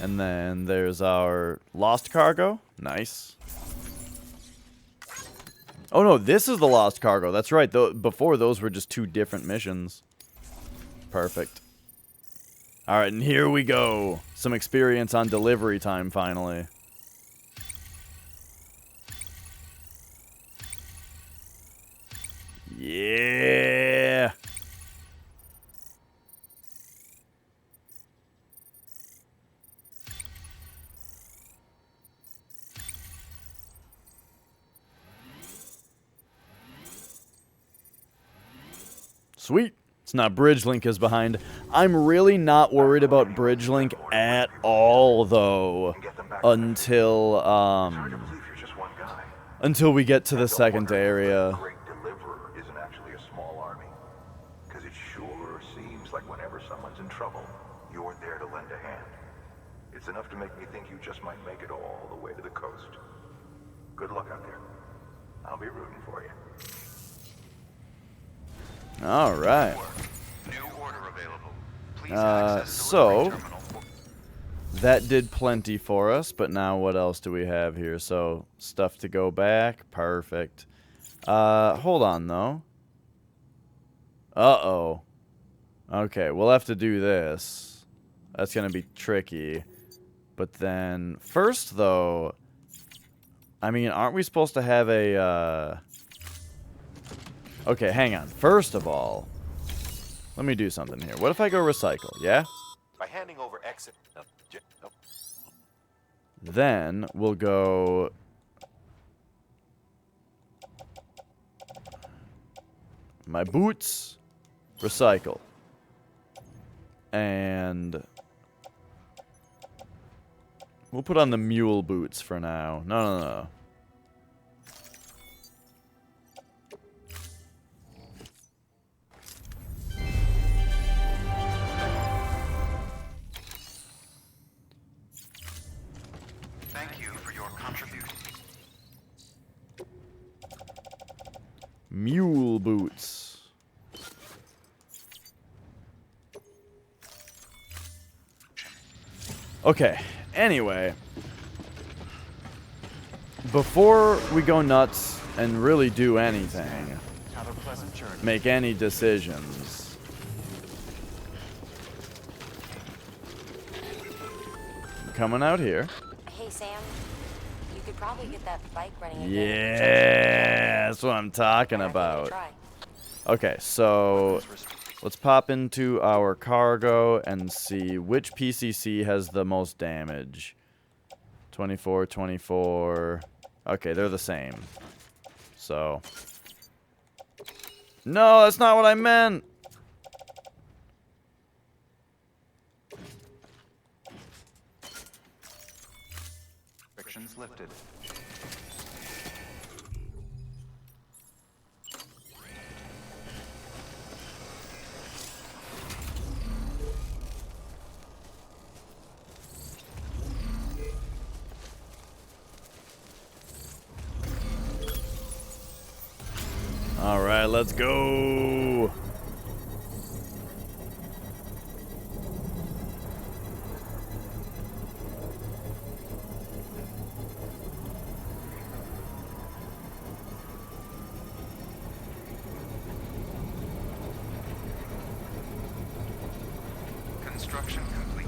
And then there's our lost cargo. Nice. Oh no, this is the lost cargo. That's right. Before, those were just 2 different missions. Perfect. Alright, and here we go. Some experience on delivery time, finally. Yeah! Sweet. It's not Bridgelink is behind. I'm really not worried about Bridgelink at all, though. Until we get to the second area. Great deliverer isn't actually a small army. Because it sure seems like whenever someone's in trouble, you're there to lend a hand. It's enough to make me think you just might make it all the way to the coast. Good luck out there. I'll be rooting for you. All right. So that did plenty for us, but now what else do we have here? So stuff to go back. Perfect. Hold on though. Uh-oh. Okay, we'll have to do this. That's gonna be tricky. But then first though, I mean, aren't we supposed to have a Okay, hang on. First of all, let me do something here. What if I go recycle, yeah? By handing over exit. Then we'll go my boots, recycle. And we'll put on the mule boots for now. No. Mule boots. Okay, anyway. Before we go nuts and really do anything, make any decisions, I'm coming out here. Hey, Sam. You could probably get that bike running again. Yeah, that's what I'm talking about. Okay, so let's pop into our cargo and see which PCC has the most damage. 24, 24. Okay, they're the same. So. No, that's not what I meant. Restrictions lifted. let's go. Construction complete.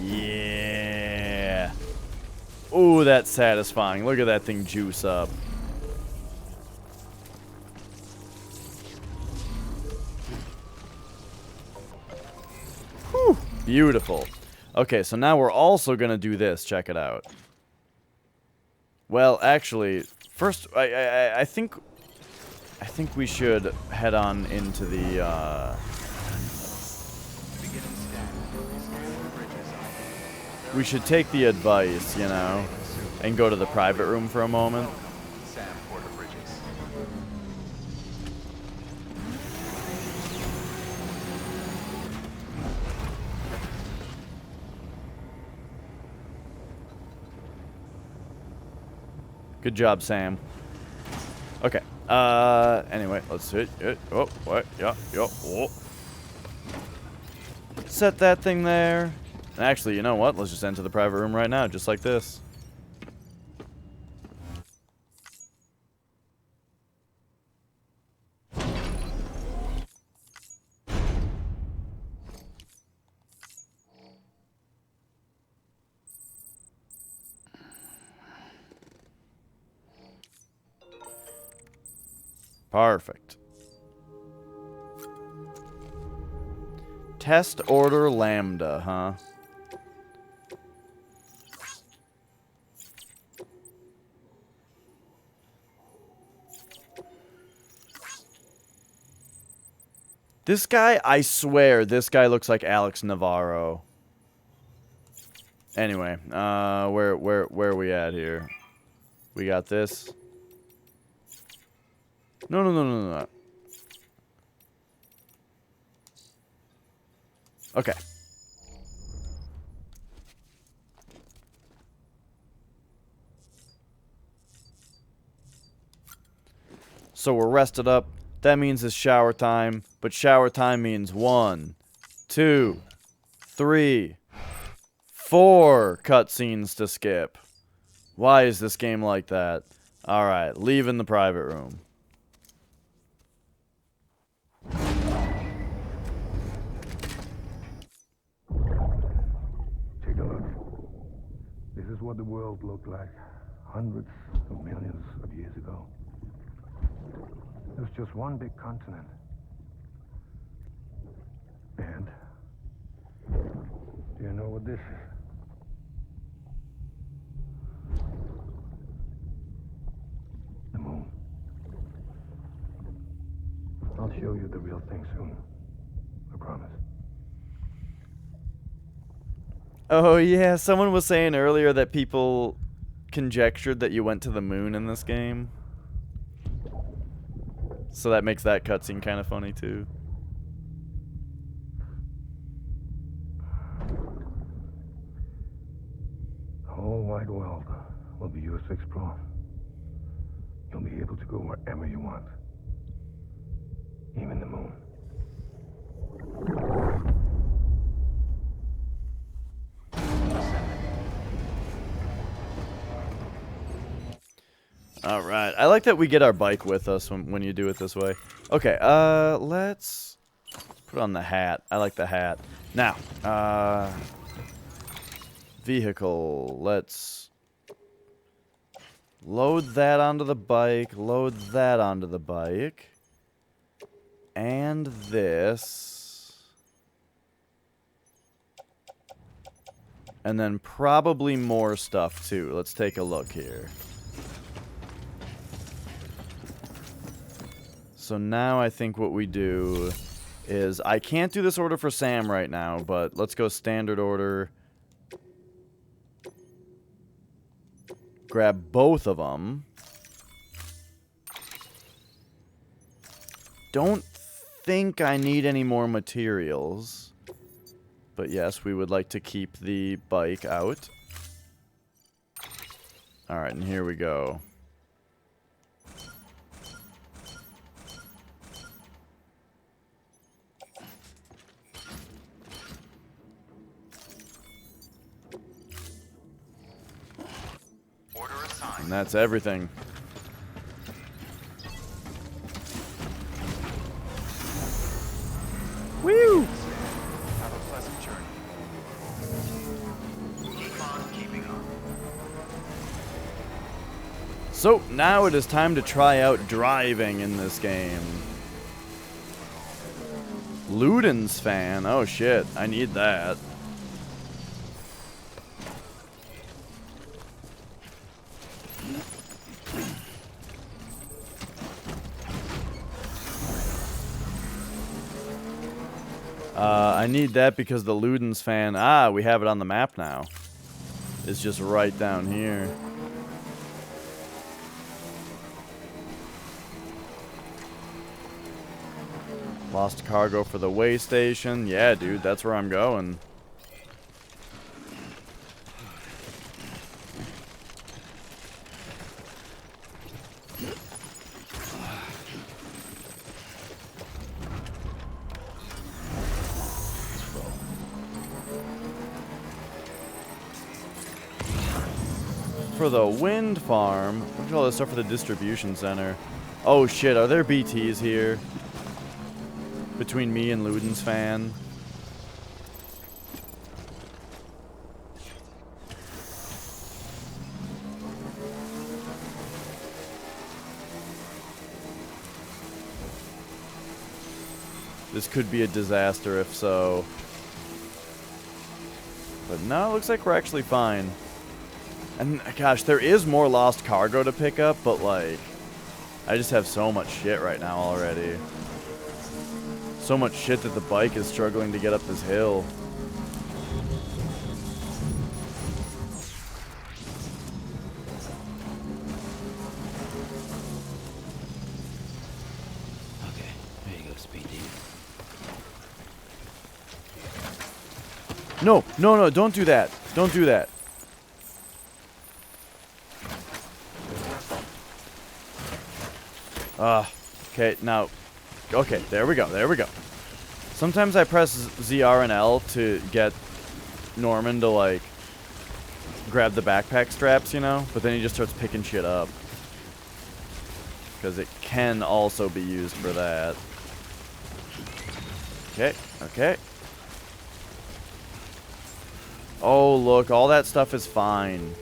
Yeah. Ooh, that's satisfying. Look at that thing juice up. Whew, beautiful. Okay, so now we're also gonna do this. Check it out. Well, actually, first, I think we should head on into the. We should take the advice, you know, and go to the private room for a moment. Sam Porter Bridges. Good job, Sam. Okay. Anyway, let's hit it. Oh, what? Yeah, yeah. Oh. Set that thing there. And actually, you know what? Let's just enter the private room right now, just like this. Perfect. Test order lambda, huh? This guy, I swear, this guy looks like Alex Navarro. Anyway, where are we at here? We got this. No. Okay. So we're rested up. That means it's shower time. But shower time means 1, 2, 3, 4 cutscenes to skip. Why is this game like that? Alright, leaving the private room. Take a look. This is what the world looked like hundreds of millions of years ago. It was just one big continent. And do you know what this is? The moon. I'll show you the real thing soon. I promise. Oh yeah, someone was saying earlier that people conjectured that you went to the moon in this game. So that makes that cutscene kind of funny too. The whole wide world will be yours to explore. You'll be able to go wherever you want. Even the moon. Alright, I like that we get our bike with us when you do it this way. Okay, let's put on the hat. I like the hat. Now, vehicle. Let's load that onto the bike, load that onto the bike. And this. And then probably more stuff too. Let's take a look here. So now I think what we do is, I can't do this order for Sam right now, but let's go standard order. Grab both of them. Don't think I need any more materials. But yes, we would like to keep the bike out. Alright, and here we go. And that's everything. Woo! Have a pleasant journey. Keep on keeping on. So now it is time to try out driving in this game. Luden's fan. Oh shit, I need that. I need that because the Luden's fan, we have it on the map now. It's just right down here. Lost cargo for the way station. Yeah, dude, that's where I'm going. For the wind farm. Look at all this stuff for the distribution center. Oh shit, are there BTs here? Between me and Luden's fan. This could be a disaster if so. But no, it looks like we're actually fine. And gosh, there is more lost cargo to pick up, but like, I just have so much shit right now already. So much shit that the bike is struggling to get up this hill. Okay, there you go, Speedy. No, no, no, don't do that. Don't do that. Okay, now, okay, there we go, there we go. Sometimes I press ZR and L to get Norman to, like, grab the backpack straps, you know? But then he just starts picking shit up. Because it can also be used for that. Okay, okay. Oh, look, all that stuff is fine.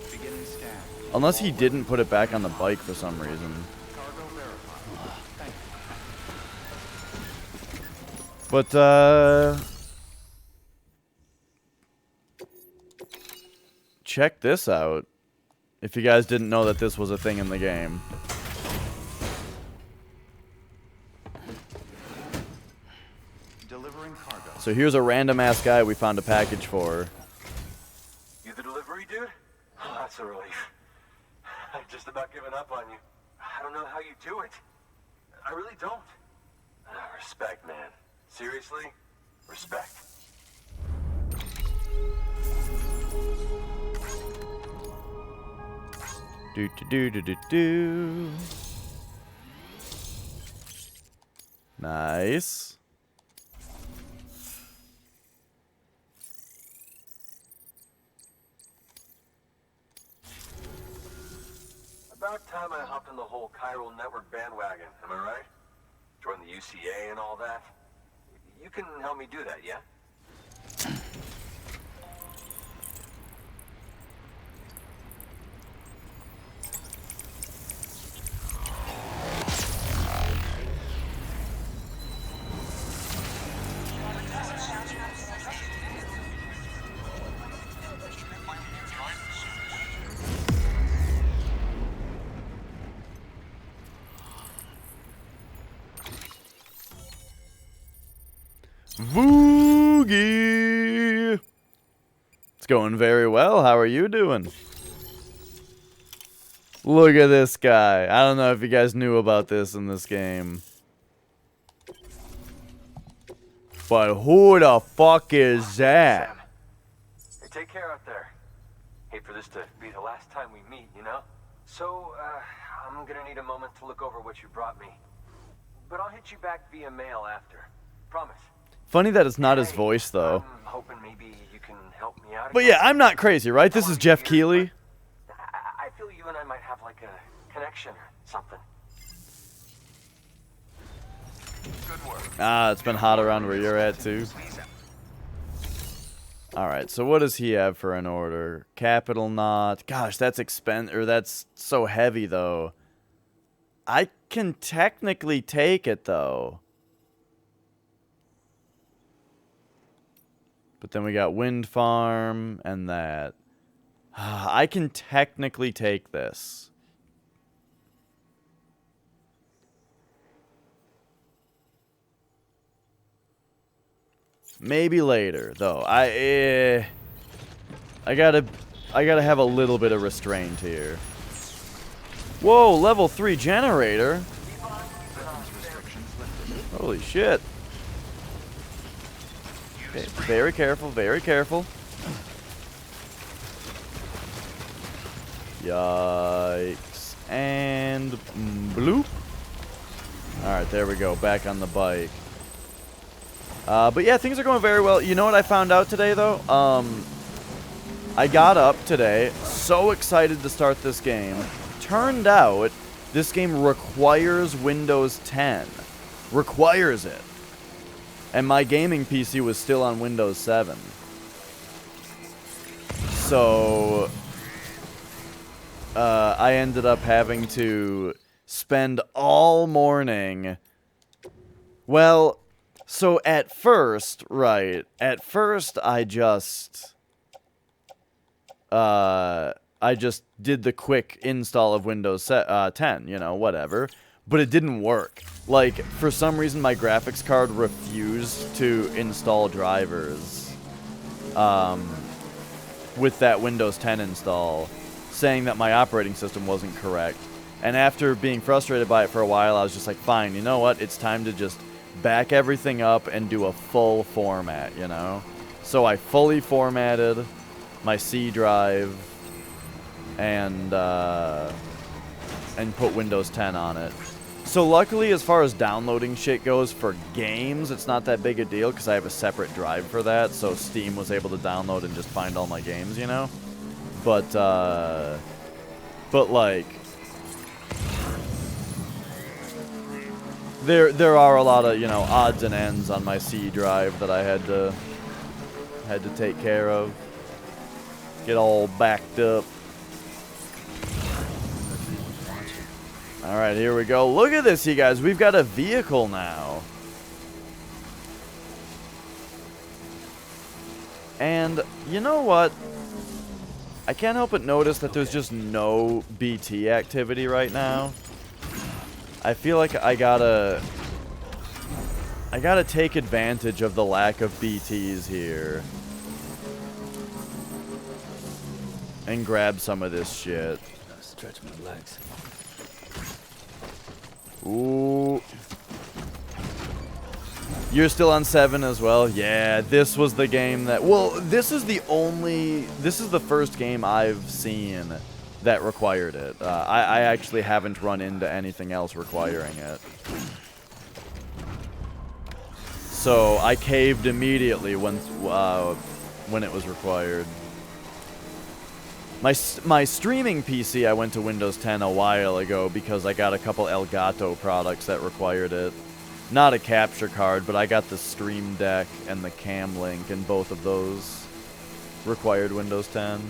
Beginning scan. Unless he didn't put it back on the bike for some reason. Cargo verified. Thank you. But, check this out. If you guys didn't know that this was a thing in the game. Delivering cargo. So here's a random ass guy we found a package for. You the delivery dude? Oh, that's a relief. I've just about given up on you. I don't know how you do it. I really don't. Respect, man. Seriously? Respect. Do do do do do do. Nice. About time I hopped on the whole chiral network bandwagon, am I right? Join the UCA and all that. You can help me do that, yeah? Voogie! It's going very well. How are you doing? Look at this guy. I don't know if you guys knew about this in this game. But who the fuck is that? Sam. Hey, take care out there. Hate for this to be the last time we meet, you know? So, I'm gonna need a moment to look over what you brought me. But I'll hit you back via mail after. Promise. Funny that it's not his voice, though. I'm hoping maybe you can help me out. But yeah, I'm not crazy, right? This is Jeff Keighley. I feel you you and I might have like a connection or something. Good work. Ah, it's been hot around where you're at, too. Alright, so what does he have for an order? Capital knot. Gosh, that's that's so heavy, though. I can technically take it, though. But then we got wind farm and that. I can technically take this. Maybe later, though. I gotta have a little bit of restraint here. Whoa, level 3 generator. Holy shit. Okay, very careful, very careful. Yikes. And bloop. Alright, there we go. Back on the bike. But yeah, things are going very well. You know what I found out today, though? I got up today, so excited to start this game. Turned out, this game requires Windows 10. Requires it. And my gaming PC was still on Windows 7. So, I ended up having to spend all morning... Well... So at first, right, I just did the quick install of Windows 10, you know, whatever, but it didn't work. Like, for some reason, my graphics card refused to install drivers with that Windows 10 install, saying that my operating system wasn't correct. And after being frustrated by it for a while, I was just like, fine, you know what, it's time to just back everything up and do a full format, you know? So I fully formatted my C drive and put Windows 10 on it. So luckily, as far as downloading shit goes for games, it's not that big a deal because I have a separate drive for that, so Steam was able to download and just find all my games, you know? But like... There are a lot of, you know, odds and ends on my C drive that I had to take care of. Get all backed up. Alright, here we go. Look at this, you guys. We've got a vehicle now. And, you know what? I can't help but notice that there's just no BT activity right now. I feel like I gotta take advantage of the lack of BTs here. And grab some of this shit. Stretch my legs. Ooh. You're still on 7 as well? Yeah, this was the game that... Well, this is the first game I've seen that required it. I actually haven't run into anything else requiring it. So I caved immediately when it was required. My streaming PC, I went to Windows 10 a while ago because I got a couple Elgato products that required it. Not a capture card, but I got the Stream Deck and the Cam Link, and both of those required Windows 10.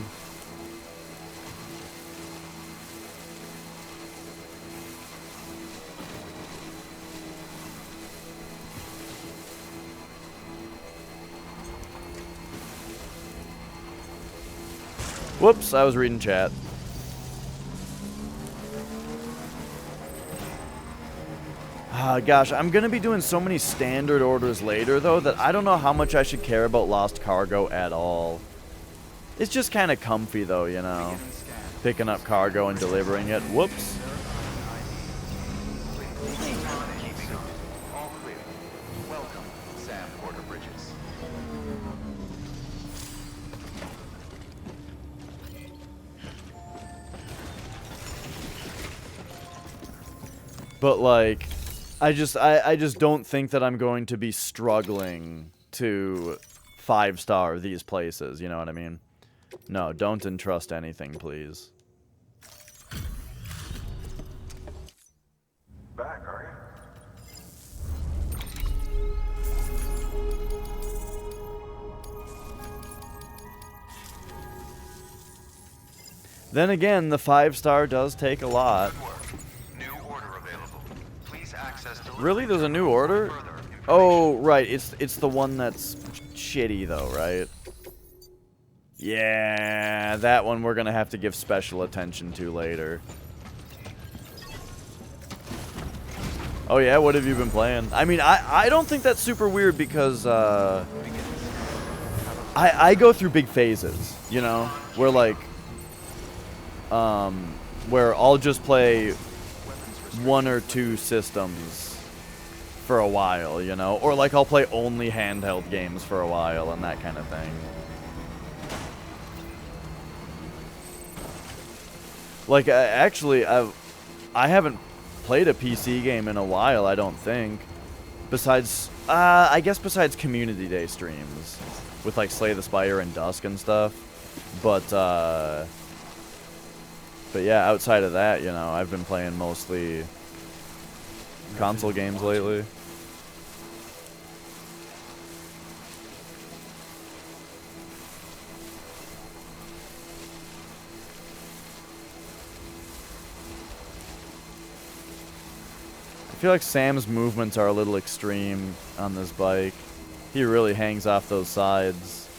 Whoops, I was reading chat. Gosh, I'm going to be doing so many standard orders later, though, that I don't know how much I should care about lost cargo at all. It's just kind of comfy, though, you know. Picking up cargo and delivering it. Whoops. All clear. Welcome, Sam Porter Bridges. But, like, I just don't think that I'm going to be struggling to 5-star these places, you know what I mean? No, don't entrust anything, please. Then again, the 5-star does take a lot. Really? There's a new order? Oh, right. It's the one that's shitty, though, right? Yeah, that one we're gonna have to give special attention to later. Oh yeah, what have you been playing? I mean, I don't think that's super weird because I go through big phases, you know, where like where I'll just play 1 or 2 systems for a while, you know, or like I'll play only handheld games for a while and that kind of thing. Like actually, I haven't played a PC game in a while, I don't think. Besides, I guess besides Community Day streams with like Slay the Spire and Dusk and stuff. But yeah, outside of that, you know, I've been playing mostly console games lately. I feel like Sam's movements are a little extreme on this bike. He really hangs off those sides.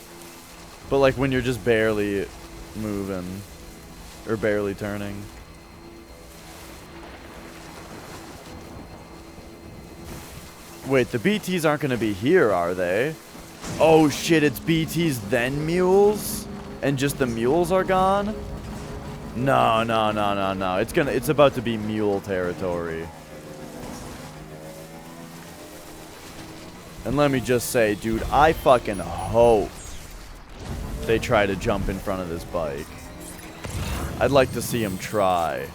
But like when you're just barely moving or barely turning. Wait, the BTs aren't going to be here, are they? Oh shit, it's BTs then mules? And just the mules are gone? No, no, no, no, no. It's about to be mule territory. And let me just say, dude, I fucking hope they try to jump in front of this bike. I'd like to see them try.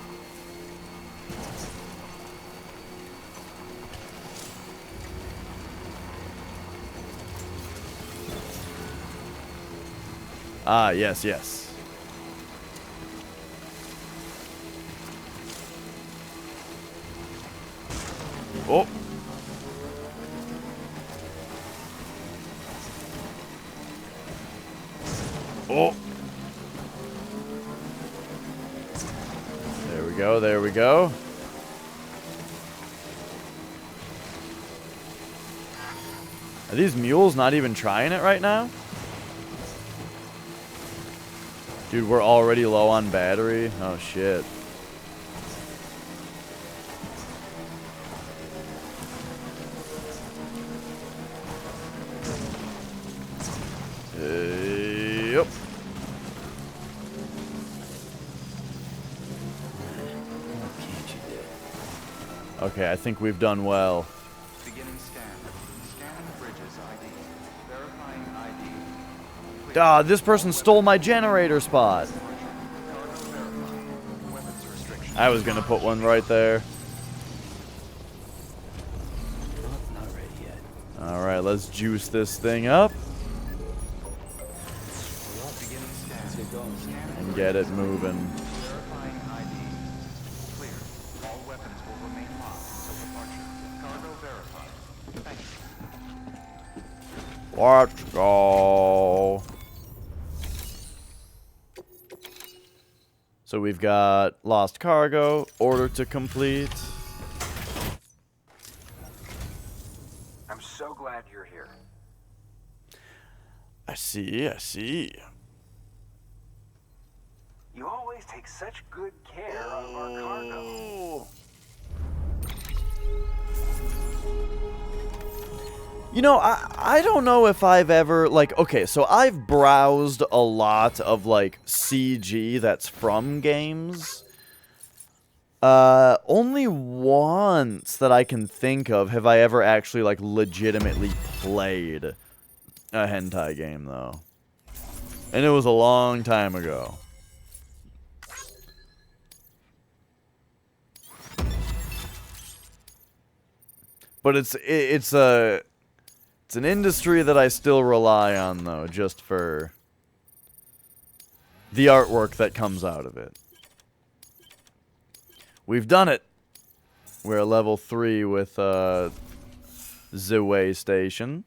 Ah, yes, yes. Oh. Oh. There we go, there we go. Are these mules not even trying it right now? Dude, we're already low on battery. Oh, shit. Yep. Okay, I think we've done well. Beginning scan. Scanning bridges ID. Verifying ID. Ah, this person stole my generator spot. I was gonna put one right there. Not ready yet. Alright, let's juice this thing up. And get it moving. Verifying ID. Clear. All weapons will remain locked until departure. Cargo verified. Thank you. Let's go. So we've got lost cargo, order to complete. I'm so glad you're here. I see, I see. You always take such good care of our cargo. You know, I don't know if I've ever, like, okay, so I've browsed a lot of, like, CG that's from games. Only once that I can think of have I ever actually, like, legitimately played a hentai game, though. And it was a long time ago. But it's an industry that I still rely on, though, just for the artwork that comes out of it. We've done it. We're at level 3 with the way station.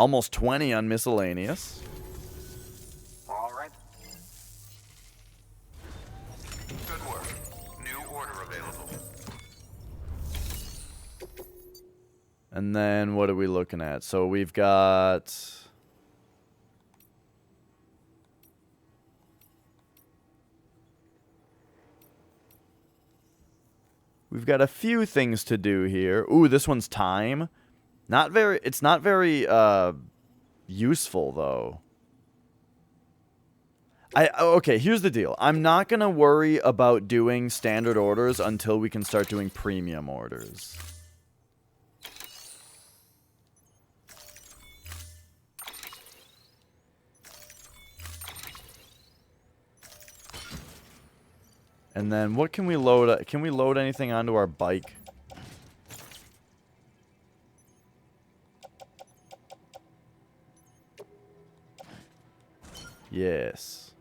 Almost 20 on miscellaneous. All right. Good work. New order available. And then what are we looking at? So we've got... We've got a few things to do here. Ooh, this one's time. It's not very useful though. Okay, here's the deal. I'm not going to worry about doing standard orders until we can start doing premium orders. And then what can we load? Can we load anything onto our bike? Yes.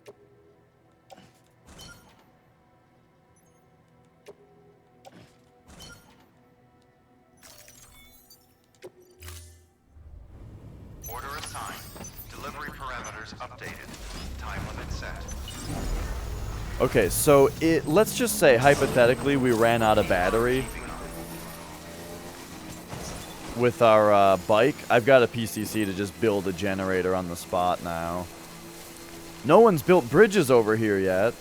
Order assigned. Delivery parameters updated. Time limit set. Okay, so let's just say, hypothetically, we ran out of battery with our bike. I've got a PCC to just build a generator on the spot now. No one's built bridges over here yet.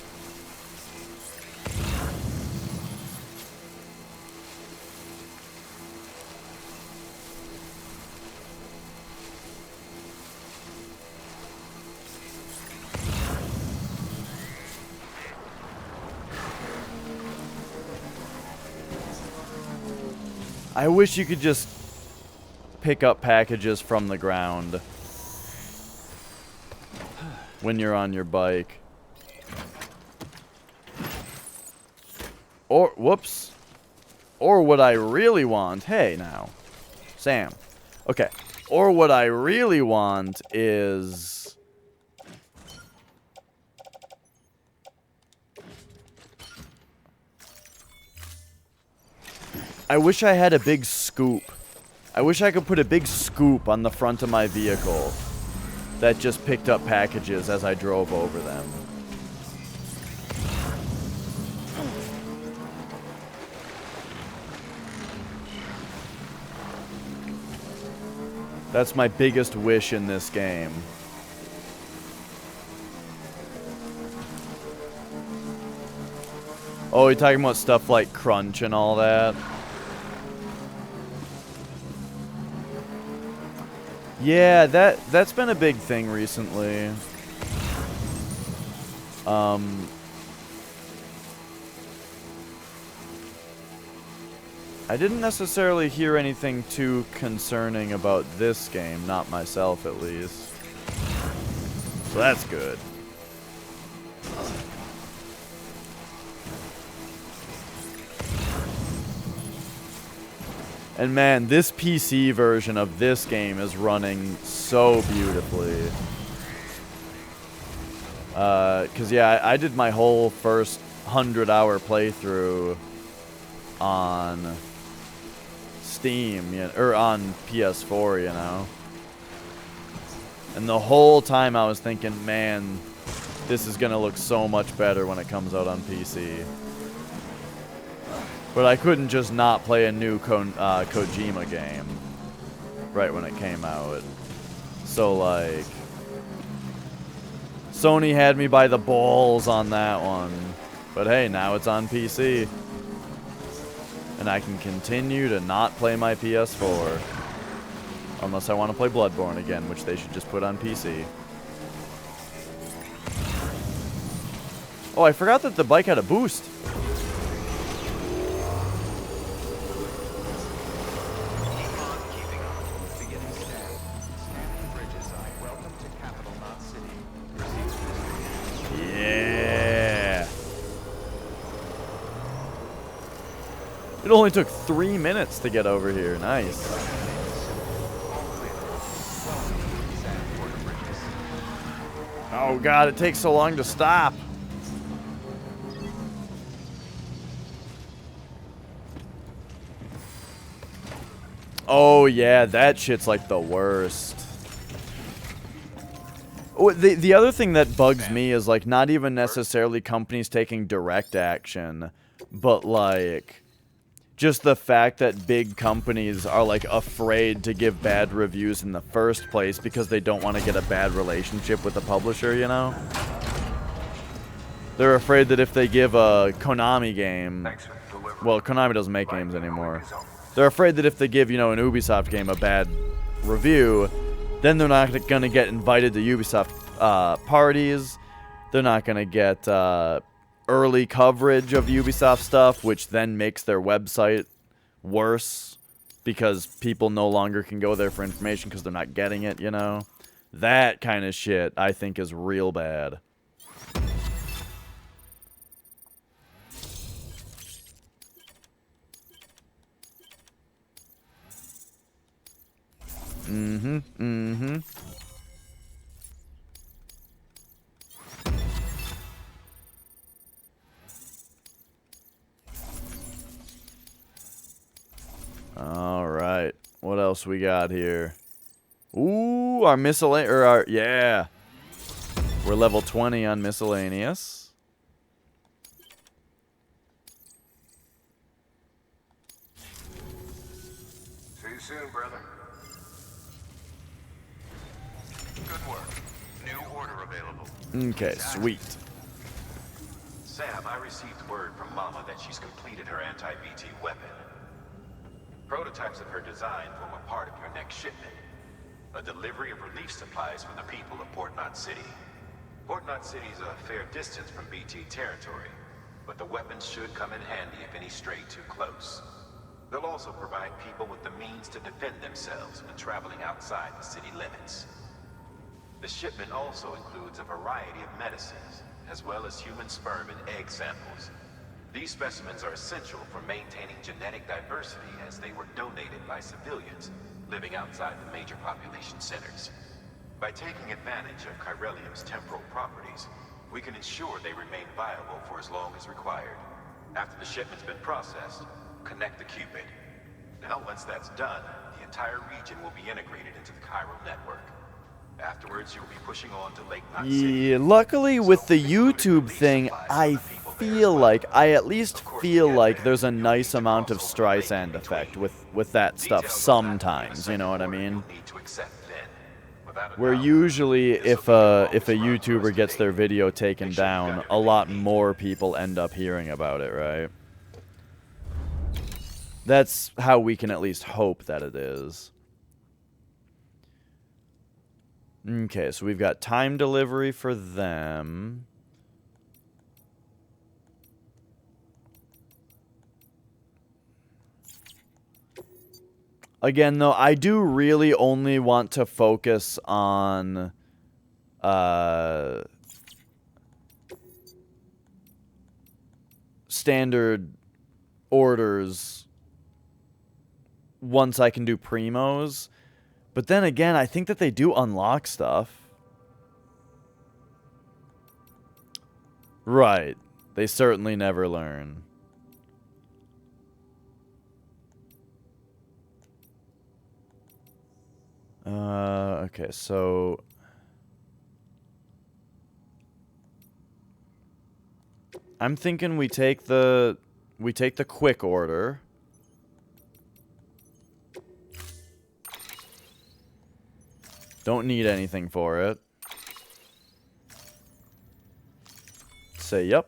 I wish you could just pick up packages from the ground when you're on your bike. Or, whoops. Or what I really want, hey now, Sam. Okay, or what I really want is... I wish I had a big scoop. I wish I could put a big scoop on the front of my vehicle that just picked up packages as I drove over them. That's my biggest wish in this game. Oh, you're talking about stuff like crunch and all that? Yeah, that's been a big thing recently. I didn't necessarily hear anything too concerning about this game, not myself at least. So that's good. And man, this PC version of this game is running so beautifully. Cause yeah, I did my whole first 100-hour playthrough on Steam, or on PS4, you know. And the whole time I was thinking, man, this is gonna look so much better when it comes out on PC. But I couldn't just not play a new Kojima game right when it came out. So, like, Sony had me by the balls on that one. But hey, now it's on PC. And I can continue to not play my PS4. Unless I want to play Bloodborne again, which they should just put on PC. Oh, I forgot that the bike had a boost. Yeah. It only took 3 minutes to get over here. Nice. Oh god, it takes so long to stop. Oh yeah, that shit's like the worst. The other thing that bugs me is, like, not even necessarily companies taking direct action, but, like, just the fact that big companies are, like, afraid to give bad reviews in the first place because they don't want to get a bad relationship with the publisher, you know? They're afraid that if they give a Konami game... Well, Konami doesn't make games anymore. They're afraid that if they give, you know, an Ubisoft game a bad review, then they're not going to get invited to Ubisoft parties. They're not going to get early coverage of Ubisoft stuff, which then makes their website worse because people no longer can go there for information because they're not getting it, you know? That kind of shit, I think, is real bad. Alright. What else we got here? Ooh, our miscellaneous... yeah. We're level 20 on miscellaneous. See you soon, brother. Good work. New order available. Okay, sweet. Sam, I received word from Mama that she's completed her anti-BT weapon. Prototypes of her design form a part of your next shipment. A delivery of relief supplies for the people of Port Knot City. Port Knot City is a fair distance from BT territory, but the weapons should come in handy if any stray too close. They'll also provide people with the means to defend themselves when traveling outside the city limits. The shipment also includes a variety of medicines, as well as human sperm and egg samples. These specimens are essential for maintaining genetic diversity as they were donated by civilians living outside the major population centers. By taking advantage of chiralium's temporal properties, we can ensure they remain viable for as long as required. After the shipment's been processed, connect the Cupid. Now, once that's done, the entire region will be integrated into the chiral network. Afterwards, you'll be pushing on to Lake Knot City. Yeah, luckily with the YouTube thing, I at least feel like there's a nice amount of Streisand effect with that stuff sometimes, you know what I mean? Where usually if a YouTuber gets their video taken down, a lot more people end up hearing about it, right? That's how we can at least hope that it is. Okay, so we've got time delivery for them. Again, though, I do really only want to focus on standard orders once I can do primos. But then again, I think that they do unlock stuff. Right. They certainly never learn. Okay, so... I'm thinking we take the quick order. Don't need anything for it. Say yep.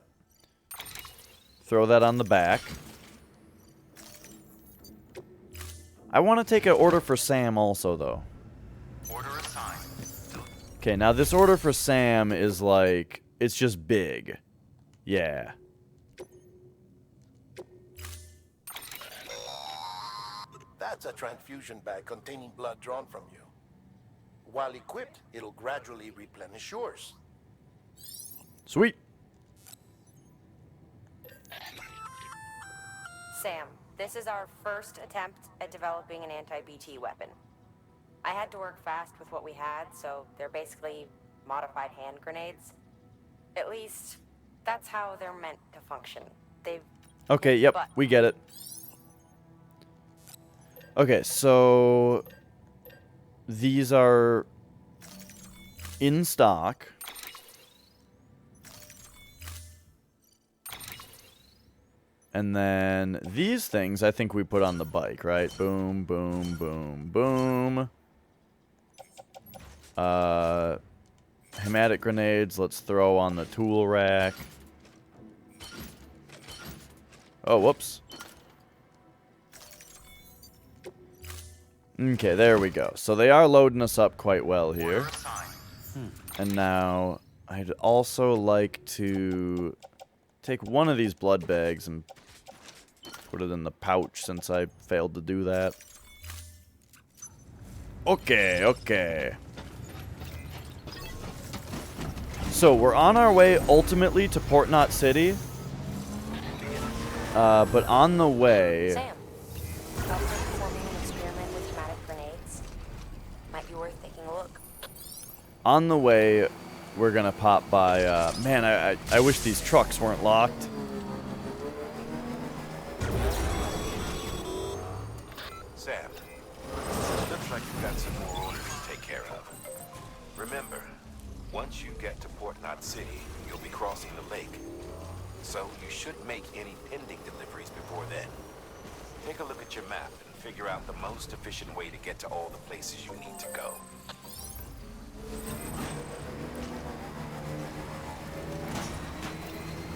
Throw that on the back. I want to take an order for Sam also, though. Order assigned. Okay, now this order for Sam is like, it's just big. Yeah. That's a transfusion bag containing blood drawn from you. While equipped, it'll gradually replenish yours. Sweet. Sam, this is our first attempt at developing an anti-BT weapon. I had to work fast with what we had, so they're basically modified hand grenades. At least, that's how they're meant to function. They've... Okay, yep, we get it. Okay, so... these are in stock. And then these things I think we put on the bike, right? Boom, boom, boom, boom. Hematic grenades, let's throw on the tool rack. Oh, whoops. Okay, there we go. So they are loading us up quite well here. And now I'd also like to take one of these blood bags and put it in the pouch since I failed to do that. Okay, okay. So we're on our way ultimately to Port Knot City. But on the way... Sam, thoughts on performing an experiment with hematic grenades? Might be worth taking a look. On the way, we're gonna pop by, man, I wish these trucks weren't locked. Sam, looks like you've got some more orders to take care of. Remember, once you get to Port Knot City, you'll be crossing the lake. So you should make any pending deliveries before then. Take a look at your map and figure out the most efficient way to get to all the places you need to go.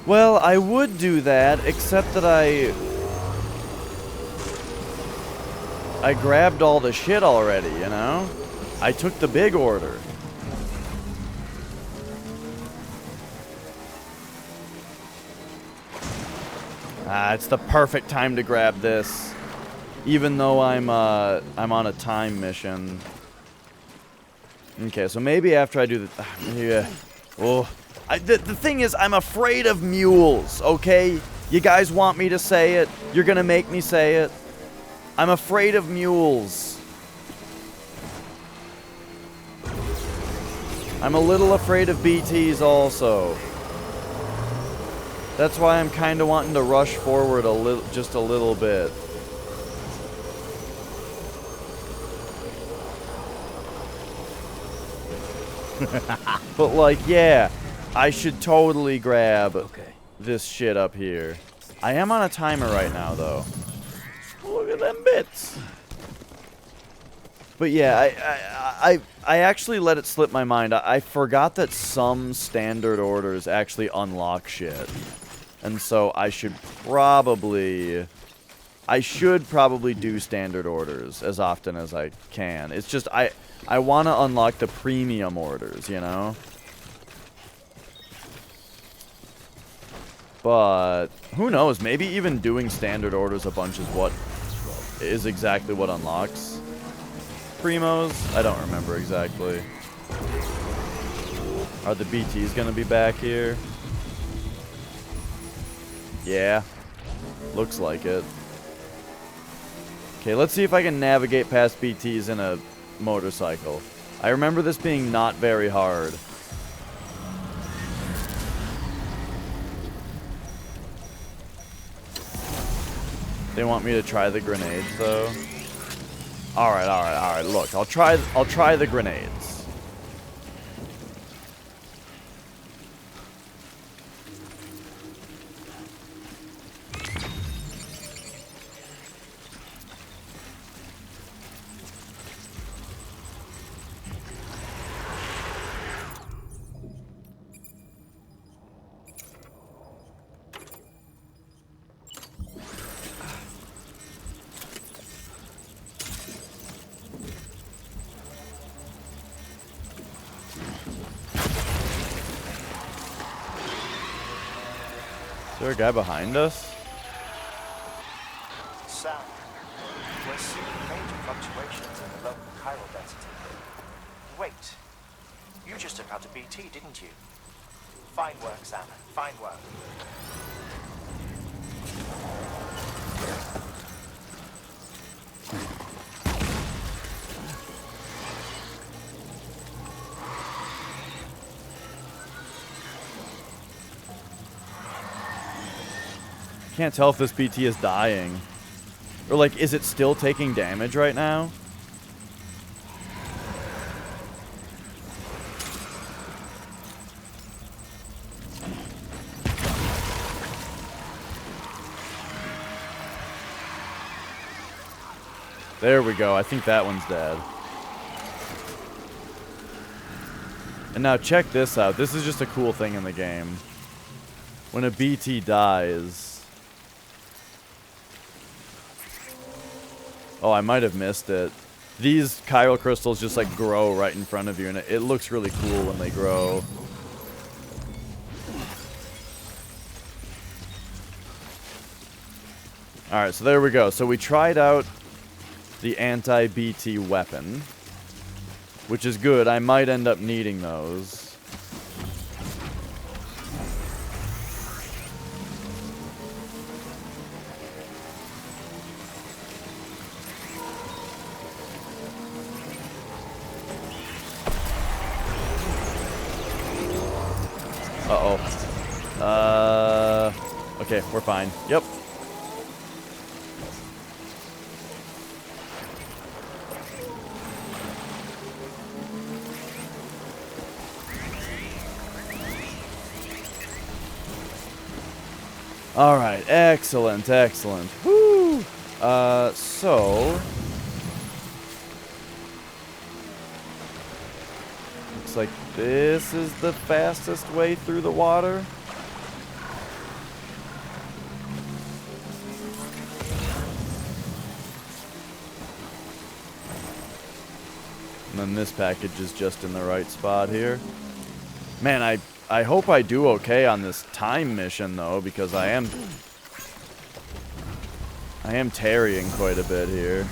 Well, I would do that, except that I grabbed all the shit already, you know? I took the big order. It's the perfect time to grab this, even though I'm on a time mission. Okay, so maybe after I do the, yeah, oh, the thing is, I'm afraid of mules. Okay, you guys want me to say it? You're gonna make me say it. I'm afraid of mules. I'm a little afraid of BTs also. That's why I'm kind of wanting to rush forward a little, just a little bit. But like, yeah, I should totally grab this shit up here. I am on a timer right now, though. Look at them bits. But yeah, I actually let it slip my mind. I forgot that some standard orders actually unlock shit. And so I should probably do standard orders as often as I can. It's just I want to unlock the premium orders, you know? But who knows? Maybe even doing standard orders a bunch is exactly what unlocks primos. I don't remember exactly. Are the BTs gonna be back here? Yeah, looks like it. Okay, let's see if I can navigate past BTs in a motorcycle. I remember this being not very hard. They want me to try the grenades, though. All right. Look, I'll try the grenades. Is there a guy behind us? Sam, we're seeing major fluctuations in the local chiral density. Wait, you just took out a BT, didn't you? Fine work, Sam. Fine work. Can't tell if this BT is dying. Or like, is it still taking damage right now? There we go. I think that one's dead. And now check this out. This is just a cool thing in the game. When a BT dies... Oh, I might have missed it. These chiral crystals just like grow right in front of you, and it looks really cool when they grow. Alright, so there we go. So we tried out the anti-BT weapon, which is good. I might end up needing those. Okay, we're fine. Yep. Alright, excellent, excellent. Woo! So... Looks like this is the fastest way through the water. And then this package is just in the right spot here. Man, I hope I do okay on this time mission, though, because I am tarrying quite a bit here.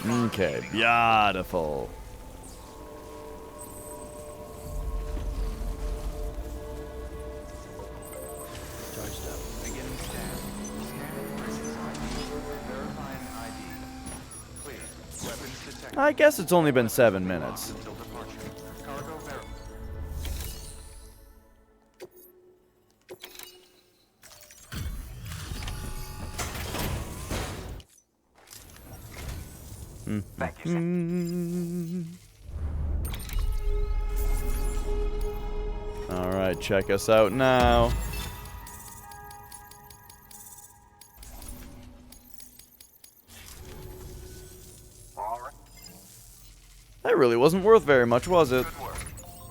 Okay, beautiful. Charged up. Beginning scan. Scanning bridges ID. Verifying ID. Clear. Weapons detected. I guess it's only been 7 minutes. Until departure. Cargo verified. Thank you, Alright, check us out now. All right. That really wasn't worth very much, was it? Good work.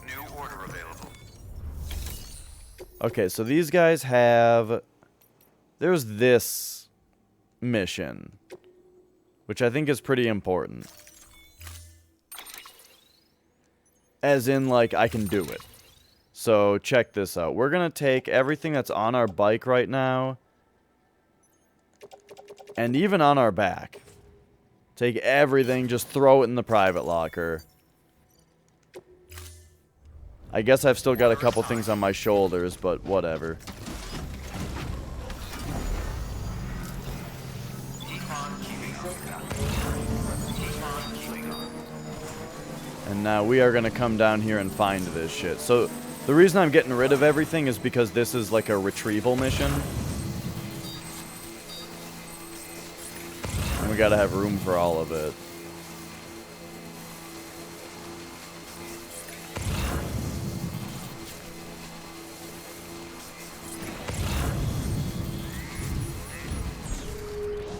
New order available. Okay, so these guys have... There's this mission, which I think is pretty important. As in, like, I can do it. So, check this out. We're gonna take everything that's on our bike right now, and even on our back. Take everything, just throw it in the private locker. I guess I've still got a couple things on my shoulders, but whatever. And now we are going to come down here and find this shit. So, the reason I'm getting rid of everything is because this is like a retrieval mission. And we got to have room for all of it.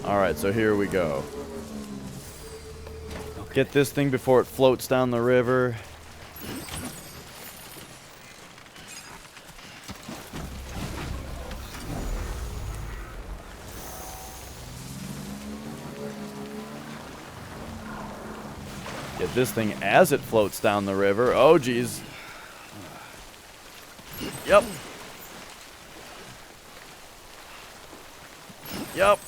Alright, so here we go. Get this thing before it floats down the river. Get this thing as it floats down the river. Oh, geez. Yep. Yep.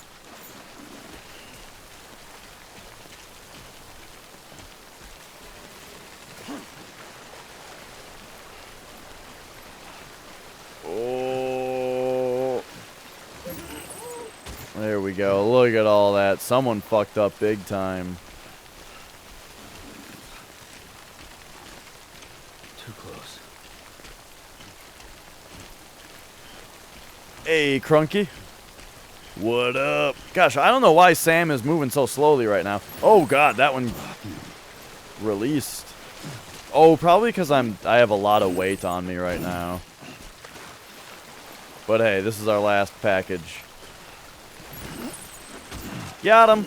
Oh. There we go. Look at all that. Someone fucked up big time. Hey, Crunky. What up? Gosh, I don't know why Sam is moving so slowly right now. Oh god, that one released. Oh, probably because I have a lot of weight on me right now. But hey, this is our last package. Got him.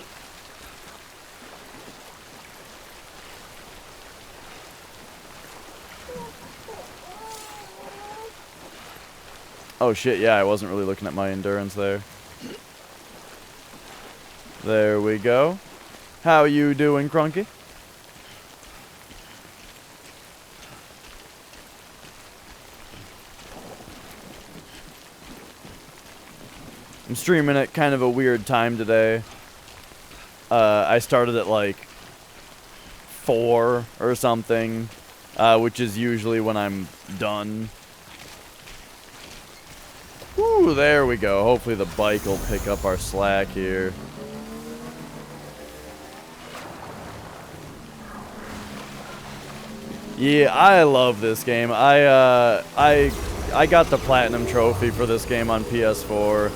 Oh shit, yeah, I wasn't really looking at my endurance there. There we go. How you doing, Crunky? I'm streaming at kind of a weird time today. I started at like 4 or something, which is usually when I'm done. Woo, there we go. Hopefully the bike will pick up our slack here. Yeah, I love this game. I got the platinum trophy for this game on PS4,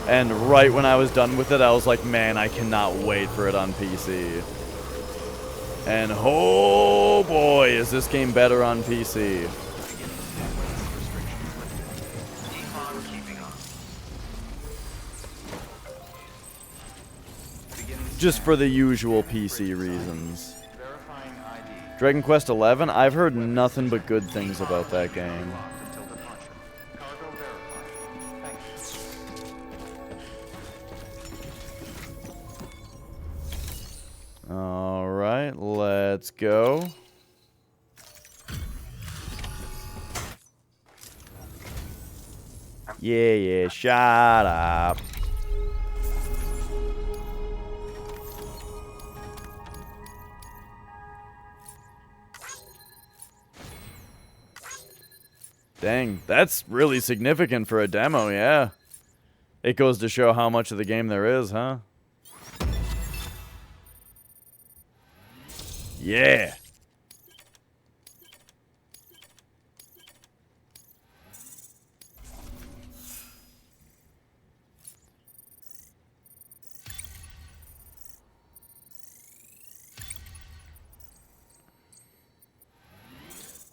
and right when I was done with it, I was like, man, I cannot wait for it on PC. And oh boy, is this game better on PC. Just for the usual PC reasons. Dragon Quest XI? I've heard nothing but good things about that game. Alright, let's go. Yeah, shut up. Dang, that's really significant for a demo, yeah. It goes to show how much of the game there is, huh? Yeah.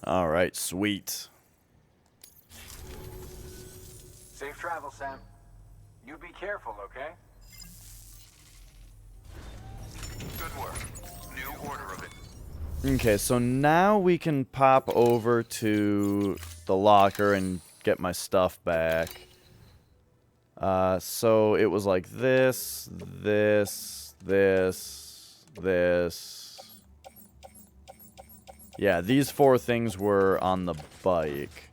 All right, sweet. Safe travel, Sam. You be careful, okay? Good work. New order of it. Okay, so now we can pop over to the locker and get my stuff back. So it was like this. Yeah, these 4 things were on the bike.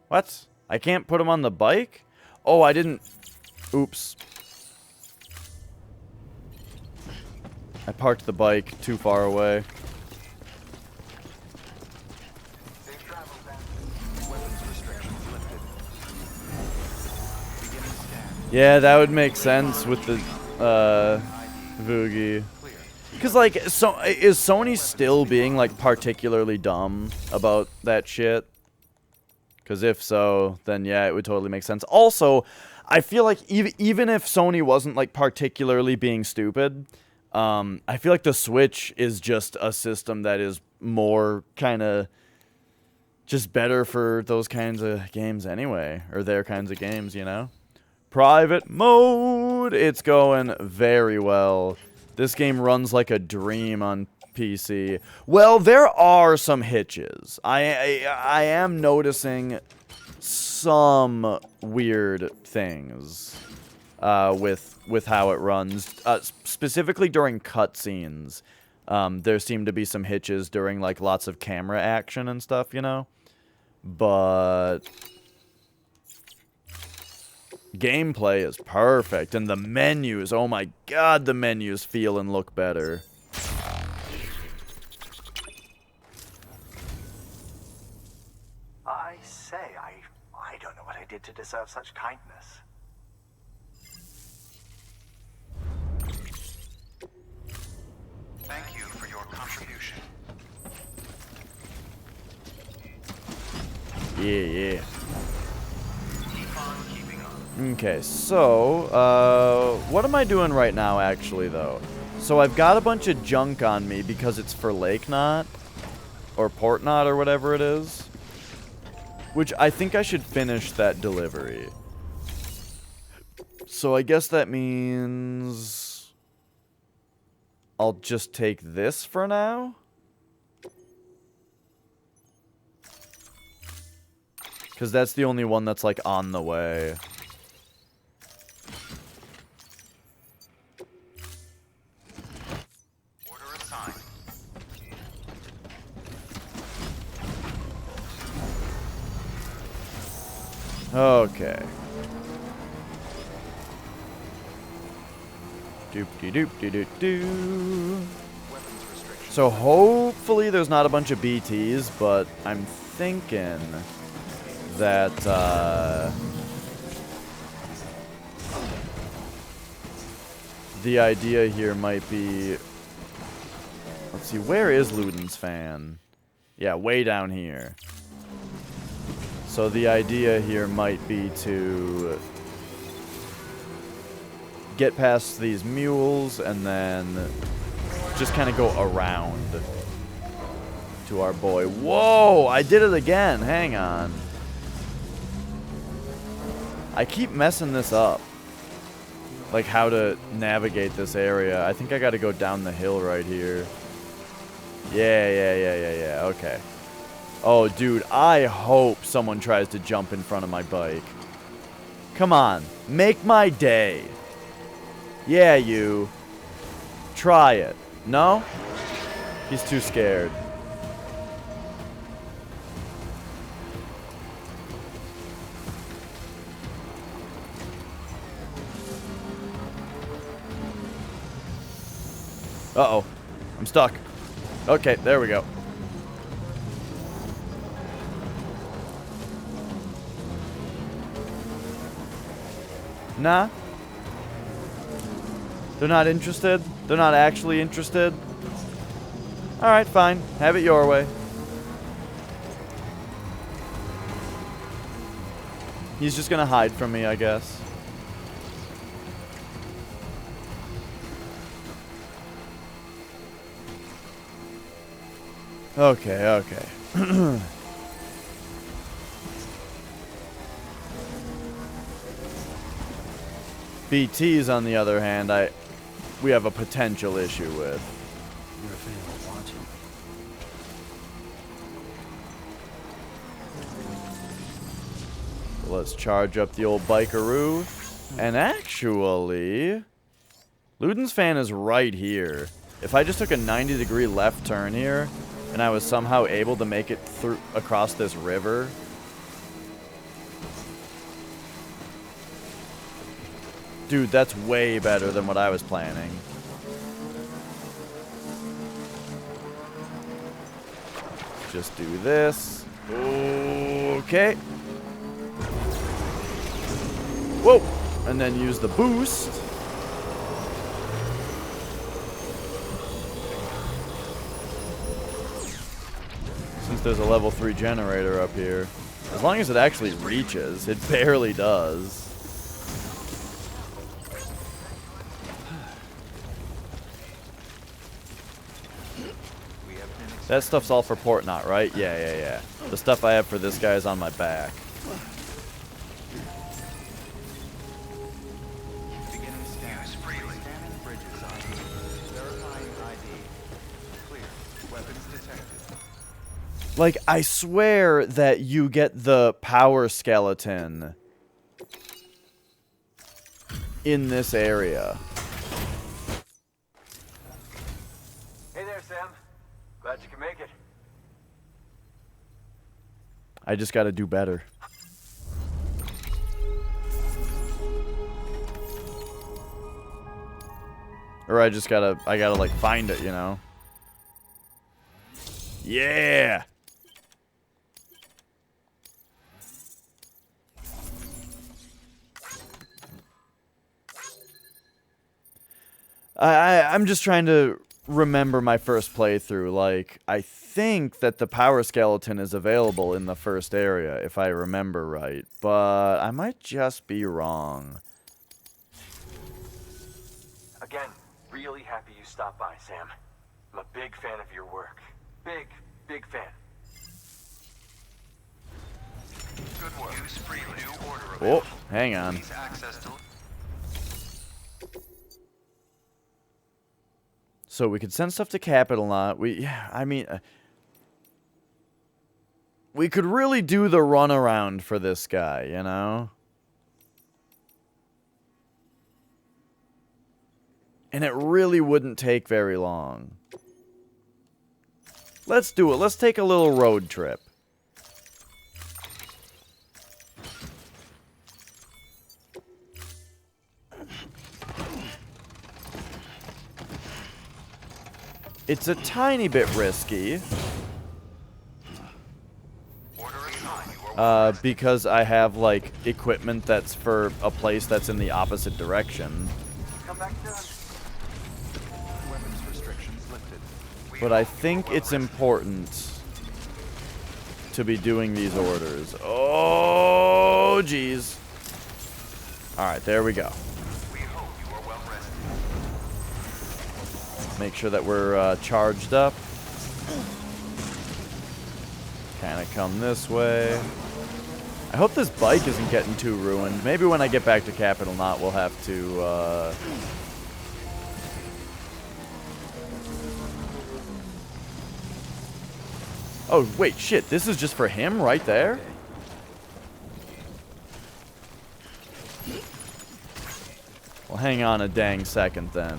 What? I can't put them on the bike? Oh, I didn't... Oops. I parked the bike too far away. Yeah, that would make sense with the Voogie. Because, like, so is Sony still being, like, particularly dumb about that shit? Because if so, then yeah, it would totally make sense. Also, I feel like even if Sony wasn't, like, particularly being stupid, I feel like the Switch is just a system that is more kind of just better for those kinds of games anyway. Or their kinds of games, you know? Private mode! It's going very well. This game runs like a dream on PC. Well, there are some hitches. I am noticing some weird things with how it runs. Specifically during cutscenes. There seem to be some hitches during like lots of camera action and stuff, you know? But gameplay is perfect, and the menus, oh my god, the menus feel and look better. I say, I don't know what I did to deserve such kindness. Thank you for your contribution. Yeah. Okay, so, what am I doing right now, actually, though? So I've got a bunch of junk on me because it's for Lake Knot, or Port Knot, or whatever it is. Which I think I should finish that delivery. So I guess that means I'll just take this for now. Because that's the only one that's, like, on the way. Order assigned. Okay. Doop-de-doop-de-doop-doo. So hopefully there's not a bunch of BTs, but I'm thinking that, the idea here might be... Let's see, where is Luden's fan? Yeah, way down here. So the idea here might be to get past these mules and then just kind of go around to our boy. Whoa, I did it again. Hang on. I keep messing this up. Like how to navigate this area. I think I got to go down the hill right here. Yeah. Okay. Oh, dude, I hope someone tries to jump in front of my bike. Come on, make my day. Yeah, you. Try it. No? He's too scared. Uh-oh. I'm stuck. Okay, there we go. Nah. They're not interested? They're not actually interested? Alright, fine. Have it your way. He's just gonna hide from me, I guess. Okay. BTs, on the other hand, we have a potential issue with. You're a fan of watching. Let's charge up the old bikeroo. And actually, Luden's fan is right here. If I just took a 90-degree left turn here, and I was somehow able to make it through across this river. Dude, that's way better than what I was planning. Just do this. Okay. Whoa! And then use the boost. Since there's a level 3 generator up here. As long as it actually reaches. It barely does. That stuff's all for Port Knot, right? Yeah. The stuff I have for this guy is on my back. Beginning scan. Use freely. Scanning bridges ID. Verifying ID. Clear. Weapons detected. Like, I swear that you get the power skeleton in this area. Hey there, Sam. Glad you can make it. I just gotta do better. Or I gotta like find it, you know? Yeah! I'm just trying to remember my first playthrough. Like, I think that the power skeleton is available in the first area, if I remember right. But I might just be wrong. Again, really happy you stopped by, Sam. I'm a big fan of your work. Big fan. Good work. Use freely. New order Oh, available. hang on. Please access to... So we could send stuff to Capital Knot. I mean, we could really do the runaround for this guy, you know? And it really wouldn't take very long. Let's do it. Let's take a little road trip. It's a tiny bit risky. Because I have, like, equipment that's for a place that's in the opposite direction. Come back soon. Weapons restrictions lifted. But I think it's important to be doing these orders. Oh, jeez. Alright, there we go. We hope you are well rested. Make sure that we're charged up. Kind of come this way. I hope this bike isn't getting too ruined. Maybe when I get back to Capital Knot, we'll have to... Oh, wait, shit. This is just for him right there? Well, hang on a dang second then.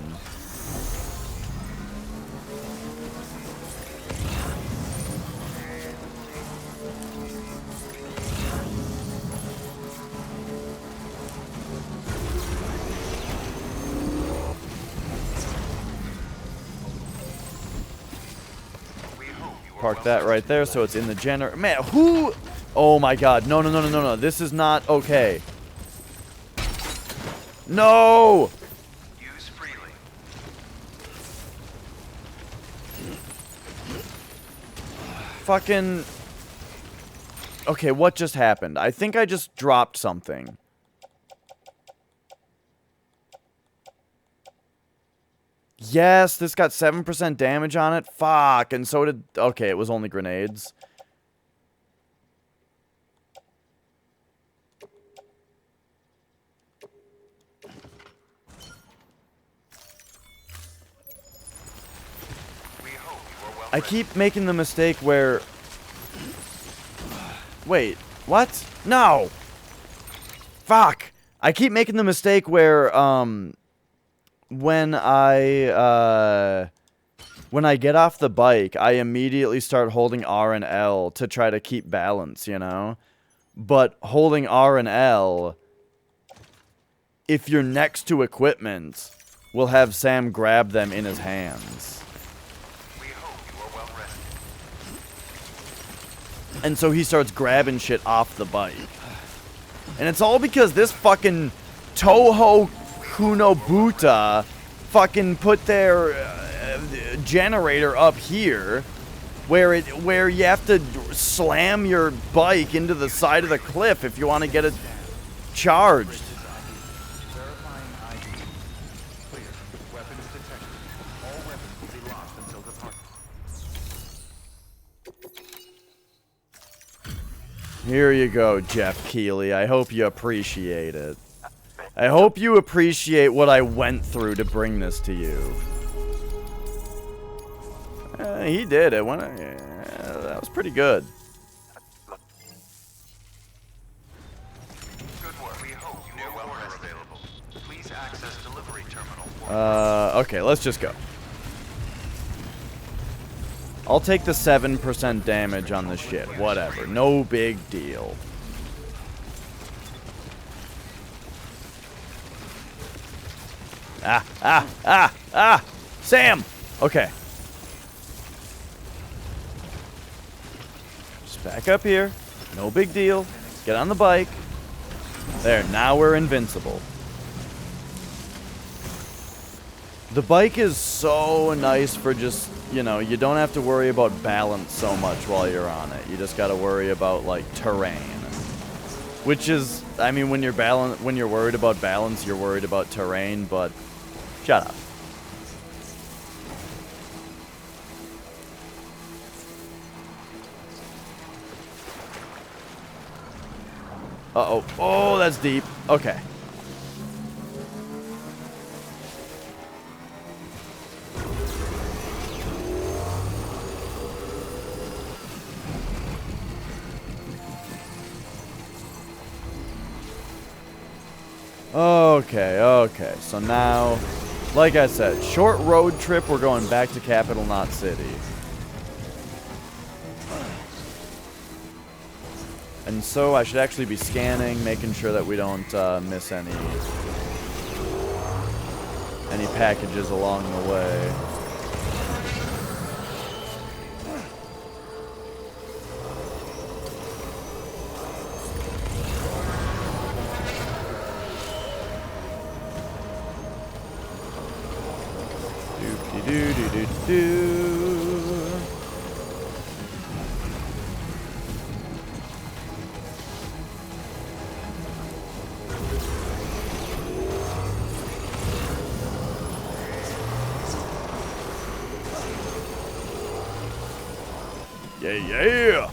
Park that right there so it's in the generator. Man, who? Oh my god. No, no, no, no, no, no. This is not okay. No! Use freely. Fucking... Okay, what just happened? I think I just dropped something. Yes, this got 7% damage on it. Fuck, and so did... Okay, it was only grenades. I keep making the mistake where... Wait, what? No! Fuck! I keep making the mistake where, when I get off the bike, I immediately start holding R and L to try to keep balance, you know? But holding R and L, if you're next to equipment, will have Sam grab them in his hands. And so he starts grabbing shit off the bike. And it's all because this fucking Toho Kunobuta fucking put their generator up here where you have to slam your bike into the side of the cliff if you want to get it charged. Verifying ID. Clear. Weapons detected. All weapons will be locked until departure. Here you go, Jeff Keighley. I hope you appreciate it. I hope you appreciate what I went through to bring this to you. He did it. That was pretty good. Good work. We hope you are well rested. Please access delivery terminal. Okay, let's just go. I'll take the 7% damage on this shit. Whatever. No big deal. Sam! Okay. Just back up here. No big deal. Get on the bike. There, now we're invincible. The bike is so nice for just, you know, you don't have to worry about balance so much while you're on it. You just got to worry about, like, terrain. Which is, I mean, when you're worried about balance, you're worried about terrain, but shut up. Uh-oh. Oh, that's deep. Okay. Okay. So now, like I said, short road trip, we're going back to Capital Knot City. And so I should actually be scanning, making sure that we don't miss any packages along the way. Do-do-do-do-do. Yeah!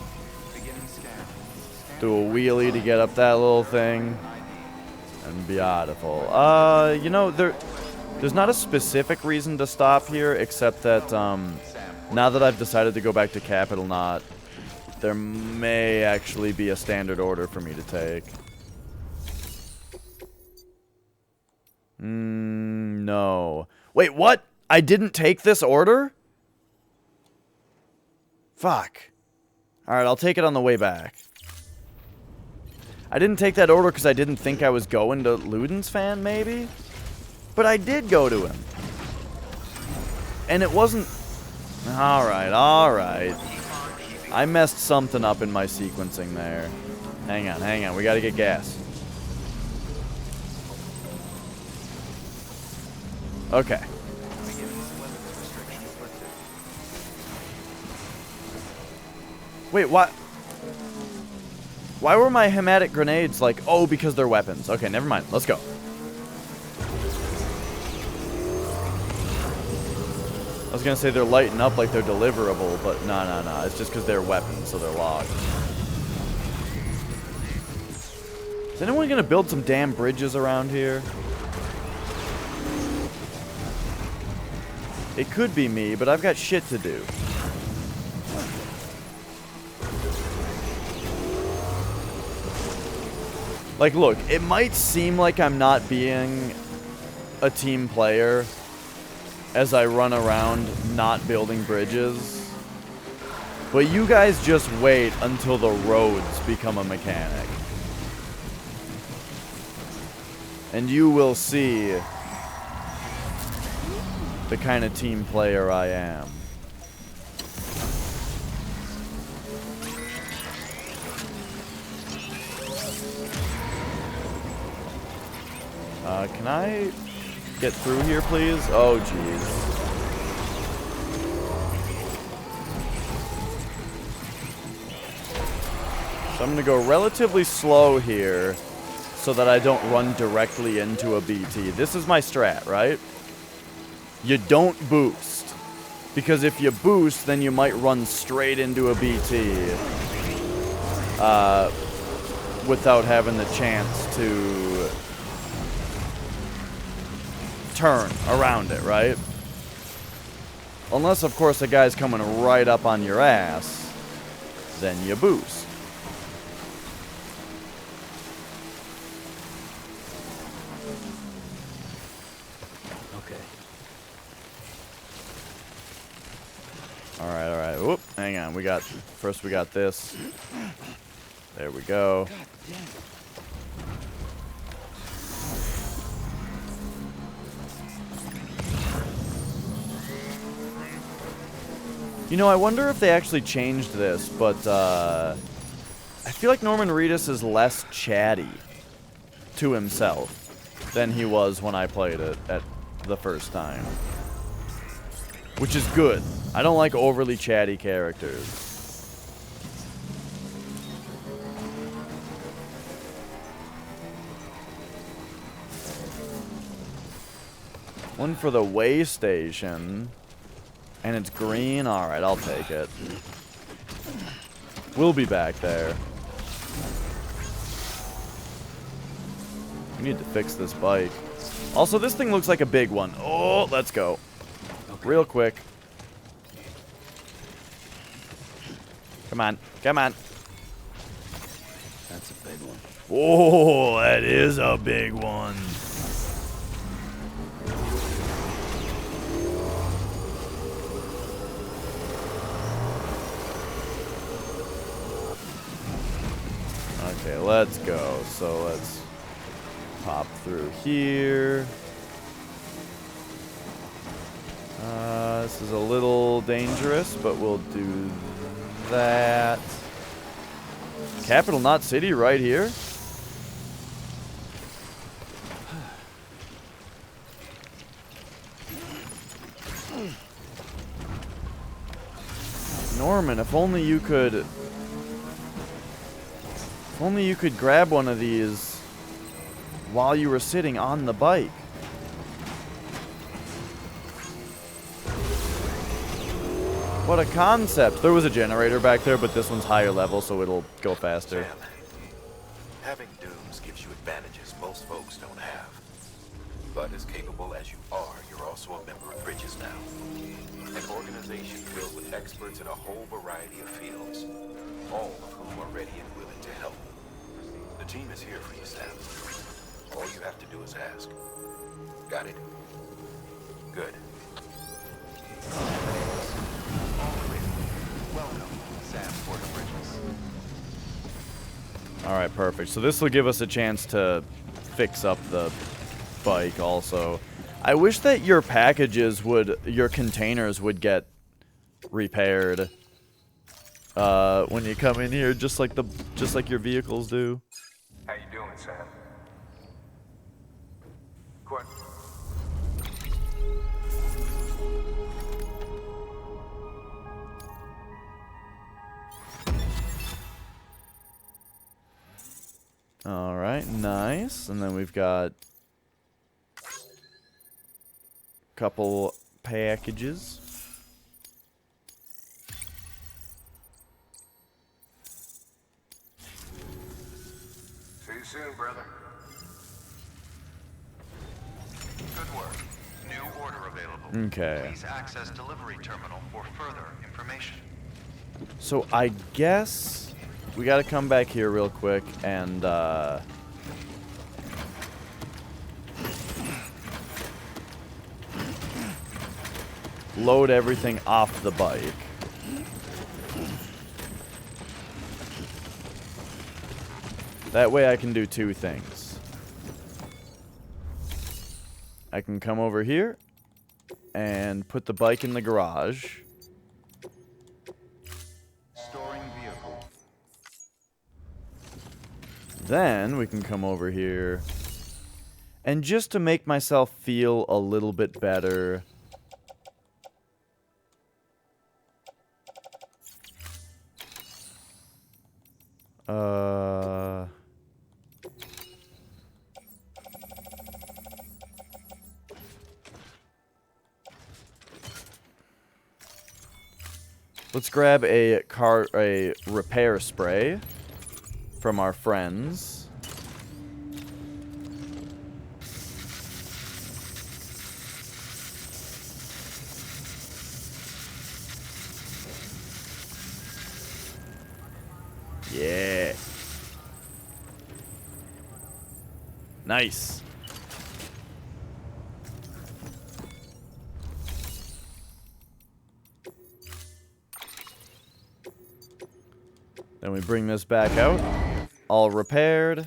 Do a wheelie to get up that little thing. And beautiful. You know, there's not a specific reason to stop here, except that, now that I've decided to go back to Capital Knot, there may actually be a standard order for me to take. No. Wait, what? I didn't take this order? Fuck. Alright, I'll take it on the way back. I didn't take that order because I didn't think I was going to Luden's fan, maybe? But I did go to him. And it wasn't... Alright. I messed something up in my sequencing there. Hang on. We gotta get gas. Okay. Wait, what? Why were my hematic grenades like, oh, because they're weapons? Okay, never mind. Let's go. I was gonna say they're lighting up like they're deliverable, but no. It's just because they're weapons, so they're locked. Is anyone gonna build some damn bridges around here? It could be me, but I've got shit to do. Like, look, it might seem like I'm not being a team player as I run around not building bridges, but you guys just wait until the roads become a mechanic. And you will see the kind of team player I am. Can I get through here, please? Oh, jeez. So I'm going to go relatively slow here so that I don't run directly into a BT. This is my strat, right? You don't boost. Because if you boost, then you might run straight into a BT without having the chance to turn around it, right? Unless, of course, the guy's coming right up on your ass, then you boost. Okay. Alright. Whoop, hang on. First we got this. There we go. God damn it. You know, I wonder if they actually changed this, but I feel like Norman Reedus is less chatty to himself than he was when I played it at the first time. Which is good. I don't like overly chatty characters. One for the way station. And it's green? Alright, I'll take it. We'll be back there. We need to fix this bike. Also, this thing looks like a big one. Oh, let's go. Okay. Real quick. Come on. Come on. That's a big one. Oh, that is a big one. Okay, let's go. So let's pop through here. This is a little dangerous, but we'll do that. Capital Knot City right here. Norman, if only you could grab one of these while you were sitting on the bike. What a concept. There was a generator back there, but this one's higher level, so it'll go faster. Sam, having dooms gives you advantages most folks don't have. But as capable as you are, you're also a member of Bridges now. An organization filled with experts in a whole variety of fields, all of whom are ready and willing to help. The team is here for you, Sam. All you have to do is ask. Got it? Good. Welcome, Sam Porter Bridges. Alright, perfect. So this will give us a chance to fix up the bike also. I wish that your packages would, your containers would get repaired when you come in here, just like your vehicles do. How you doing, Sam? What? Alright, nice. And then we've got a couple packages. See you soon, brother. Good work. New order available. Okay. Please access delivery terminal for further information. So I guess we gotta come back here real quick and load everything off the bike. That way I can do two things. I can come over here and put the bike in the garage. Storing vehicle. Then we can come over here. And just to make myself feel a little bit better, let's grab a repair spray from our friends. Yeah. Nice. Then we bring this back out, all repaired.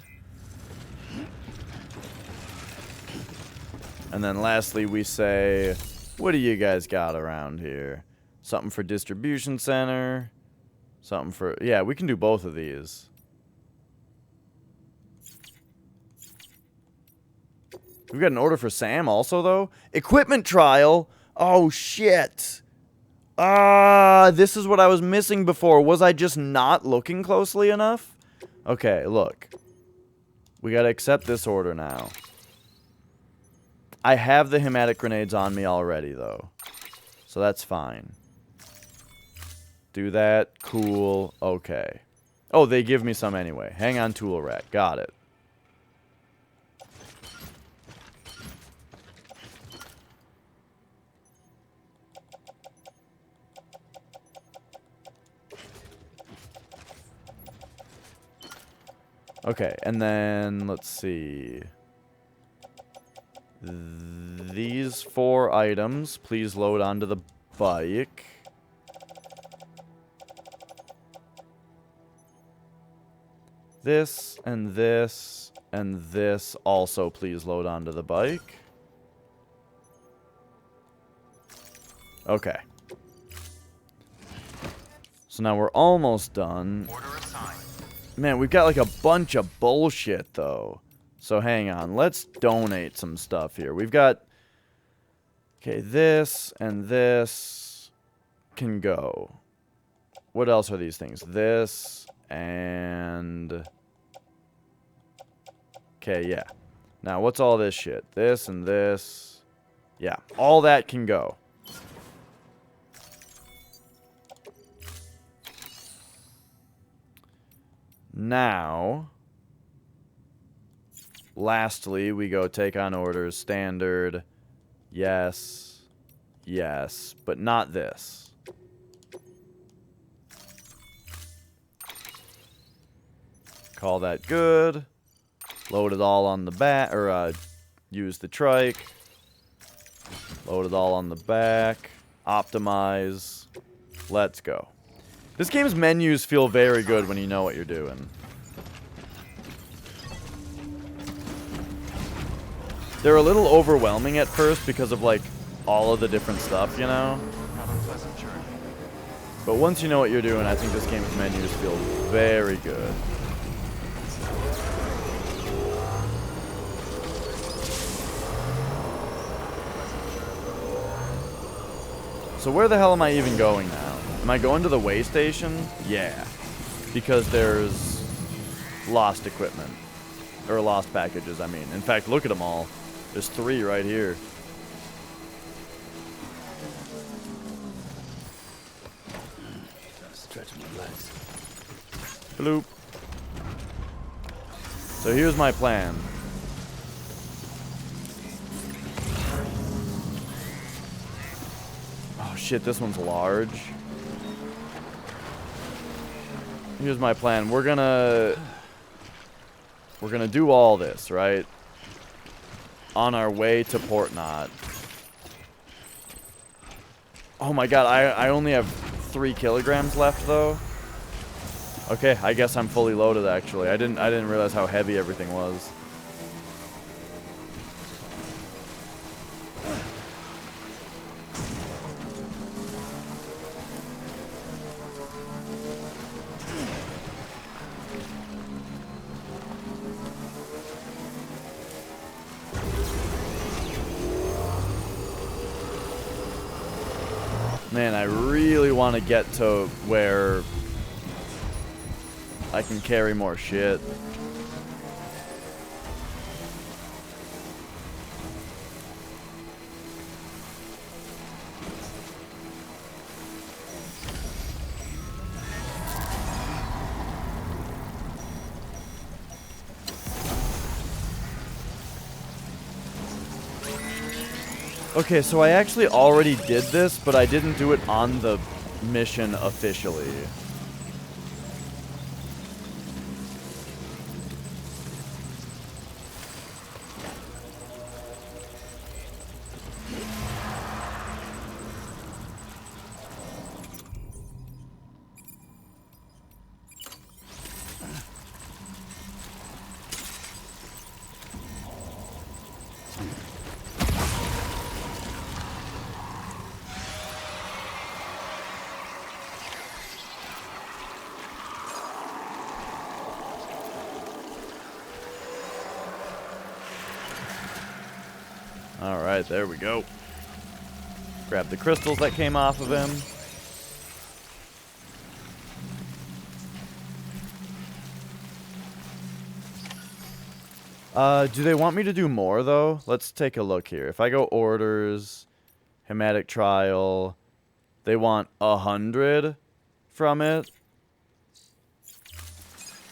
And then lastly we say, what do you guys got around here? Something for distribution center. Something for, yeah, we can do both of these. We've got an order for Sam also, though. Equipment trial? Oh, shit. This is what I was missing before. Was I just not looking closely enough? Okay, look. We gotta accept this order now. I have the hematic grenades on me already, though. So that's fine. Do that. Cool. Okay. Oh, they give me some anyway. Hang on, tool rack. Got it. Okay, and then let's see. These 4 items, please load onto the bike. This and this and this also please load onto the bike. Okay. So now we're almost done. Man, we've got like a bunch of bullshit though. So hang on, let's donate some stuff here. We've got... Okay, this and this can go. What else are these things? This and... Okay, yeah. Now, what's all this shit? This and this. Yeah, all that can go. Now... Lastly, we go take on orders, standard, yes, yes, but not this. Call that good. Load it all on the back, or use the trike. Load it all on the back. Optimize. Let's go. This game's menus feel very good when you know what you're doing. They're a little overwhelming at first because of, like, all of the different stuff, you know? But once you know what you're doing, I think this game's menus feel very good. So where the hell am I even going now? Am I going to the way station? Yeah. Because there's lost equipment. Or lost packages, I mean. In fact, look at them all. There's 3 right here. Stretch my legs. Bloop. So here's my plan. Oh shit, this one's large. Here's my plan. We're gonna do all this, right? On our way to Port Knot. Oh my god, I only have 3 kilograms left though. Okay, I guess I'm fully loaded actually. I didn't realize how heavy everything was. Man, I really want to get to where I can carry more shit. Okay, so I actually already did this, but I didn't do it on the mission officially. Alright, there we go. Grab the crystals that came off of him. Do they want me to do more, though? Let's take a look here. If I go orders, hematic trial, they want 100 from it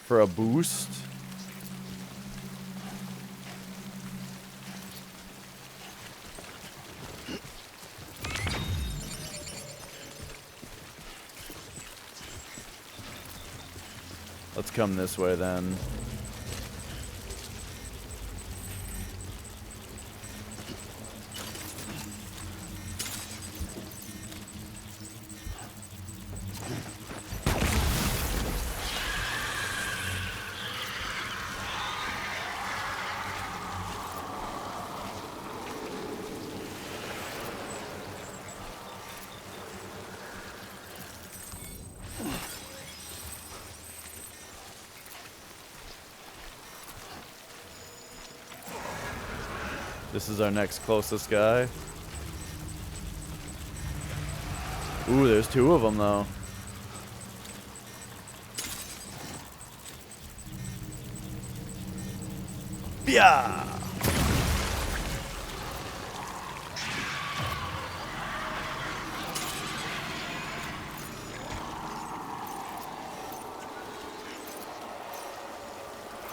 for a boost. Let's come this way then. This is our next closest guy. Ooh, there's 2 of them, though. Yeah.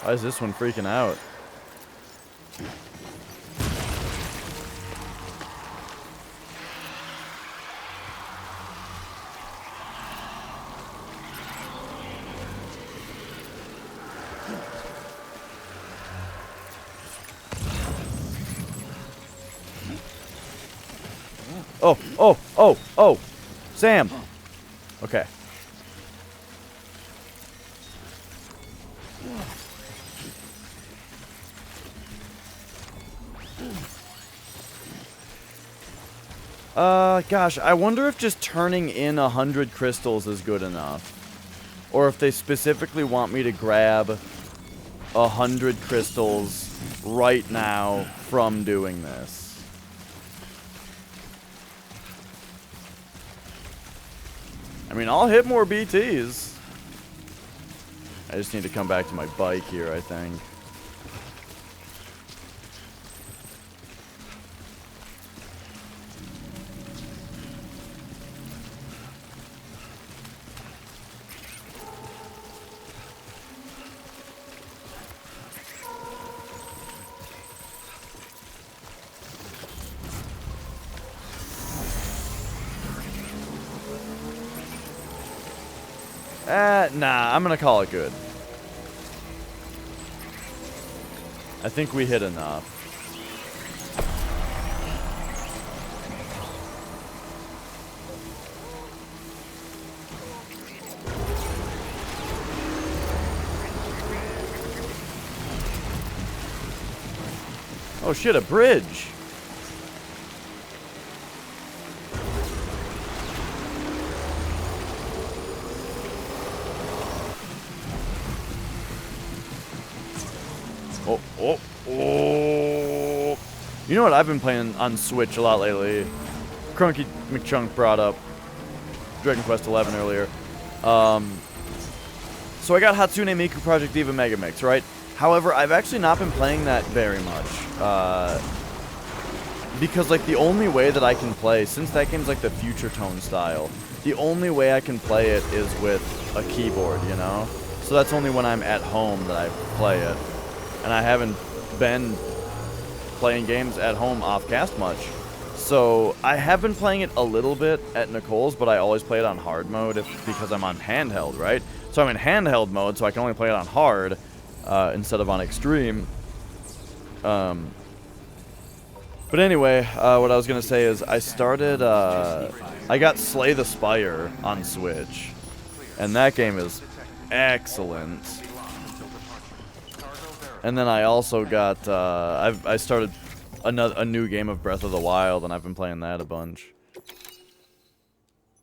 Why is this one freaking out? Oh, oh, oh, oh! Sam! Okay. Gosh, I wonder if just turning in 100 crystals is good enough. Or if they specifically want me to grab 100 crystals right now from doing this. I mean, I'll hit more BTs. I just need to come back to my bike here, I think. Nah, I'm gonna call it good. I think we hit enough. Oh shit, a bridge! Oh, oh, oh. You know what I've been playing on Switch a lot lately? Crunky McChunk brought up Dragon Quest XI earlier. So I got Hatsune Miku Project Diva Mega Mix, right? However, I've actually not been playing that very much. Because, like, the only way that I can play, since that game's like the Future Tone style, the only way I can play it is with a keyboard, you know? So that's only when I'm at home that I play it. And I haven't been playing games at home off-cast much. So I have been playing it a little bit at Nicole's, but I always play it on hard mode because I'm on handheld, right? So I'm in handheld mode, so I can only play it on hard instead of on extreme. But anyway, what I was going to say is I started... I got Slay the Spire on Switch. And that game is excellent. And then I also got, I started a new game of Breath of the Wild, and I've been playing that a bunch.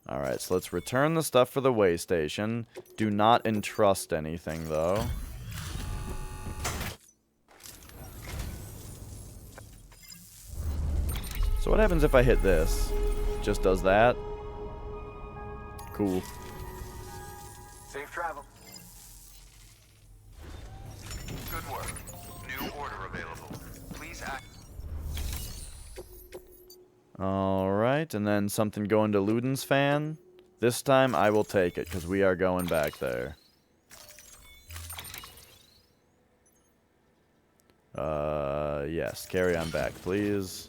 Alright, so let's return the stuff for the way station. Do not entrust anything, though. So what happens if I hit this? Just does that? Cool. Safe travel. Good work. New order available. Please act. Alright, and then something going to Luden's fan. This time I will take it, because we are going back there. Yes, carry on back, please.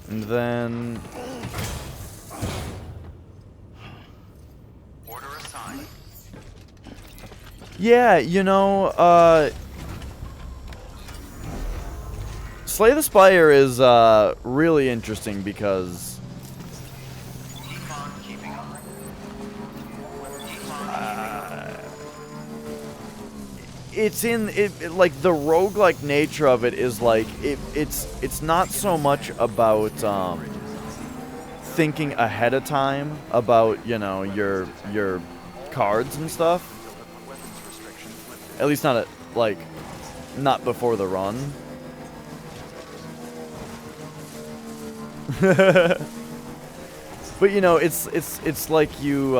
And then... Order assigned. Yeah, you know, Slay the Spire is, really interesting because... it's in it like the roguelike nature of it is like it's not so much about thinking ahead of time about, you know, your cards and stuff. At least not not before the run. But you know, it's like you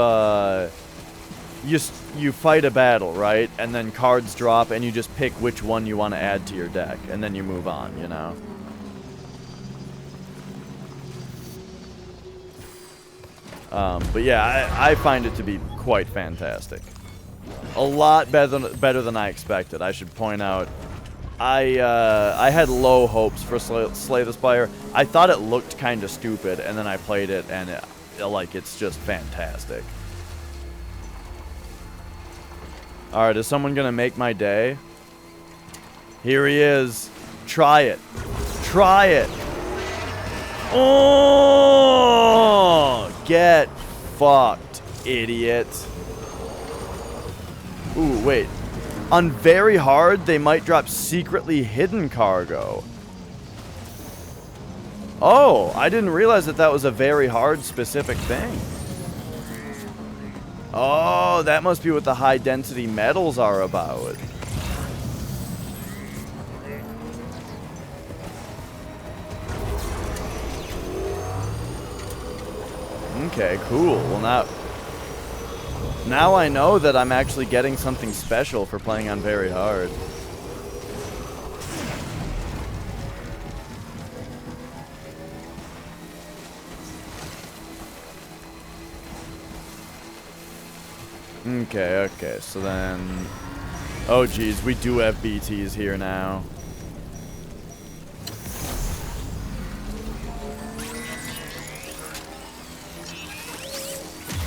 fight a battle, right? And then cards drop, and you just pick which one you want to add to your deck, and then you move on, you know? But yeah, I find it to be quite fantastic. A lot better than I expected, I should point out. I had low hopes for Slay the Spire. I thought it looked kind of stupid, and then I played it, and it's just fantastic. Alright, is someone gonna make my day? Here he is. Try it. Try it. Oh! Get fucked, idiot. Ooh, wait. On very hard, they might drop secretly hidden cargo. Oh, I didn't realize that was a very hard specific thing. Oh, that must be what the high density metals are about. Okay, cool. Well, now I know that I'm actually getting something special for playing on very hard. Okay, so then... Oh, geez, we do have BTs here now.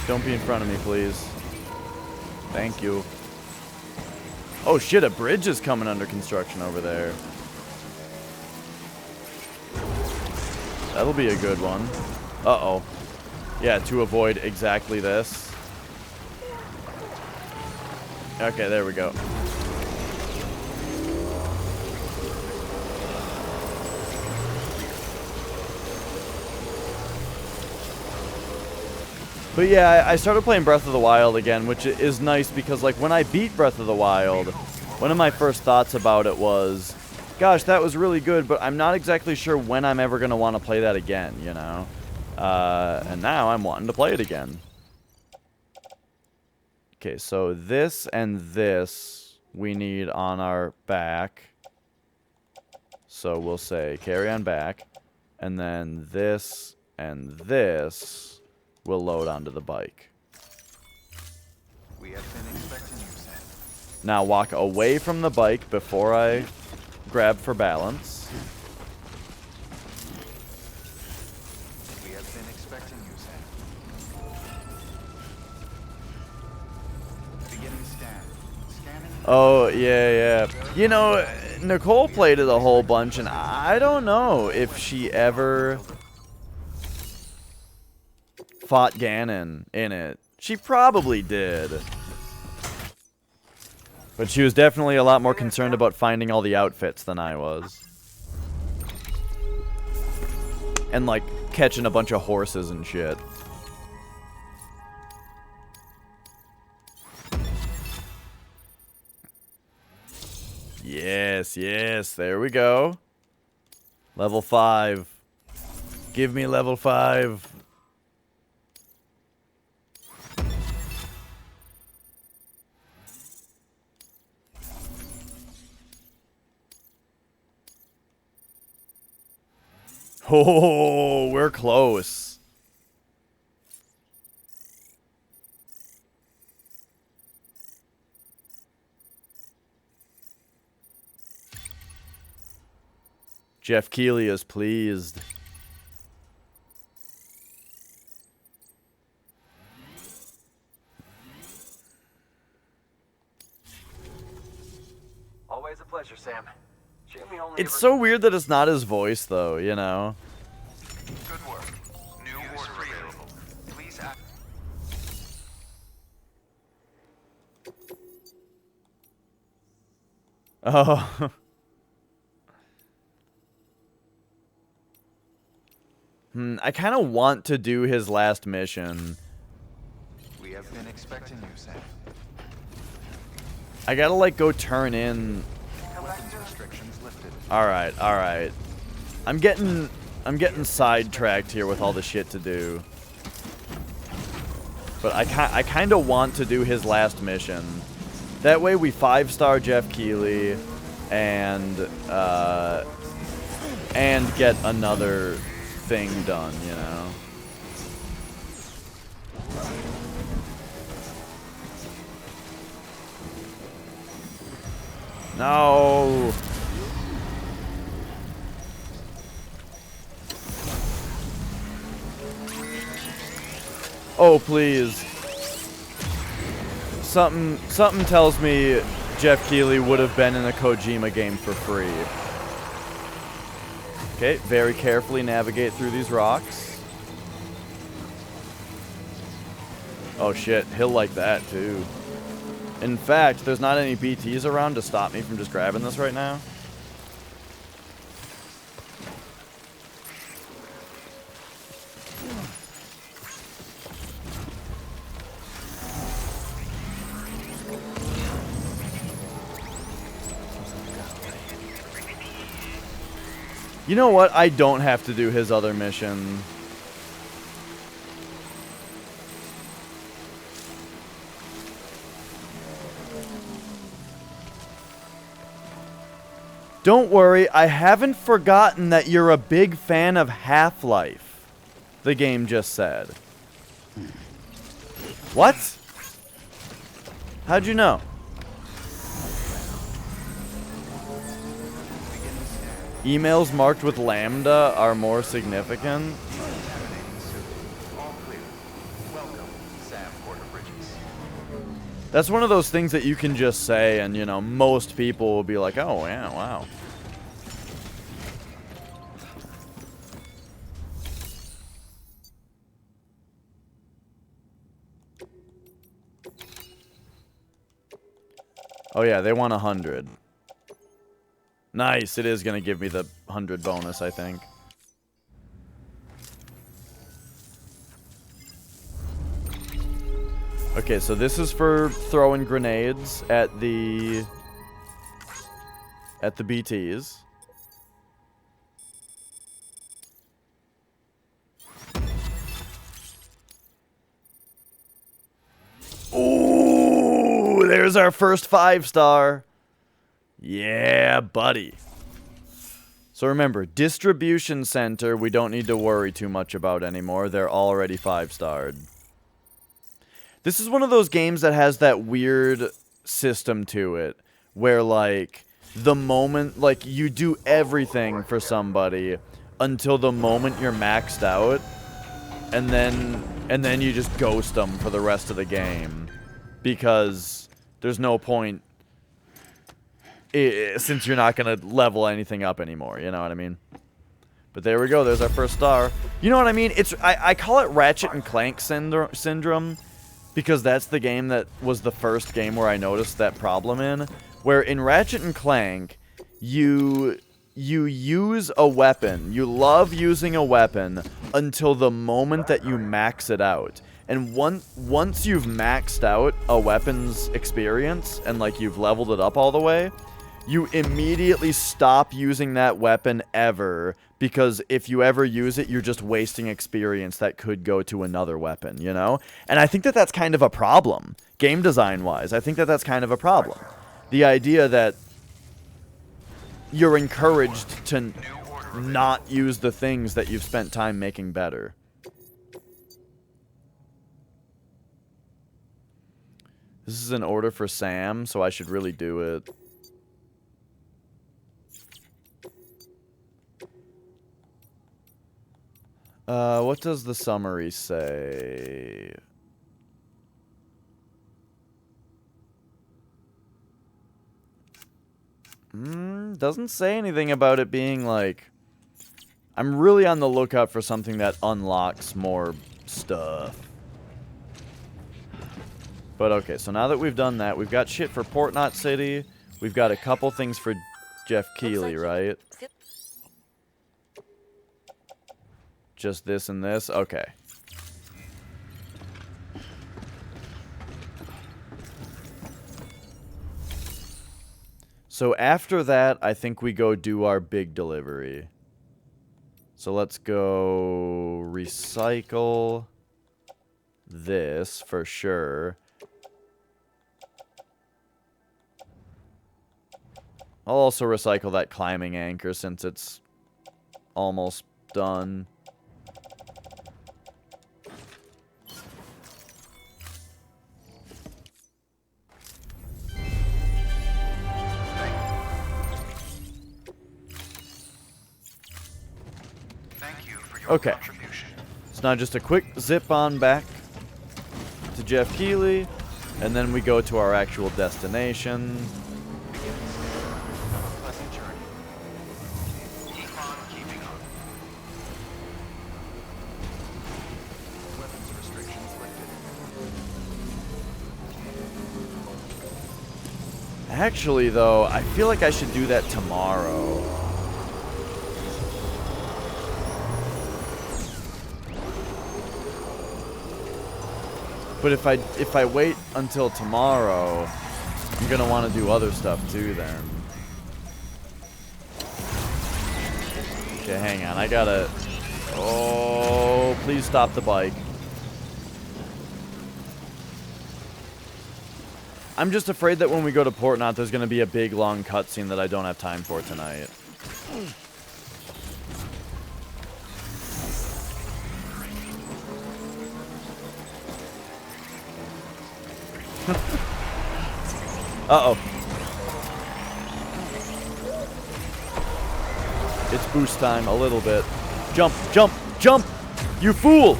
Don't be in front of me, please. Thank you. Oh, shit, a bridge is coming under construction over there. That'll be a good one. Uh-oh. Yeah, to avoid exactly this. Okay, there we go. But yeah, I started playing Breath of the Wild again, which is nice because, like, when I beat Breath of the Wild, one of my first thoughts about it was, gosh, that was really good, but I'm not exactly sure when I'm ever going to want to play that again, you know? And now I'm wanting to play it again. Okay, so this and this we need on our back. So we'll say carry on back. And then this and this will load onto the bike. We have been expecting you, Sam. Now walk away from the bike before I grab for balance. We have been expecting you, Sam. Beginning scan. Scanning. Oh, yeah. You know, Nicole played it a whole bunch, and I don't know if she ever fought Ganon in it. She probably did. But she was definitely a lot more concerned about finding all the outfits than I was. And, like, catching a bunch of horses and shit. Yes, yes, there we go. Level 5. Give me level 5. Oh, we're close. Jeff Keighley is pleased. Always a pleasure, Sam. Jimmy only It's so weird that it's not his voice, though, you know? Good work. New order available. Please act. Oh. I kind of want to do his last mission. We have been expecting you, Sam. I gotta, like, go turn in... Weapons restrictions lifted. Alright, alright. I'm getting sidetracked here with all the shit to do. But I kind of want to do his last mission. That way we 5-star Jeff Keighley and get another thing done, you know? No! Oh, please. Something tells me Jeff Keighley would have been in a Kojima game for free. Okay, very carefully navigate through these rocks. Oh shit, he'll like that too. In fact, there's not any BTs around to stop me from just grabbing this right now. You know what? I don't have to do his other mission. Don't worry, I haven't forgotten that you're a big fan of Half-Life, the game just said. What? How'd you know? Emails marked with lambda are more significant. All clear. Welcome, Sam Porter Bridges. That's one of those things that you can just say and, you know, most people will be like, oh, yeah, wow. Oh, yeah, they want 100. Nice, it is going to give me the 100 bonus, I think. Okay, so this is for throwing grenades at the BTs. Ooh, there's our first 5-star. Yeah, buddy. So remember, distribution center, we don't need to worry too much about anymore. They're already 5-starred. This is one of those games that has that weird system to it, where, like, the moment, like, you do everything for somebody until the moment you're maxed out, and then you just ghost them for the rest of the game, because there's no point, since you're not going to level anything up anymore, you know what I mean? But there we go, there's our first star. You know what I mean? I call it Ratchet and Clank syndrome, because that's the game that was the first game where I noticed that problem in. Where in Ratchet and Clank, you use a weapon. You love using a weapon until the moment that you max it out. And once you've maxed out a weapon's experience, and like you've leveled it up all the way, you immediately stop using that weapon ever, because if you ever use it, you're just wasting experience that could go to another weapon, you know? And I think that that's kind of a problem, game design-wise. I think that that's kind of a problem. The idea that you're encouraged to not use the things that you've spent time making better. This is an order for Sam, so I should really do it. What does the summary say? Doesn't say anything about it being like... I'm really on the lookout for something that unlocks more stuff. But okay, so now that we've done that, we've got shit for Port Knot City. We've got a couple things for Jeff Keighley, right? Just this and this? Okay. So after that, I think we go do our big delivery. So let's go recycle this for sure. I'll also recycle that climbing anchor since it's almost done. Okay. So now just a quick zip on back to Jeff Keighley, and then we go to our actual destination. Actually, though, I feel like I should do that tomorrow. But if I wait until tomorrow, I'm gonna want to do other stuff too then. Okay, hang on. I gotta... Oh, please stop the bike. I'm just afraid that when we go to Port Knot, there's gonna be a big, long cutscene that I don't have time for tonight. Uh-oh. It's boost time a little bit. Jump, jump, jump! You fool!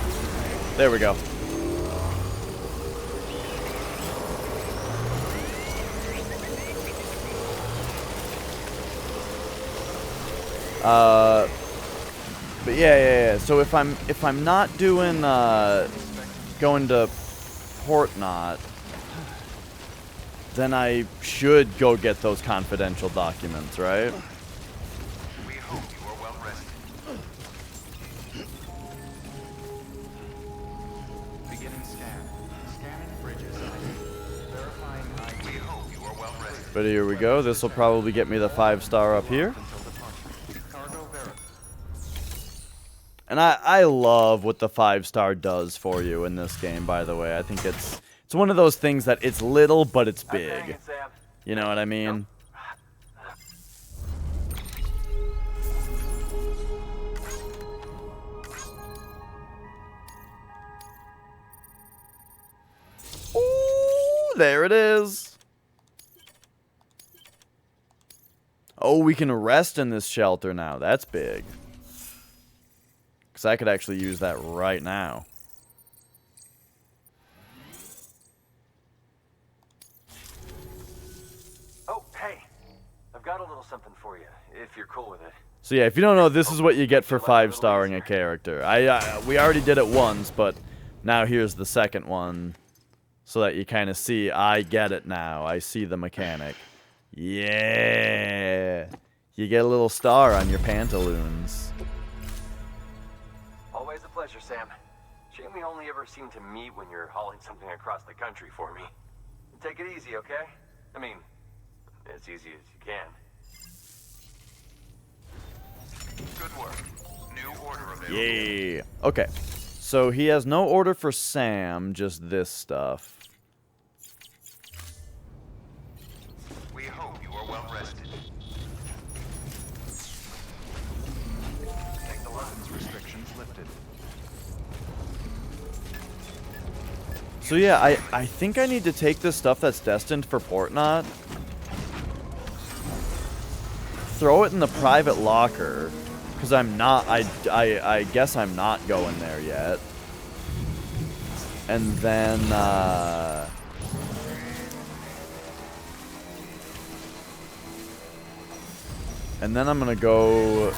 There we go. But yeah. So if I'm not doing going to Port Knot, then I should go get those confidential documents, right? We hope you are well rested. Beginning scan. Scanning bridges ID. Verifying ID. We hope you are well rested. But here we go. This will probably get me the 5-star up here. And I love what the 5-star does for you in this game, by the way. I think it's one of those things that it's little, but it's big. You know what I mean? Ooh, there it is. Oh, we can rest in this shelter now. That's big. Because I could actually use that right now. Oh, hey. I've got a little something for you, if you're cool with it. So yeah, if you don't know, this is what you get for 5-starring a character. We already did it once, but now here's the second one. So that you kind of see, I get it now. I see the mechanic. Yeah. You get a little star on your pantaloons. Always a pleasure, Sam. Shame we only ever seem to meet when you're hauling something across the country for me. Take it easy, okay? I mean, as easy as you can. Good work. New order available. Yeah. Okay. So he has no order for Sam, just this stuff. We hope you are well rested. Take the weapons restrictions lifted. So yeah, I think I need to take this stuff that's destined for Portnot, throw it in the private locker, because I'm not, I guess I'm not going there yet. And then, I'm gonna go,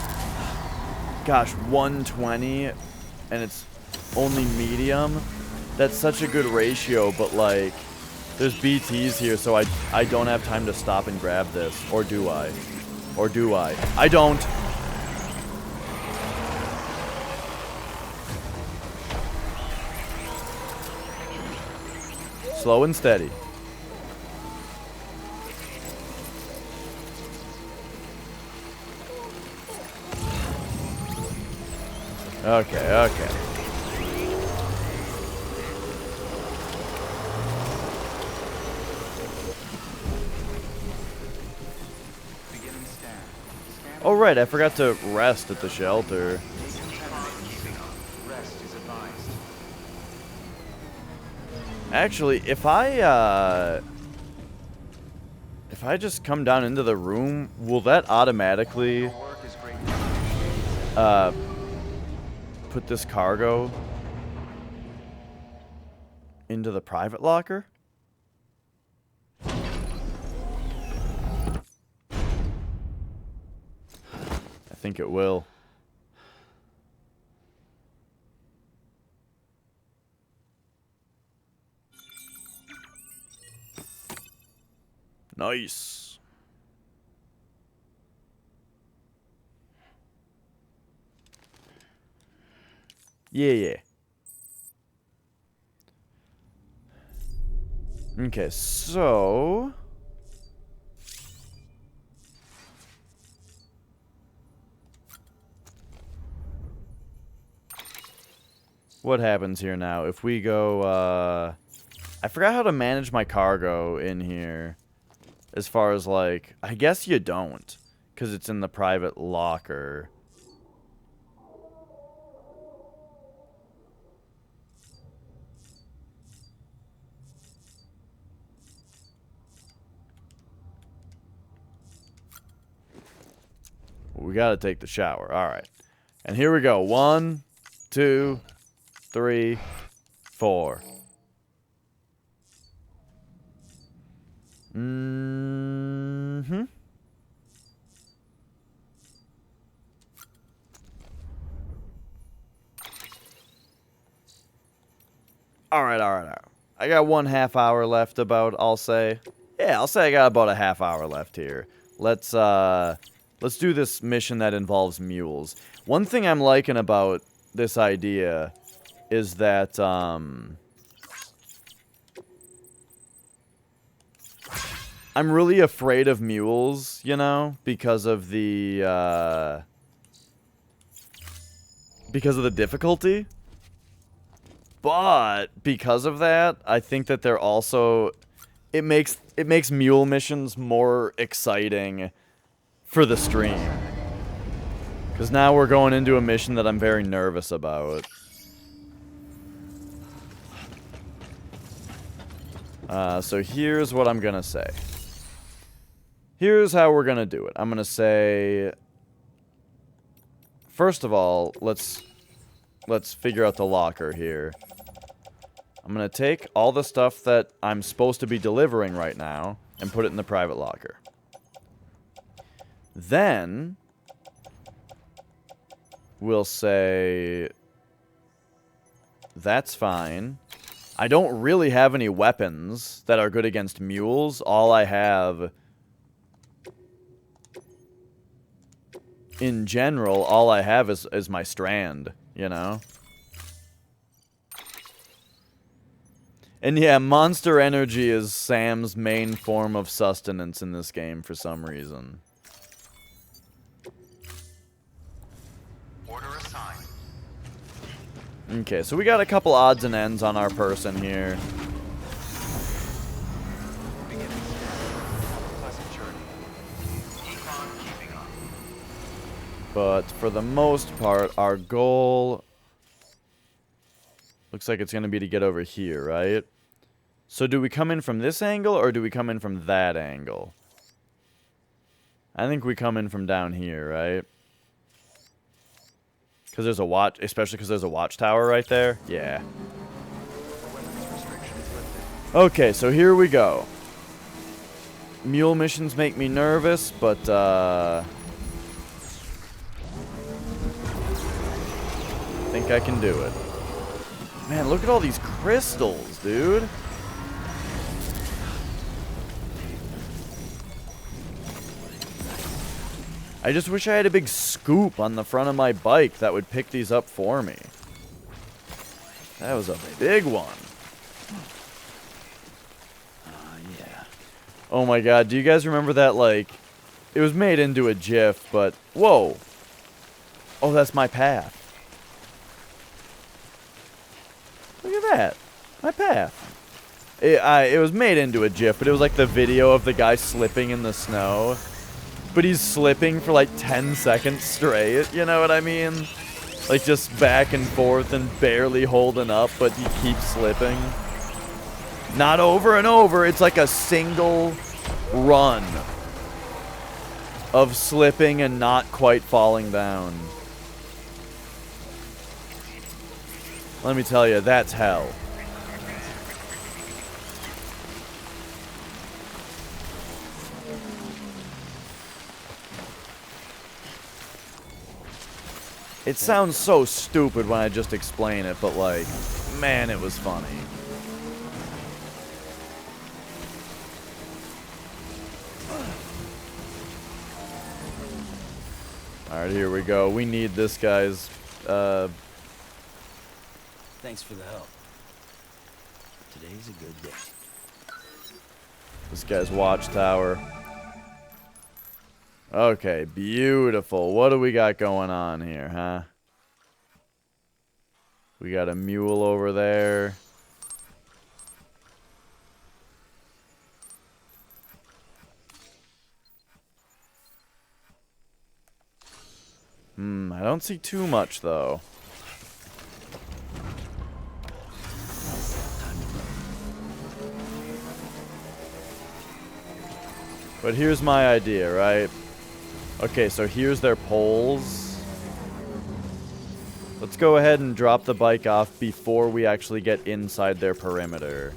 gosh, 120, and it's only medium. That's such a good ratio, but like, there's BTs here, so I don't have time to stop and grab this. Or do I? Or do I? I don't! Slow and steady. Okay, okay. Oh right, I forgot to rest at the shelter. Rest is advised. Actually, if I just come down into the room, will that automatically put this cargo into the private locker? I think it will. Nice. Yeah, yeah. Okay, so what happens here now? If we go, I forgot how to manage my cargo in here. As far as, like, I guess you don't. Because it's in the private locker. We gotta take the shower. Alright. And here we go. 1, 2, 3, 4. Mm-hmm. Alright. I got 1/2 hour left about, I'll say. Yeah, I'll say I got about a half hour left here. Let's do this mission that involves mules. One thing I'm liking about this idea is that, I'm really afraid of mules, you know, because of the difficulty. But because of that, I think that they're also it makes mule missions more exciting for the stream. Cuz now we're going into a mission that I'm very nervous about. So here's what I'm going to say. Here's how we're going to do it. I'm going to say, first of all, let's figure out the locker here. I'm going to take all the stuff that I'm supposed to be delivering right now and put it in the private locker. Then we'll say, that's fine. I don't really have any weapons that are good against mules. All I have, in general, all I have is my strand, you know? And yeah, Monster Energy is Sam's main form of sustenance in this game for some reason. Okay, so we got a couple odds and ends on our person here. But for the most part, our goal looks like it's going to be to get over here, right? So do we come in from this angle, or do we come in from that angle? I think we come in from down here, right? Because there's a watch, especially because there's a watchtower right there. Yeah. Okay, so here we go. Mule missions make me nervous, but, I think I can do it. Man, look at all these crystals, dude. I just wish I had a big scoop on the front of my bike that would pick these up for me. That was a big one. Yeah. Oh my god, do you guys remember that, like... It was made into a GIF, but... Whoa! Oh, that's my path. Look at that. My path. It was made into a GIF, but it was like the video of the guy slipping in the snow. But he's slipping for like 10 seconds straight, you know what I mean? Like just back and forth and barely holding up, but he keeps slipping. Not over and over, it's like a single run of slipping and not quite falling down. Let me tell you, that's hell. It sounds so stupid when I just explain it, but like, man, it was funny. Alright, here we go. We need this guy's, Thanks for the help. Today's a good day. This guy's watchtower. Okay, beautiful. What do we got going on here, huh? We got a mule over there. I don't see too much, though. But here's my idea, right? Okay, so here's their poles. Let's go ahead and drop the bike off before we actually get inside their perimeter.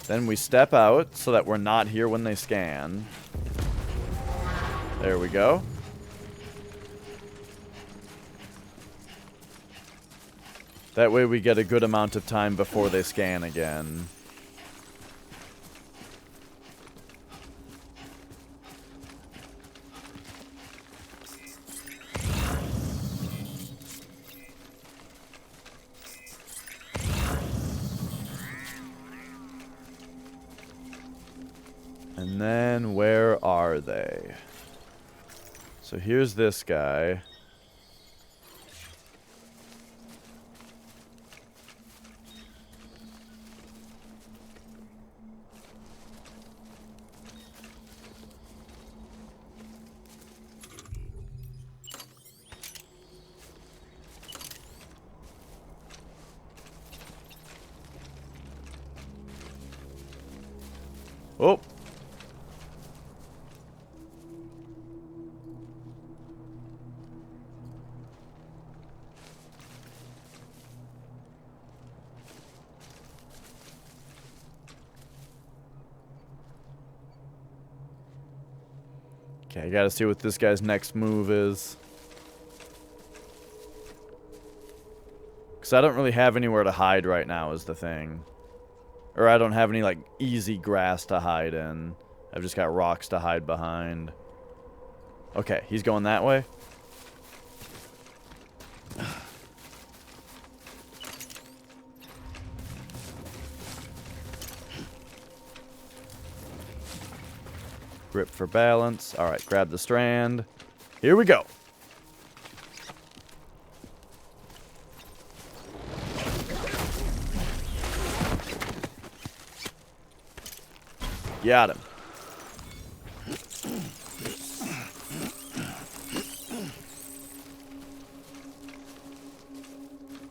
Then we step out so that we're not here when they scan. There we go. That way we get a good amount of time before they scan again. And then, where are they? So here's this guy. Oh! Okay, I gotta see what this guy's next move is. Because I don't really have anywhere to hide right now is the thing. Or I don't have any, like, easy grass to hide in. I've just got rocks to hide behind. Okay, he's going that way. Grip for balance. Alright, grab the strand. Here we go. Got him.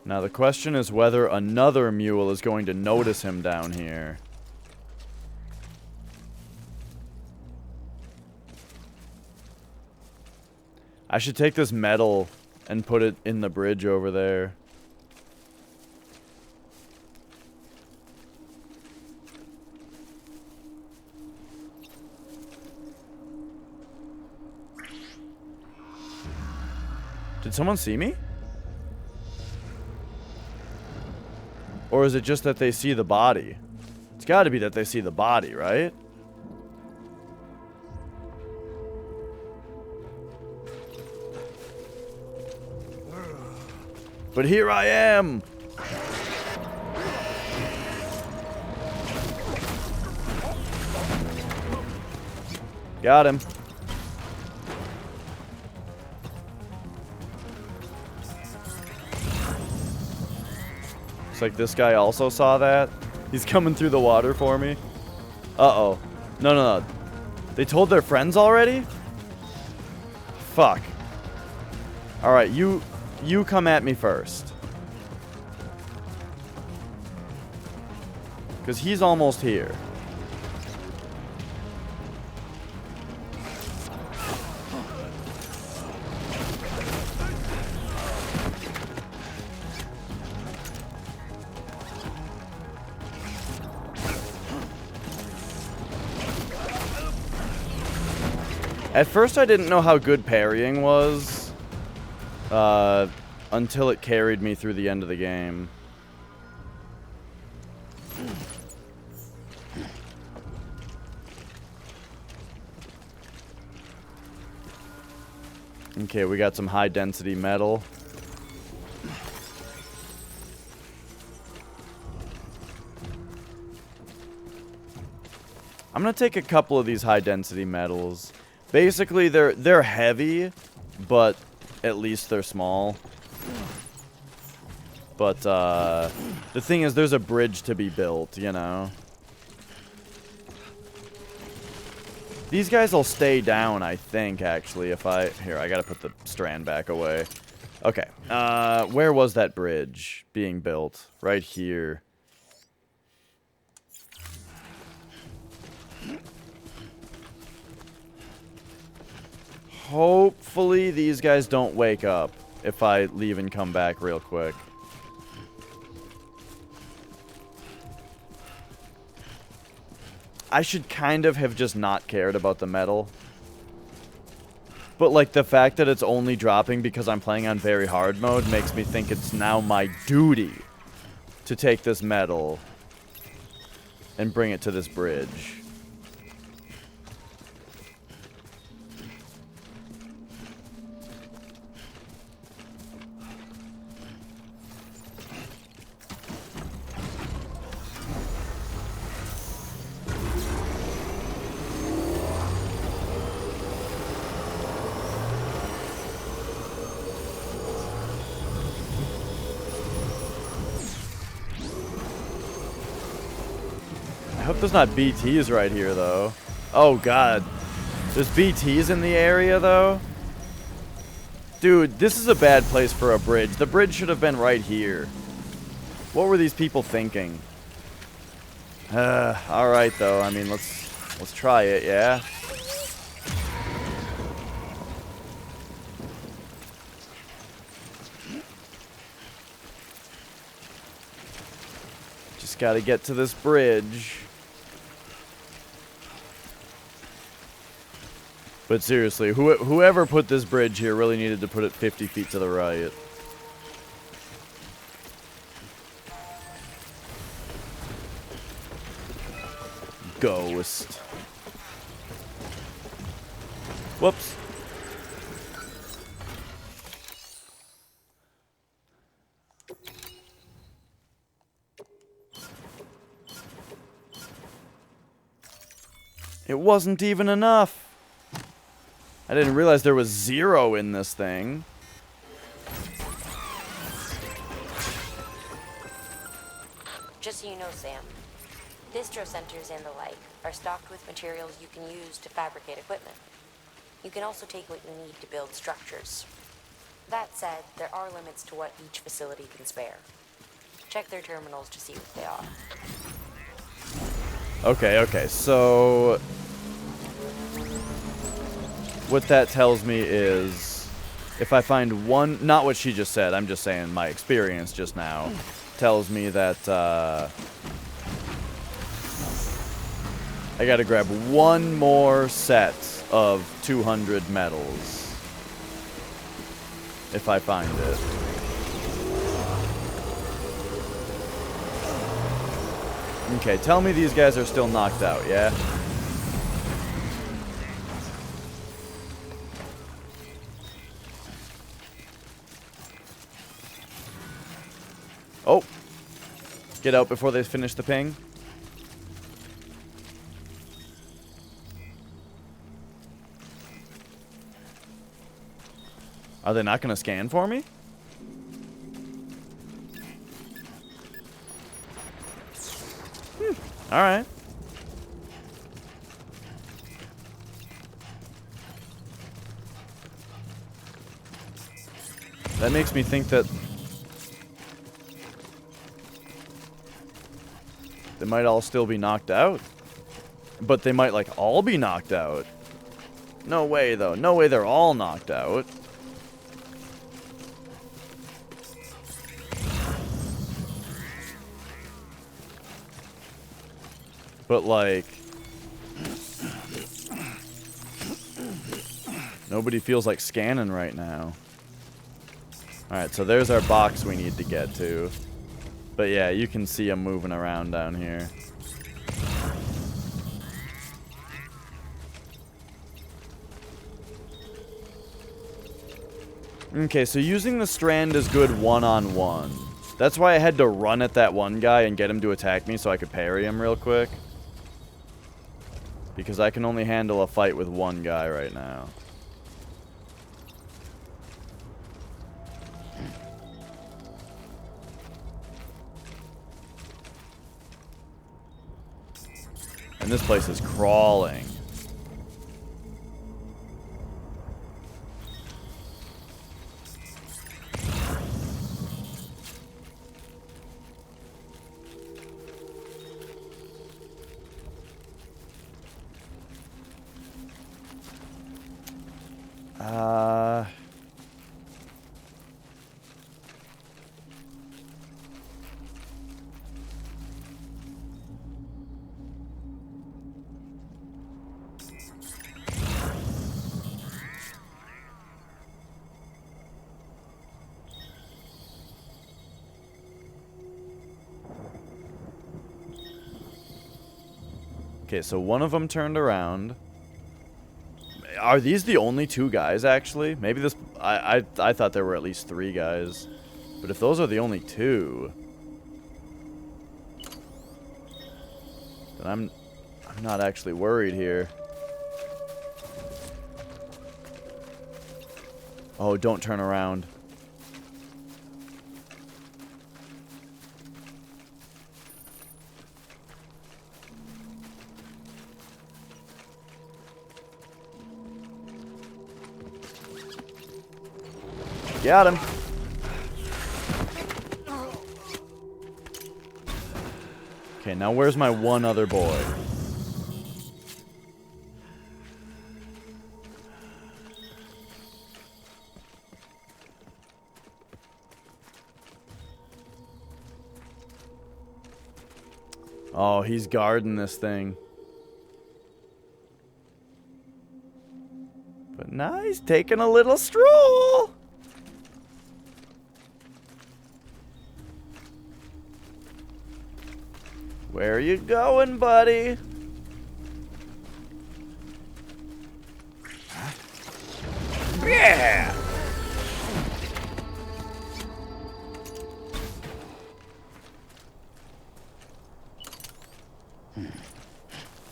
Now the question is whether another mule is going to notice him down here. I should take this metal and put it in the bridge over there. Did someone see me? Or is it just that they see the body? It's got to be that they see the body, right? But here I am! Got him. Looks like this guy also saw that. He's coming through the water for me. Uh-oh. No. They told their friends already? Fuck. Alright, you come at me first. Because he's almost here. At first I didn't know how good parrying was. Until it carried me through the end of the game. Okay, we got some high density metal. I'm gonna take a couple of these high density metals. Basically, they're heavy, but at least they're small. But the thing is, there's a bridge to be built, you know. These guys will stay down, I think, actually, if I... Here, I gotta put the strand back away. Okay, where was that bridge being built? Right here. Hopefully these guys don't wake up if I leave and come back real quick. I should kind of have just not cared about the metal. But like the fact that it's only dropping because I'm playing on very hard mode makes me think it's now my duty to take this metal and bring it to this bridge. I hope there's not BTs right here, though. Oh, God. There's BTs in the area, though? Dude, this is a bad place for a bridge. The bridge should have been right here. What were these people thinking? Alright, though. I mean, let's try it, yeah? Just gotta get to this bridge. But seriously, whoever put this bridge here really needed to put it 50 feet to the right. Ghost. Whoops. It wasn't even enough. I didn't realize there was 0 in this thing. Just so you know, Sam, Distro centers and the like are stocked with materials you can use to fabricate equipment. You can also take what you need to build structures. That said, there are limits to what each facility can spare. Check their terminals to see what they are. Okay, so what that tells me is if I find one, not what she just said, I'm just saying my experience just now tells me that I gotta grab one more set of 200 metals if I find it. Okay, tell me these guys are still knocked out, yeah? Oh! Get out before they finish the ping. Are they not going to scan for me? Alright. That makes me think that they might all still be knocked out. But they might, like, all be knocked out. No way, though. No way they're all knocked out. But, like, nobody feels like scanning right now. Alright, so there's our box we need to get to. But yeah, you can see them moving around down here. Okay, so using the strand is good one-on-one. That's why I had to run at that one guy and get him to attack me so I could parry him real quick. Because I can only handle a fight with one guy right now. And this place is crawling. Okay, so one of them turned around. Are these the only two guys, actually? Maybe this... I thought there were at least 3 guys. But if those are the only 2... then I'm not actually worried here. Oh, don't turn around. Got him. Okay, now where's my one other boy? Oh, he's guarding this thing. But now he's taking a little stroll. Where are you going, buddy? Yeah!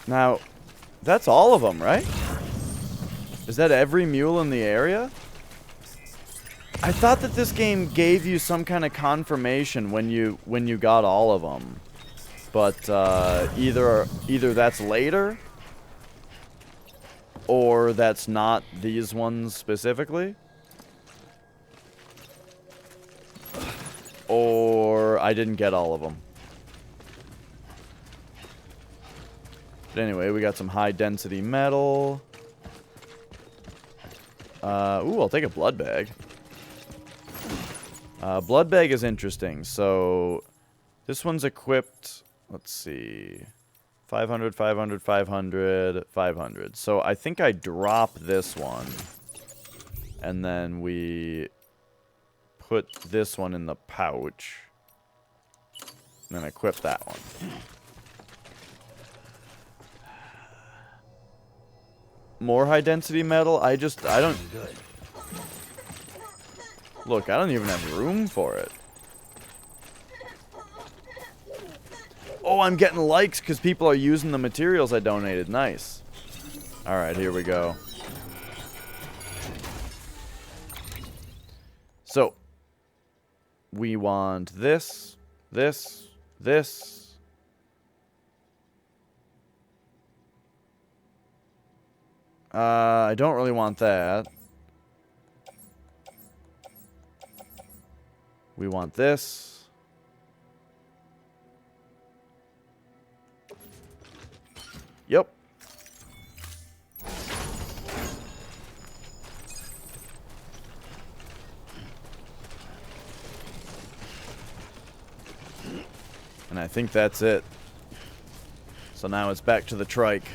Now, that's all of them, right? Is that every mule in the area? I thought that this game gave you some kind of confirmation when you got all of them. But either that's later, or that's not these ones specifically, or I didn't get all of them. But anyway, we got some high density metal. Ooh, I'll take a blood bag. Blood bag is interesting. So this one's equipped, let's see, 500, 500, 500, 500. So I think I drop this one, and then we put this one in the pouch, and then equip that one. More high density metal? I don't... Look, I don't even have room for it. Oh, I'm getting likes because people are using the materials I donated. Nice. Alright, here we go. So, we want this, this, this. I don't really want that. We want this. Yep. And I think that's it. So now it's back to the trike.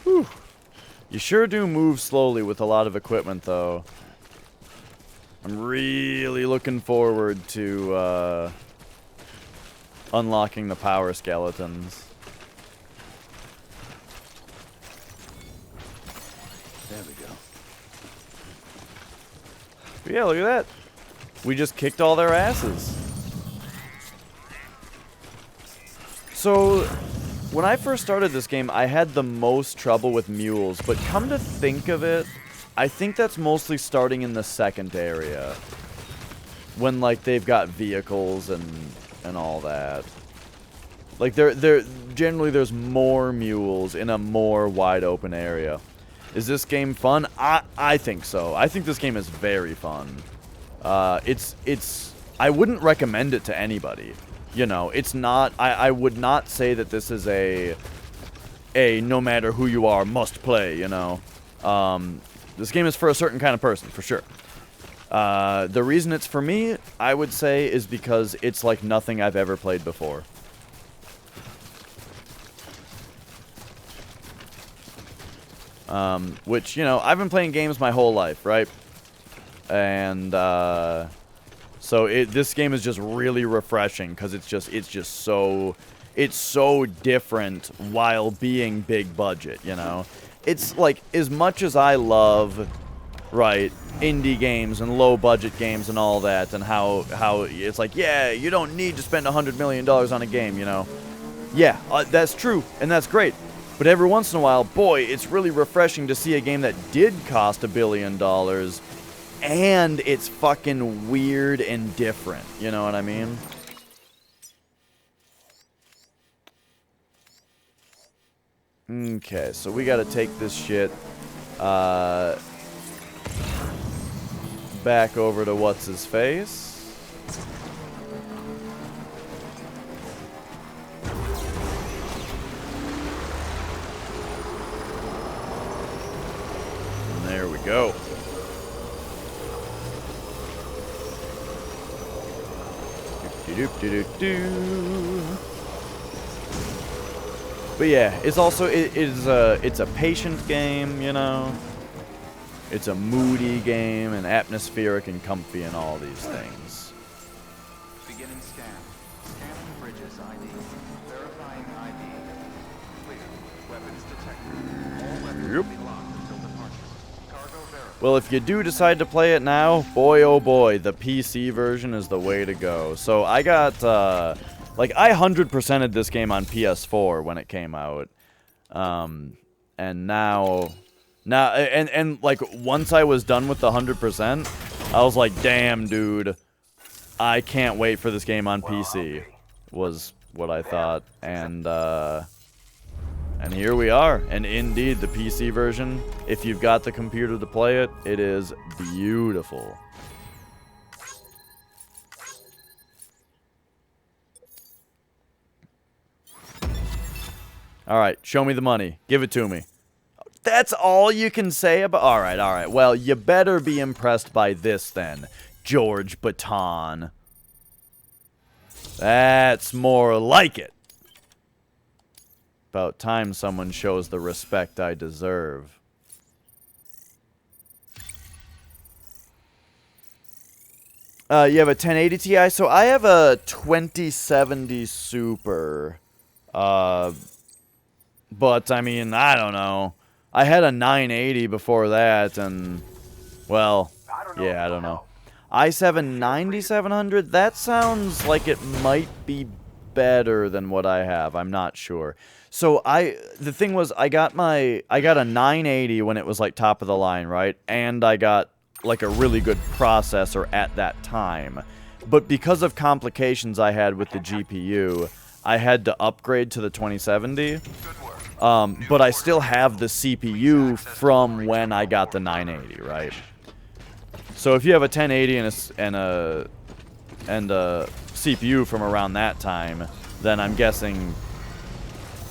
Whew. You sure do move slowly with a lot of equipment, though. I'm really looking forward to unlocking the power skeletons. There we go. But yeah, look at that. We just kicked all their asses. So, when I first started this game, I had the most trouble with mules, but come to think of it, I think that's mostly starting in the second area. When, like, they've got vehicles and all that. Like, generally there's more mules in a more wide open area. Is this game fun? I think so. I think this game is very fun. I wouldn't recommend it to anybody. You know, it's not, I would not say that this is a no matter who you are, must play, you know. This game is for a certain kind of person, for sure. The reason it's for me, I would say, is because it's like nothing I've ever played before. Which, you know, I've been playing games my whole life, right? And, so this game is just really refreshing because it's just so different while being big budget, you know? It's like, as much as I love, right, indie games and low budget games and all that, and how it's like, yeah, you don't need to spend $100 million on a game, you know? Yeah, that's true, and that's great. But every once in a while, boy, it's really refreshing to see a game that did cost $1 billion, and it's fucking weird and different. You know what I mean? Okay, so we gotta take this shit back over to what's-his-face. And there we go. But yeah, it's also it's a patient game, you know. It's a moody game and atmospheric and comfy and all these things. Beginning scan. Scanning bridges ID. Verifying ID. Clear. Weapons detected. All weapons will be locked until departure. Cargo verified. Well, if you do decide to play it now, boy oh boy, the PC version is the way to go. So I got Like, I 100%ed this game on PS4 when it came out. And now, like, once I was done with the 100%, I was like, damn, dude, I can't wait for this game on PC, was what I thought. And here we are. And indeed, the PC version, if you've got the computer to play it, it is beautiful. Alright, show me the money. Give it to me. That's all you can say about... Alright. Well, you better be impressed by this then, George Baton. That's more like it. About time someone shows the respect I deserve. You have a 1080 Ti? So I have a 2070 Super. But, I mean, I don't know. I had a 980 before that, and... Well, yeah, I don't know. i7 9700, that sounds like it might be better than what I have. I'm not sure. So, the thing was, I got a 980 when it was, like, top of the line, right? And I got, like, a really good processor at that time. But because of complications I had with the GPU, I had to upgrade to the 2070. But I still have the CPU from when I got the 980, right? So if you have a 1080 and a CPU from around that time, then I'm guessing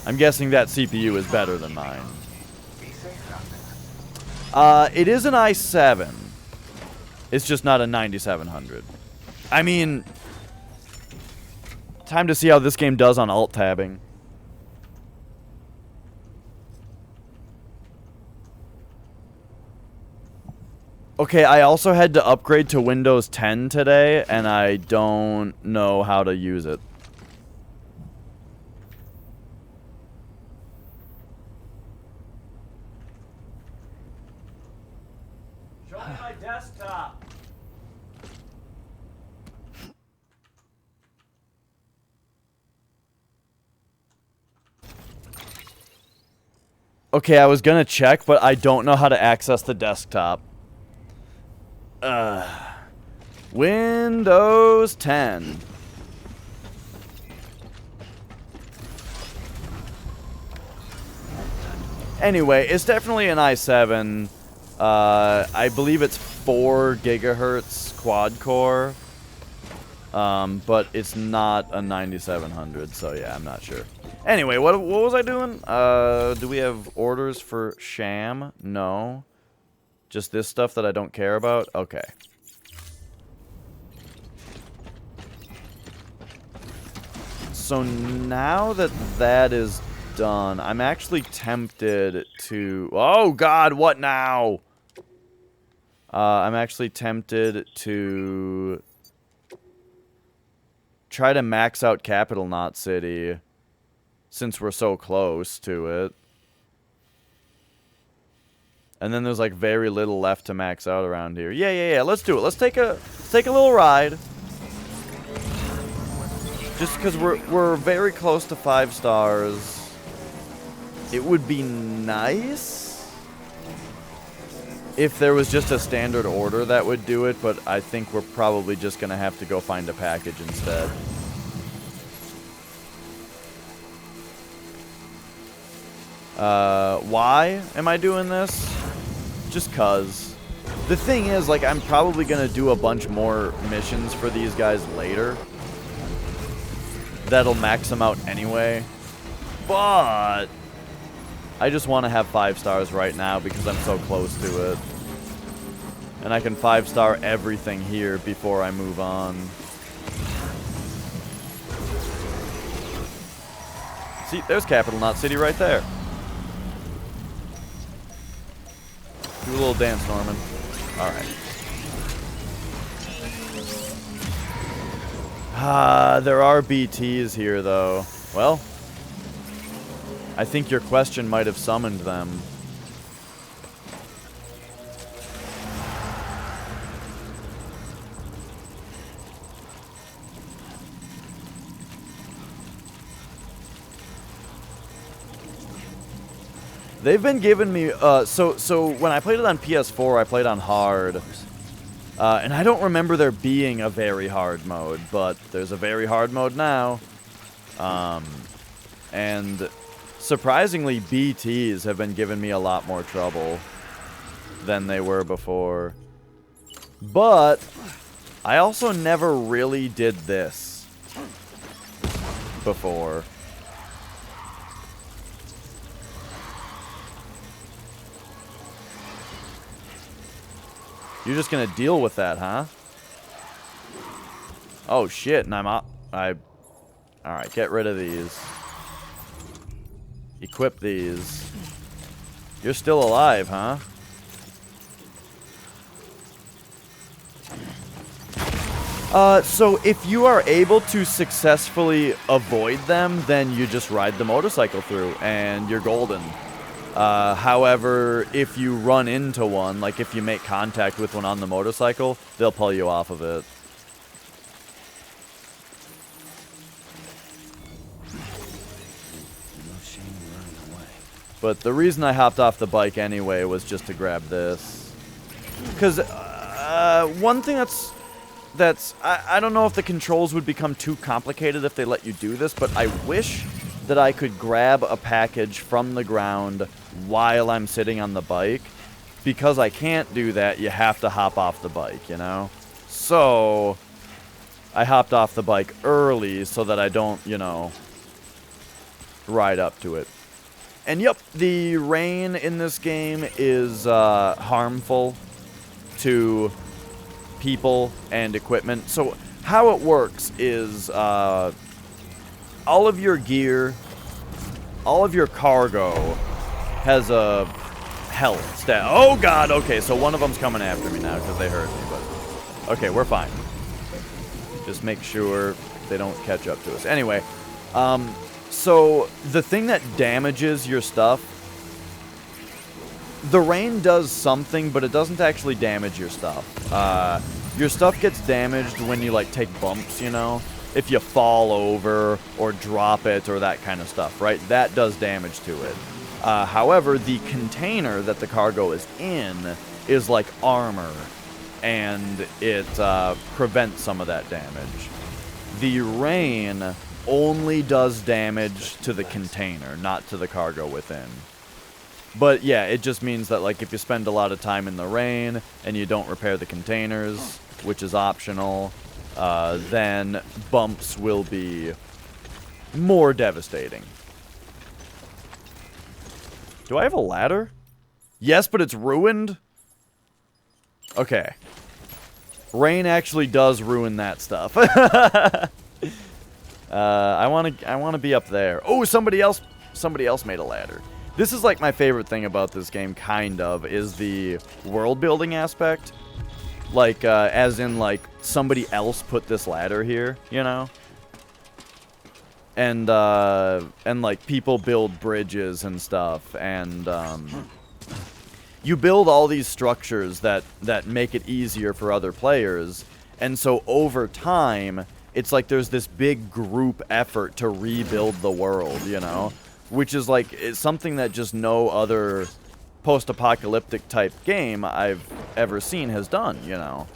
that CPU is better than mine. It is an i7. It's just not a 9700. I mean, time to see how this game does on alt-tabbing. Okay, I also had to upgrade to Windows 10 today, and I don't know how to use it. Show me my desktop. Okay, I was gonna check, but I don't know how to access the desktop. Windows 10. Anyway, it's definitely an i7. I believe it's 4 gigahertz quad core. But it's not a 9700, so yeah, I'm not sure. Anyway, what was I doing? Do we have orders for Sham? No. Just this stuff that I don't care about? Okay. So now that that is done, I'm actually tempted to... Oh, God, what now? I'm actually tempted to try to max out Capital Knot City, since we're so close to it. And then there's like very little left to max out around here. Yeah. Let's do it. Let's take a little ride. Just because we're very close to 5 stars. It would be nice if there was just a standard order that would do it, but I think we're probably just gonna have to go find a package instead. Why am I doing this? Just cause. The thing is, like, I'm probably gonna do a bunch more missions for these guys later. That'll max them out anyway. But I just want to have 5 stars right now because I'm so close to it. And I can 5-star everything here before I move on. See, there's Capital Knot City right there. Do a little dance, Norman. Alright. There are BTs here, though. Well, I think your question might have summoned them. They've been giving me, so when I played it on PS4, I played on hard. And I don't remember there being a very hard mode, but there's a very hard mode now. And surprisingly, BTs have been giving me a lot more trouble than they were before. But I also never really did this before. You're just gonna deal with that, huh? Oh shit, and I'm out. Alright, get rid of these. Equip these. You're still alive, huh? So if you are able to successfully avoid them, then you just ride the motorcycle through, and you're golden. However, if you run into one, like if you make contact with one on the motorcycle, they'll pull you off of it. But the reason I hopped off the bike anyway was just to grab this. Because one thing I don't know if the controls would become too complicated if they let you do this, but I wish that I could grab a package from the ground while I'm sitting on the bike. Because I can't do that, you have to hop off the bike, you know? So I hopped off the bike early so that I don't, you know, ride up to it. And yep, the rain in this game is harmful to people and equipment. So how it works is all of your gear, all of your cargo has a health stat. Oh god, okay, so one of them's coming after me now because they heard me, but okay, we're fine. Just make sure they don't catch up to us. Anyway, so the thing that damages your stuff, the rain does something, but it doesn't actually damage your stuff. Your stuff gets damaged when you like take bumps, you know? If you fall over or drop it or that kind of stuff, right? That does damage to it. However, the container that the cargo is in is like armor, and it prevents some of that damage. The rain only does damage to the container, not to the cargo within. But yeah, it just means that like if you spend a lot of time in the rain and you don't repair the containers, which is optional, then bumps will be more devastating. Do I have a ladder? Yes, but it's ruined? Okay. Rain actually does ruin that stuff. I want to be up there. Oh, somebody else made a ladder. This is like my favorite thing about this game, kind of, is the world building aspect. Like, as in, like, somebody else put this ladder here, you know? And like, people build bridges and stuff, and, you build all these structures that make it easier for other players, and so over time, it's like there's this big group effort to rebuild the world, you know? Which is like, it's something that just no other post-apocalyptic type game I've ever seen has done, you know?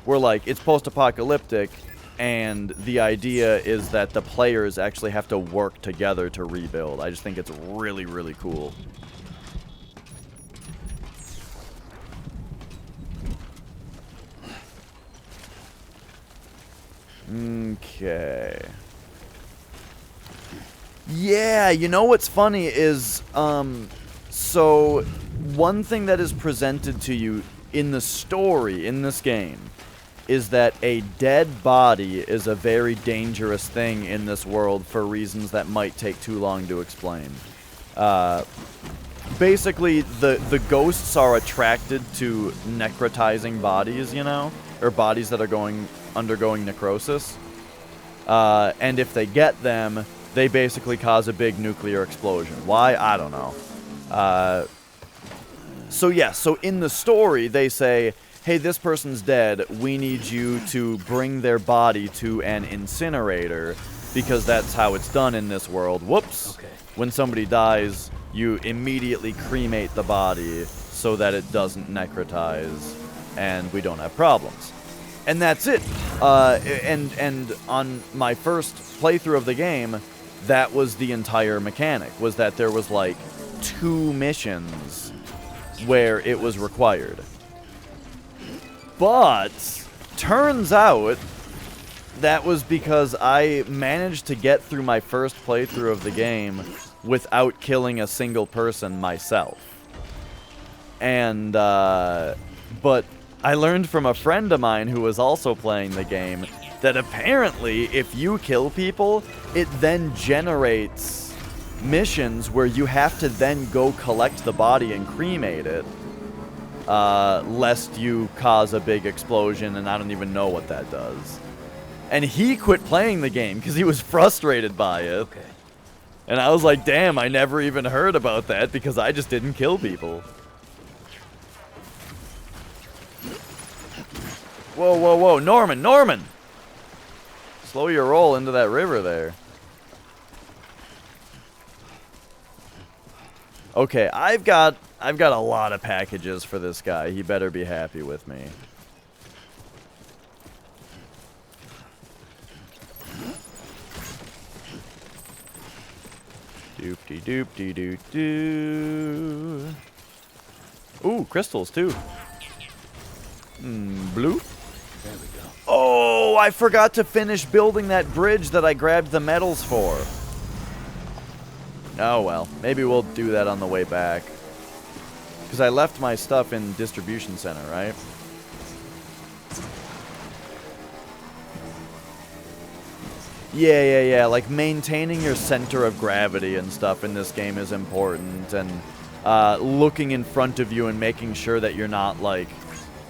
Where like, it's post-apocalyptic, and the idea is that the players actually have to work together to rebuild. I just think it's really, really cool. Okay. Yeah, you know what's funny is, so one thing that is presented to you in the story, in this game, is that a dead body is a very dangerous thing in this world for reasons that might take too long to explain. Basically, the ghosts are attracted to necrotizing bodies, you know? Or bodies that are undergoing necrosis. And if they get them, they basically cause a big nuclear explosion. Why? I don't know. So yeah, so in the story, they say, hey, this person's dead. We need you to bring their body to an incinerator, because that's how it's done in this world. Whoops. Okay. When somebody dies, you immediately cremate the body so that it doesn't necrotize, and we don't have problems. And that's it. And on my first playthrough of the game, that was the entire mechanic, was that there was like 2 missions where it was required. But turns out that was because I managed to get through my first playthrough of the game without killing a single person myself. And, but I learned from a friend of mine who was also playing the game that apparently if you kill people, it then generates missions where you have to then go collect the body and cremate it, lest you cause a big explosion, and I don't even know what that does. And he quit playing the game because he was frustrated by it. Okay. And I was like, damn, I never even heard about that because I just didn't kill people. Whoa, whoa, whoa. Norman, Norman! Slow your roll into that river there. Okay, I've got a lot of packages for this guy. He better be happy with me. Doop-de-doop-de-doo-doo. Ooh, crystals too. Blue? There we go. Oh, I forgot to finish building that bridge that I grabbed the metals for. Oh well, maybe we'll do that on the way back. Because I left my stuff in distribution center, right? Yeah. Like, maintaining your center of gravity and stuff in this game is important. And looking in front of you and making sure that you're not, like,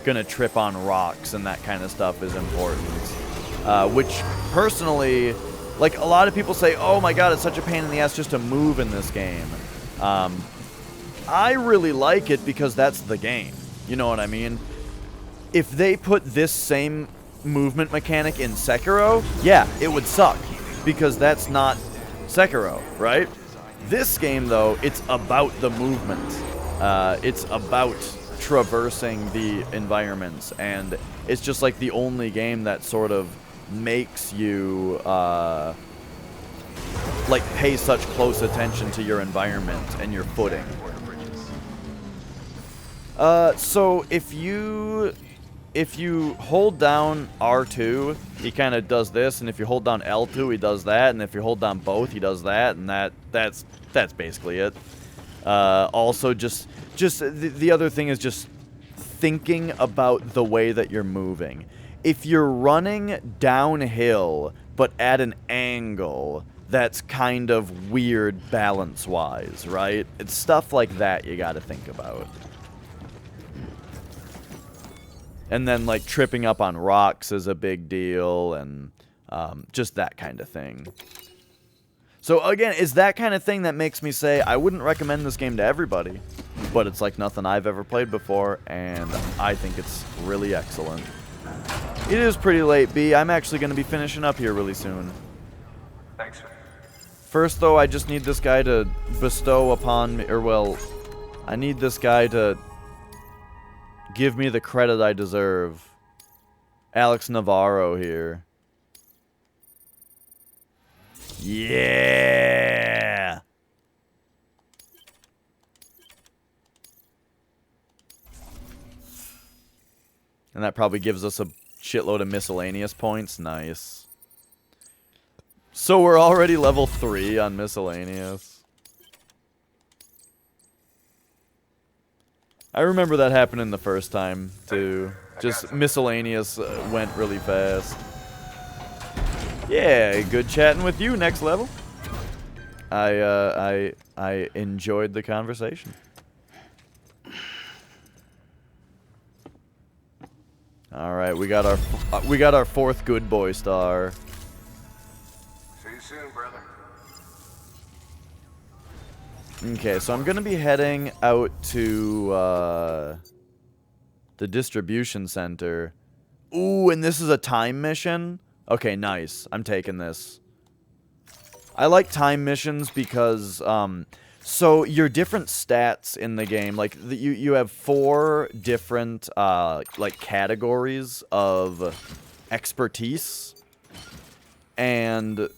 gonna trip on rocks and that kind of stuff is important. Which, personally, like, a lot of people say, oh my god, it's such a pain in the ass just to move in this game. I really like it because that's the game. You know what I mean? If they put this same movement mechanic in Sekiro, yeah, it would suck, because that's not Sekiro, right? This game, though, it's about the movement. It's about traversing the environments, and it's just like the only game that sort of makes you like pay such close attention to your environment and your footing. So if you hold down R2, he kind of does this, and if you hold down L2, he does that, and if you hold down both, he does that, and that's basically it. Also, just the other thing is just thinking about the way that you're moving. If you're running downhill, but at an angle, that's kind of weird balance-wise, right? It's stuff like that you gotta think about. And then, like, tripping up on rocks is a big deal, and just that kind of thing. So, again, it's that kind of thing that makes me say I wouldn't recommend this game to everybody, but it's like nothing I've ever played before, and I think it's really excellent. It is pretty late, B. I'm actually going to be finishing up here really soon. Thanks, sir. First, though, I just need this guy to bestow upon me, or, well, I need this guy to give me the credit I deserve. Alex Navarro here. Yeah! And that probably gives us a shitload of miscellaneous points. Nice. So we're already level 3 on miscellaneous. I remember that happening the first time, too. Just miscellaneous went really fast. Yeah, good chatting with you, next level. I enjoyed the conversation. All right, we got our 4th good boy star. See you soon, brother. Okay, so I'm gonna be heading out to the distribution center. Ooh, and this is a time mission? Okay, nice. I'm taking this. I like time missions because So your different stats in the game, like you have 4 different like categories of expertise, and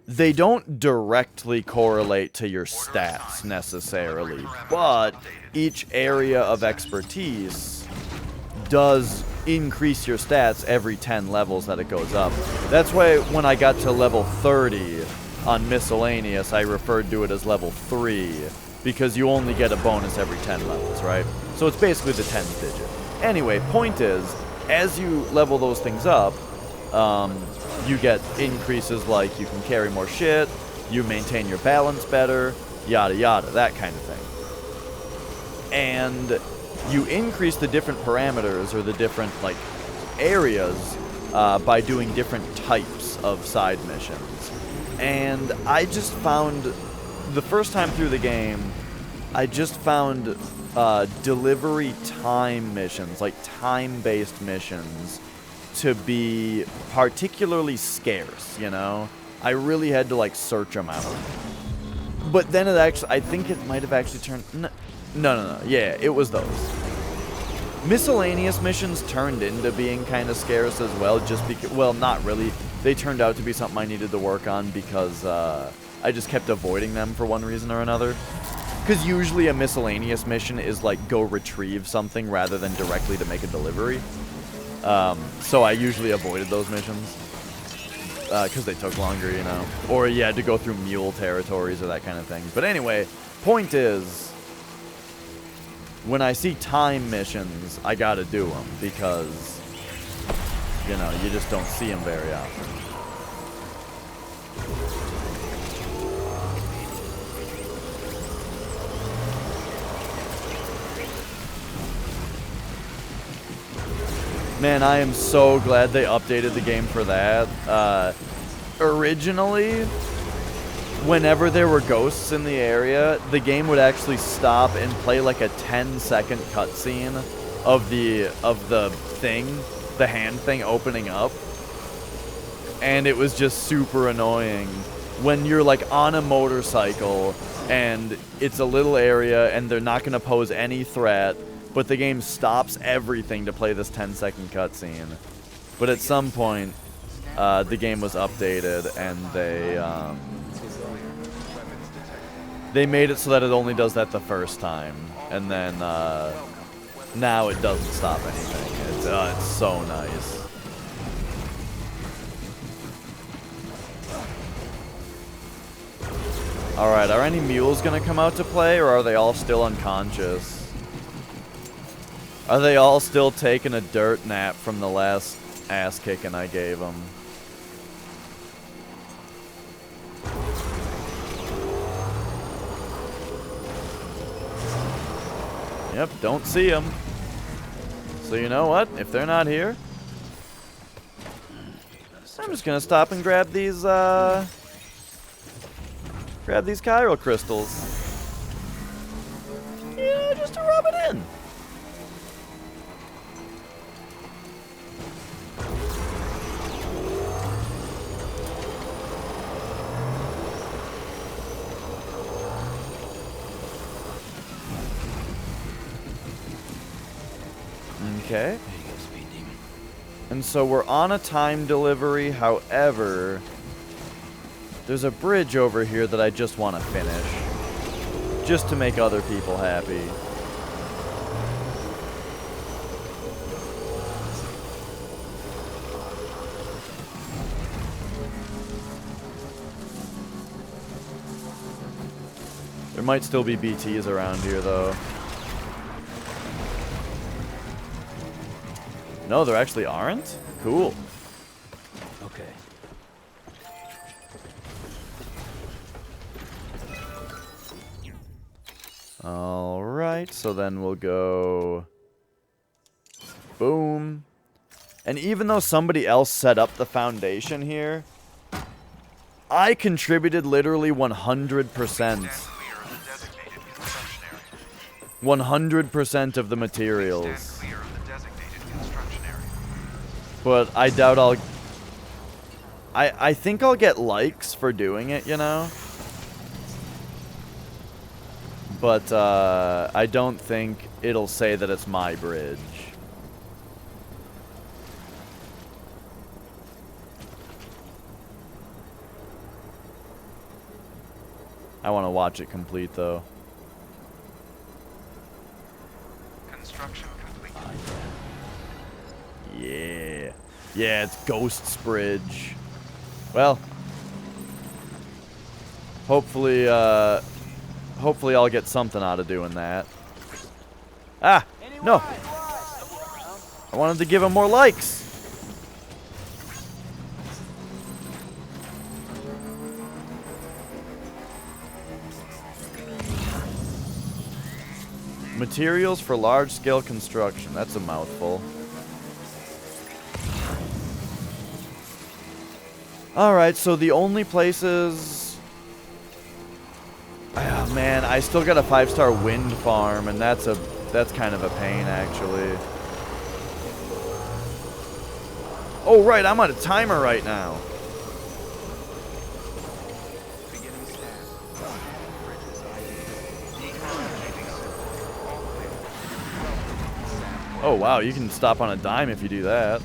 they don't directly correlate to your stats necessarily, but each area of expertise does increase your stats every 10 levels that it goes up. That's why when I got to level 30 on miscellaneous, I referred to it as level 3, because you only get a bonus every 10 levels, right? So it's basically the 10th digit. Anyway, point is, as you level those things up, you get increases like you can carry more shit, you maintain your balance better, yada yada, that kind of thing. And you increase the different parameters or the different like areas by doing different types of side missions. And I just found, the first time through the game, I just found delivery time missions, like time-based missions, to be particularly scarce, you know? I really had to, like, search them out. But then it actually, I think it might have actually turned, no, yeah, it was those. Miscellaneous missions turned into being kind of scarce as well, just because, well, not really. They turned out to be something I needed to work on because I just kept avoiding them for one reason or another. Because usually a miscellaneous mission is like go retrieve something rather than directly to make a delivery. So I usually avoided those missions because they took longer, you know. Or you had to go through mule territories or that kind of thing. But anyway, point is, when I see time missions, I gotta do them because, you know, you just don't see them very often. Man, I am so glad they updated the game for that. Originally, whenever there were ghosts in the area, the game would actually stop and play like a 10-second cutscene of the thing, the hand thing opening up. And it was just super annoying when you're like on a motorcycle and it's a little area and they're not going to pose any threat, but the game stops everything to play this 10-second cutscene. But at some point, the game was updated and they made it so that it only does that the first time, and then now it doesn't stop anything. It's so nice. Alright, are any mules gonna come out to play, or are they all still unconscious? Are they all still taking a dirt nap from the last ass kicking I gave them? Yep, don't see them. So you know what? If they're not here, I'm just gonna stop and grab these chiral crystals. Yeah, just to rub it in. Okay. And so we're on a time delivery, however, there's a bridge over here that I just want to finish. Just to make other people happy. There might still be BTs around here, though. No, there actually aren't? Cool. Okay. Alright, so then we'll go... Boom. And even though somebody else set up the foundation here, I contributed literally 100%. 100% of the materials. But I doubt I'll... I think I'll get likes for doing it, you know? But I don't think it'll say that it's my bridge. I want to watch it complete, though. Construction complete. Yeah. Yeah, it's Ghost's Bridge. Well, hopefully, hopefully I'll get something out of doing that. Ah! No! I wanted to give him more likes! Materials for large-scale construction. That's a mouthful. Alright, so the only places... Oh, man, I still got a 5-star wind farm, and that's kind of a pain, actually. Oh, right, I'm on a timer right now. Oh, wow, you can stop on a dime if you do that.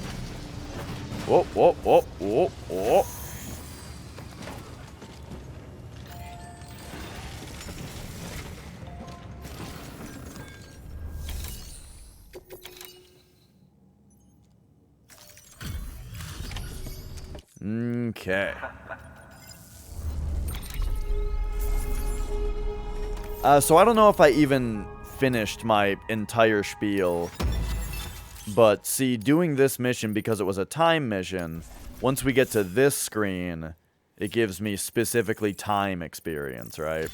Whoa, whoa, whoa, whoa, whoa. Okay. So I don't know if I even finished my entire spiel. But see, doing this mission, because it was a time mission, once we get to this screen, it gives me specifically time experience, right?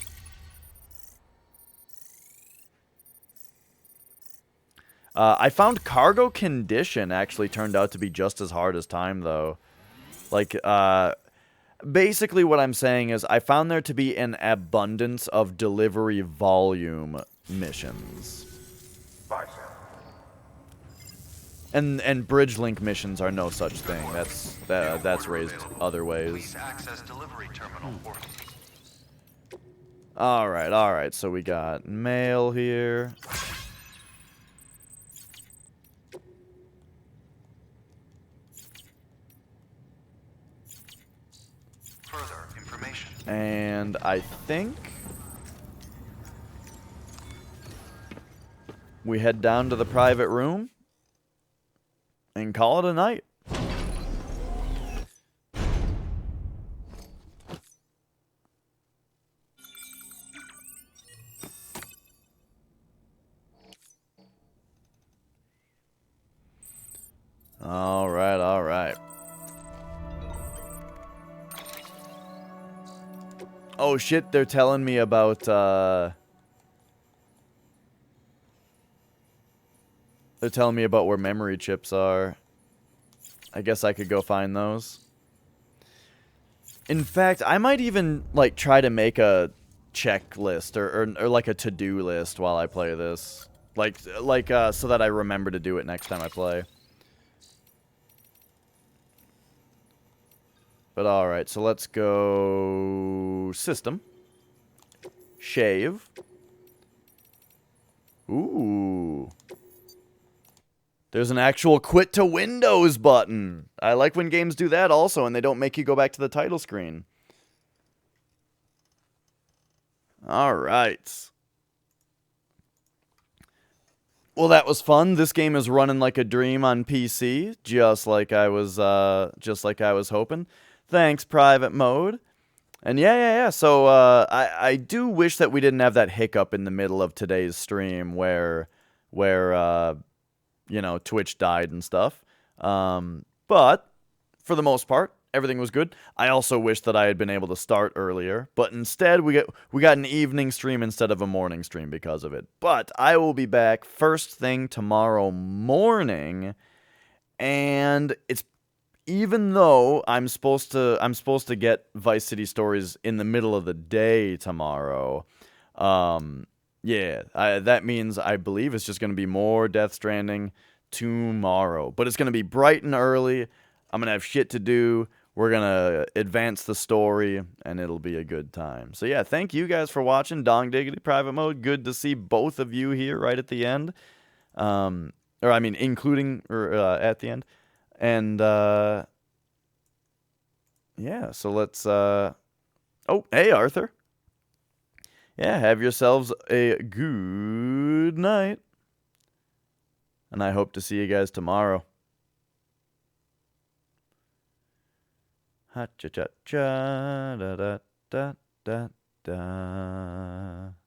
I found cargo condition actually turned out to be just as hard as time, though. Like, basically what I'm saying is I found there to be an abundance of delivery volume missions. And bridge link missions are no such thing. That's raised other ways. All right. So we got mail here. Further information. And I think we head down to the private room and call it a night. All right. Oh shit, they're telling me about they're telling me about where memory chips are. I guess I could go find those. In fact, I might even like try to make a checklist or like a to-do list while I play this. Like so that I remember to do it next time I play. But alright, so let's go system. Shave. Ooh. There's an actual quit to Windows button. I like when games do that also, and they don't make you go back to the title screen. Alright. Well, that was fun. This game is running like a dream on PC, just like I was hoping. Thanks, private mode. And yeah. So I do wish that we didn't have that hiccup in the middle of today's stream where you know, Twitch died and stuff. But for the most part, everything was good. I also wish that I had been able to start earlier, but instead we got an evening stream instead of a morning stream because of it. But I will be back first thing tomorrow morning, and it's even though I'm supposed to get Vice City Stories in the middle of the day tomorrow. Yeah, that means I believe it's just going to be more Death Stranding tomorrow. But it's going to be bright and early. I'm going to have shit to do. we're gonna advance the story, and it'll be a good time. So yeah, thank you guys for watching Dong Diggity Private Mode. Good to see both of you here right at the end. Or I mean, including or at the end. And yeah, so let's. Oh, hey Arthur. Yeah, have yourselves a good night. And I hope to see you guys tomorrow. Ha cha cha cha da da da da da.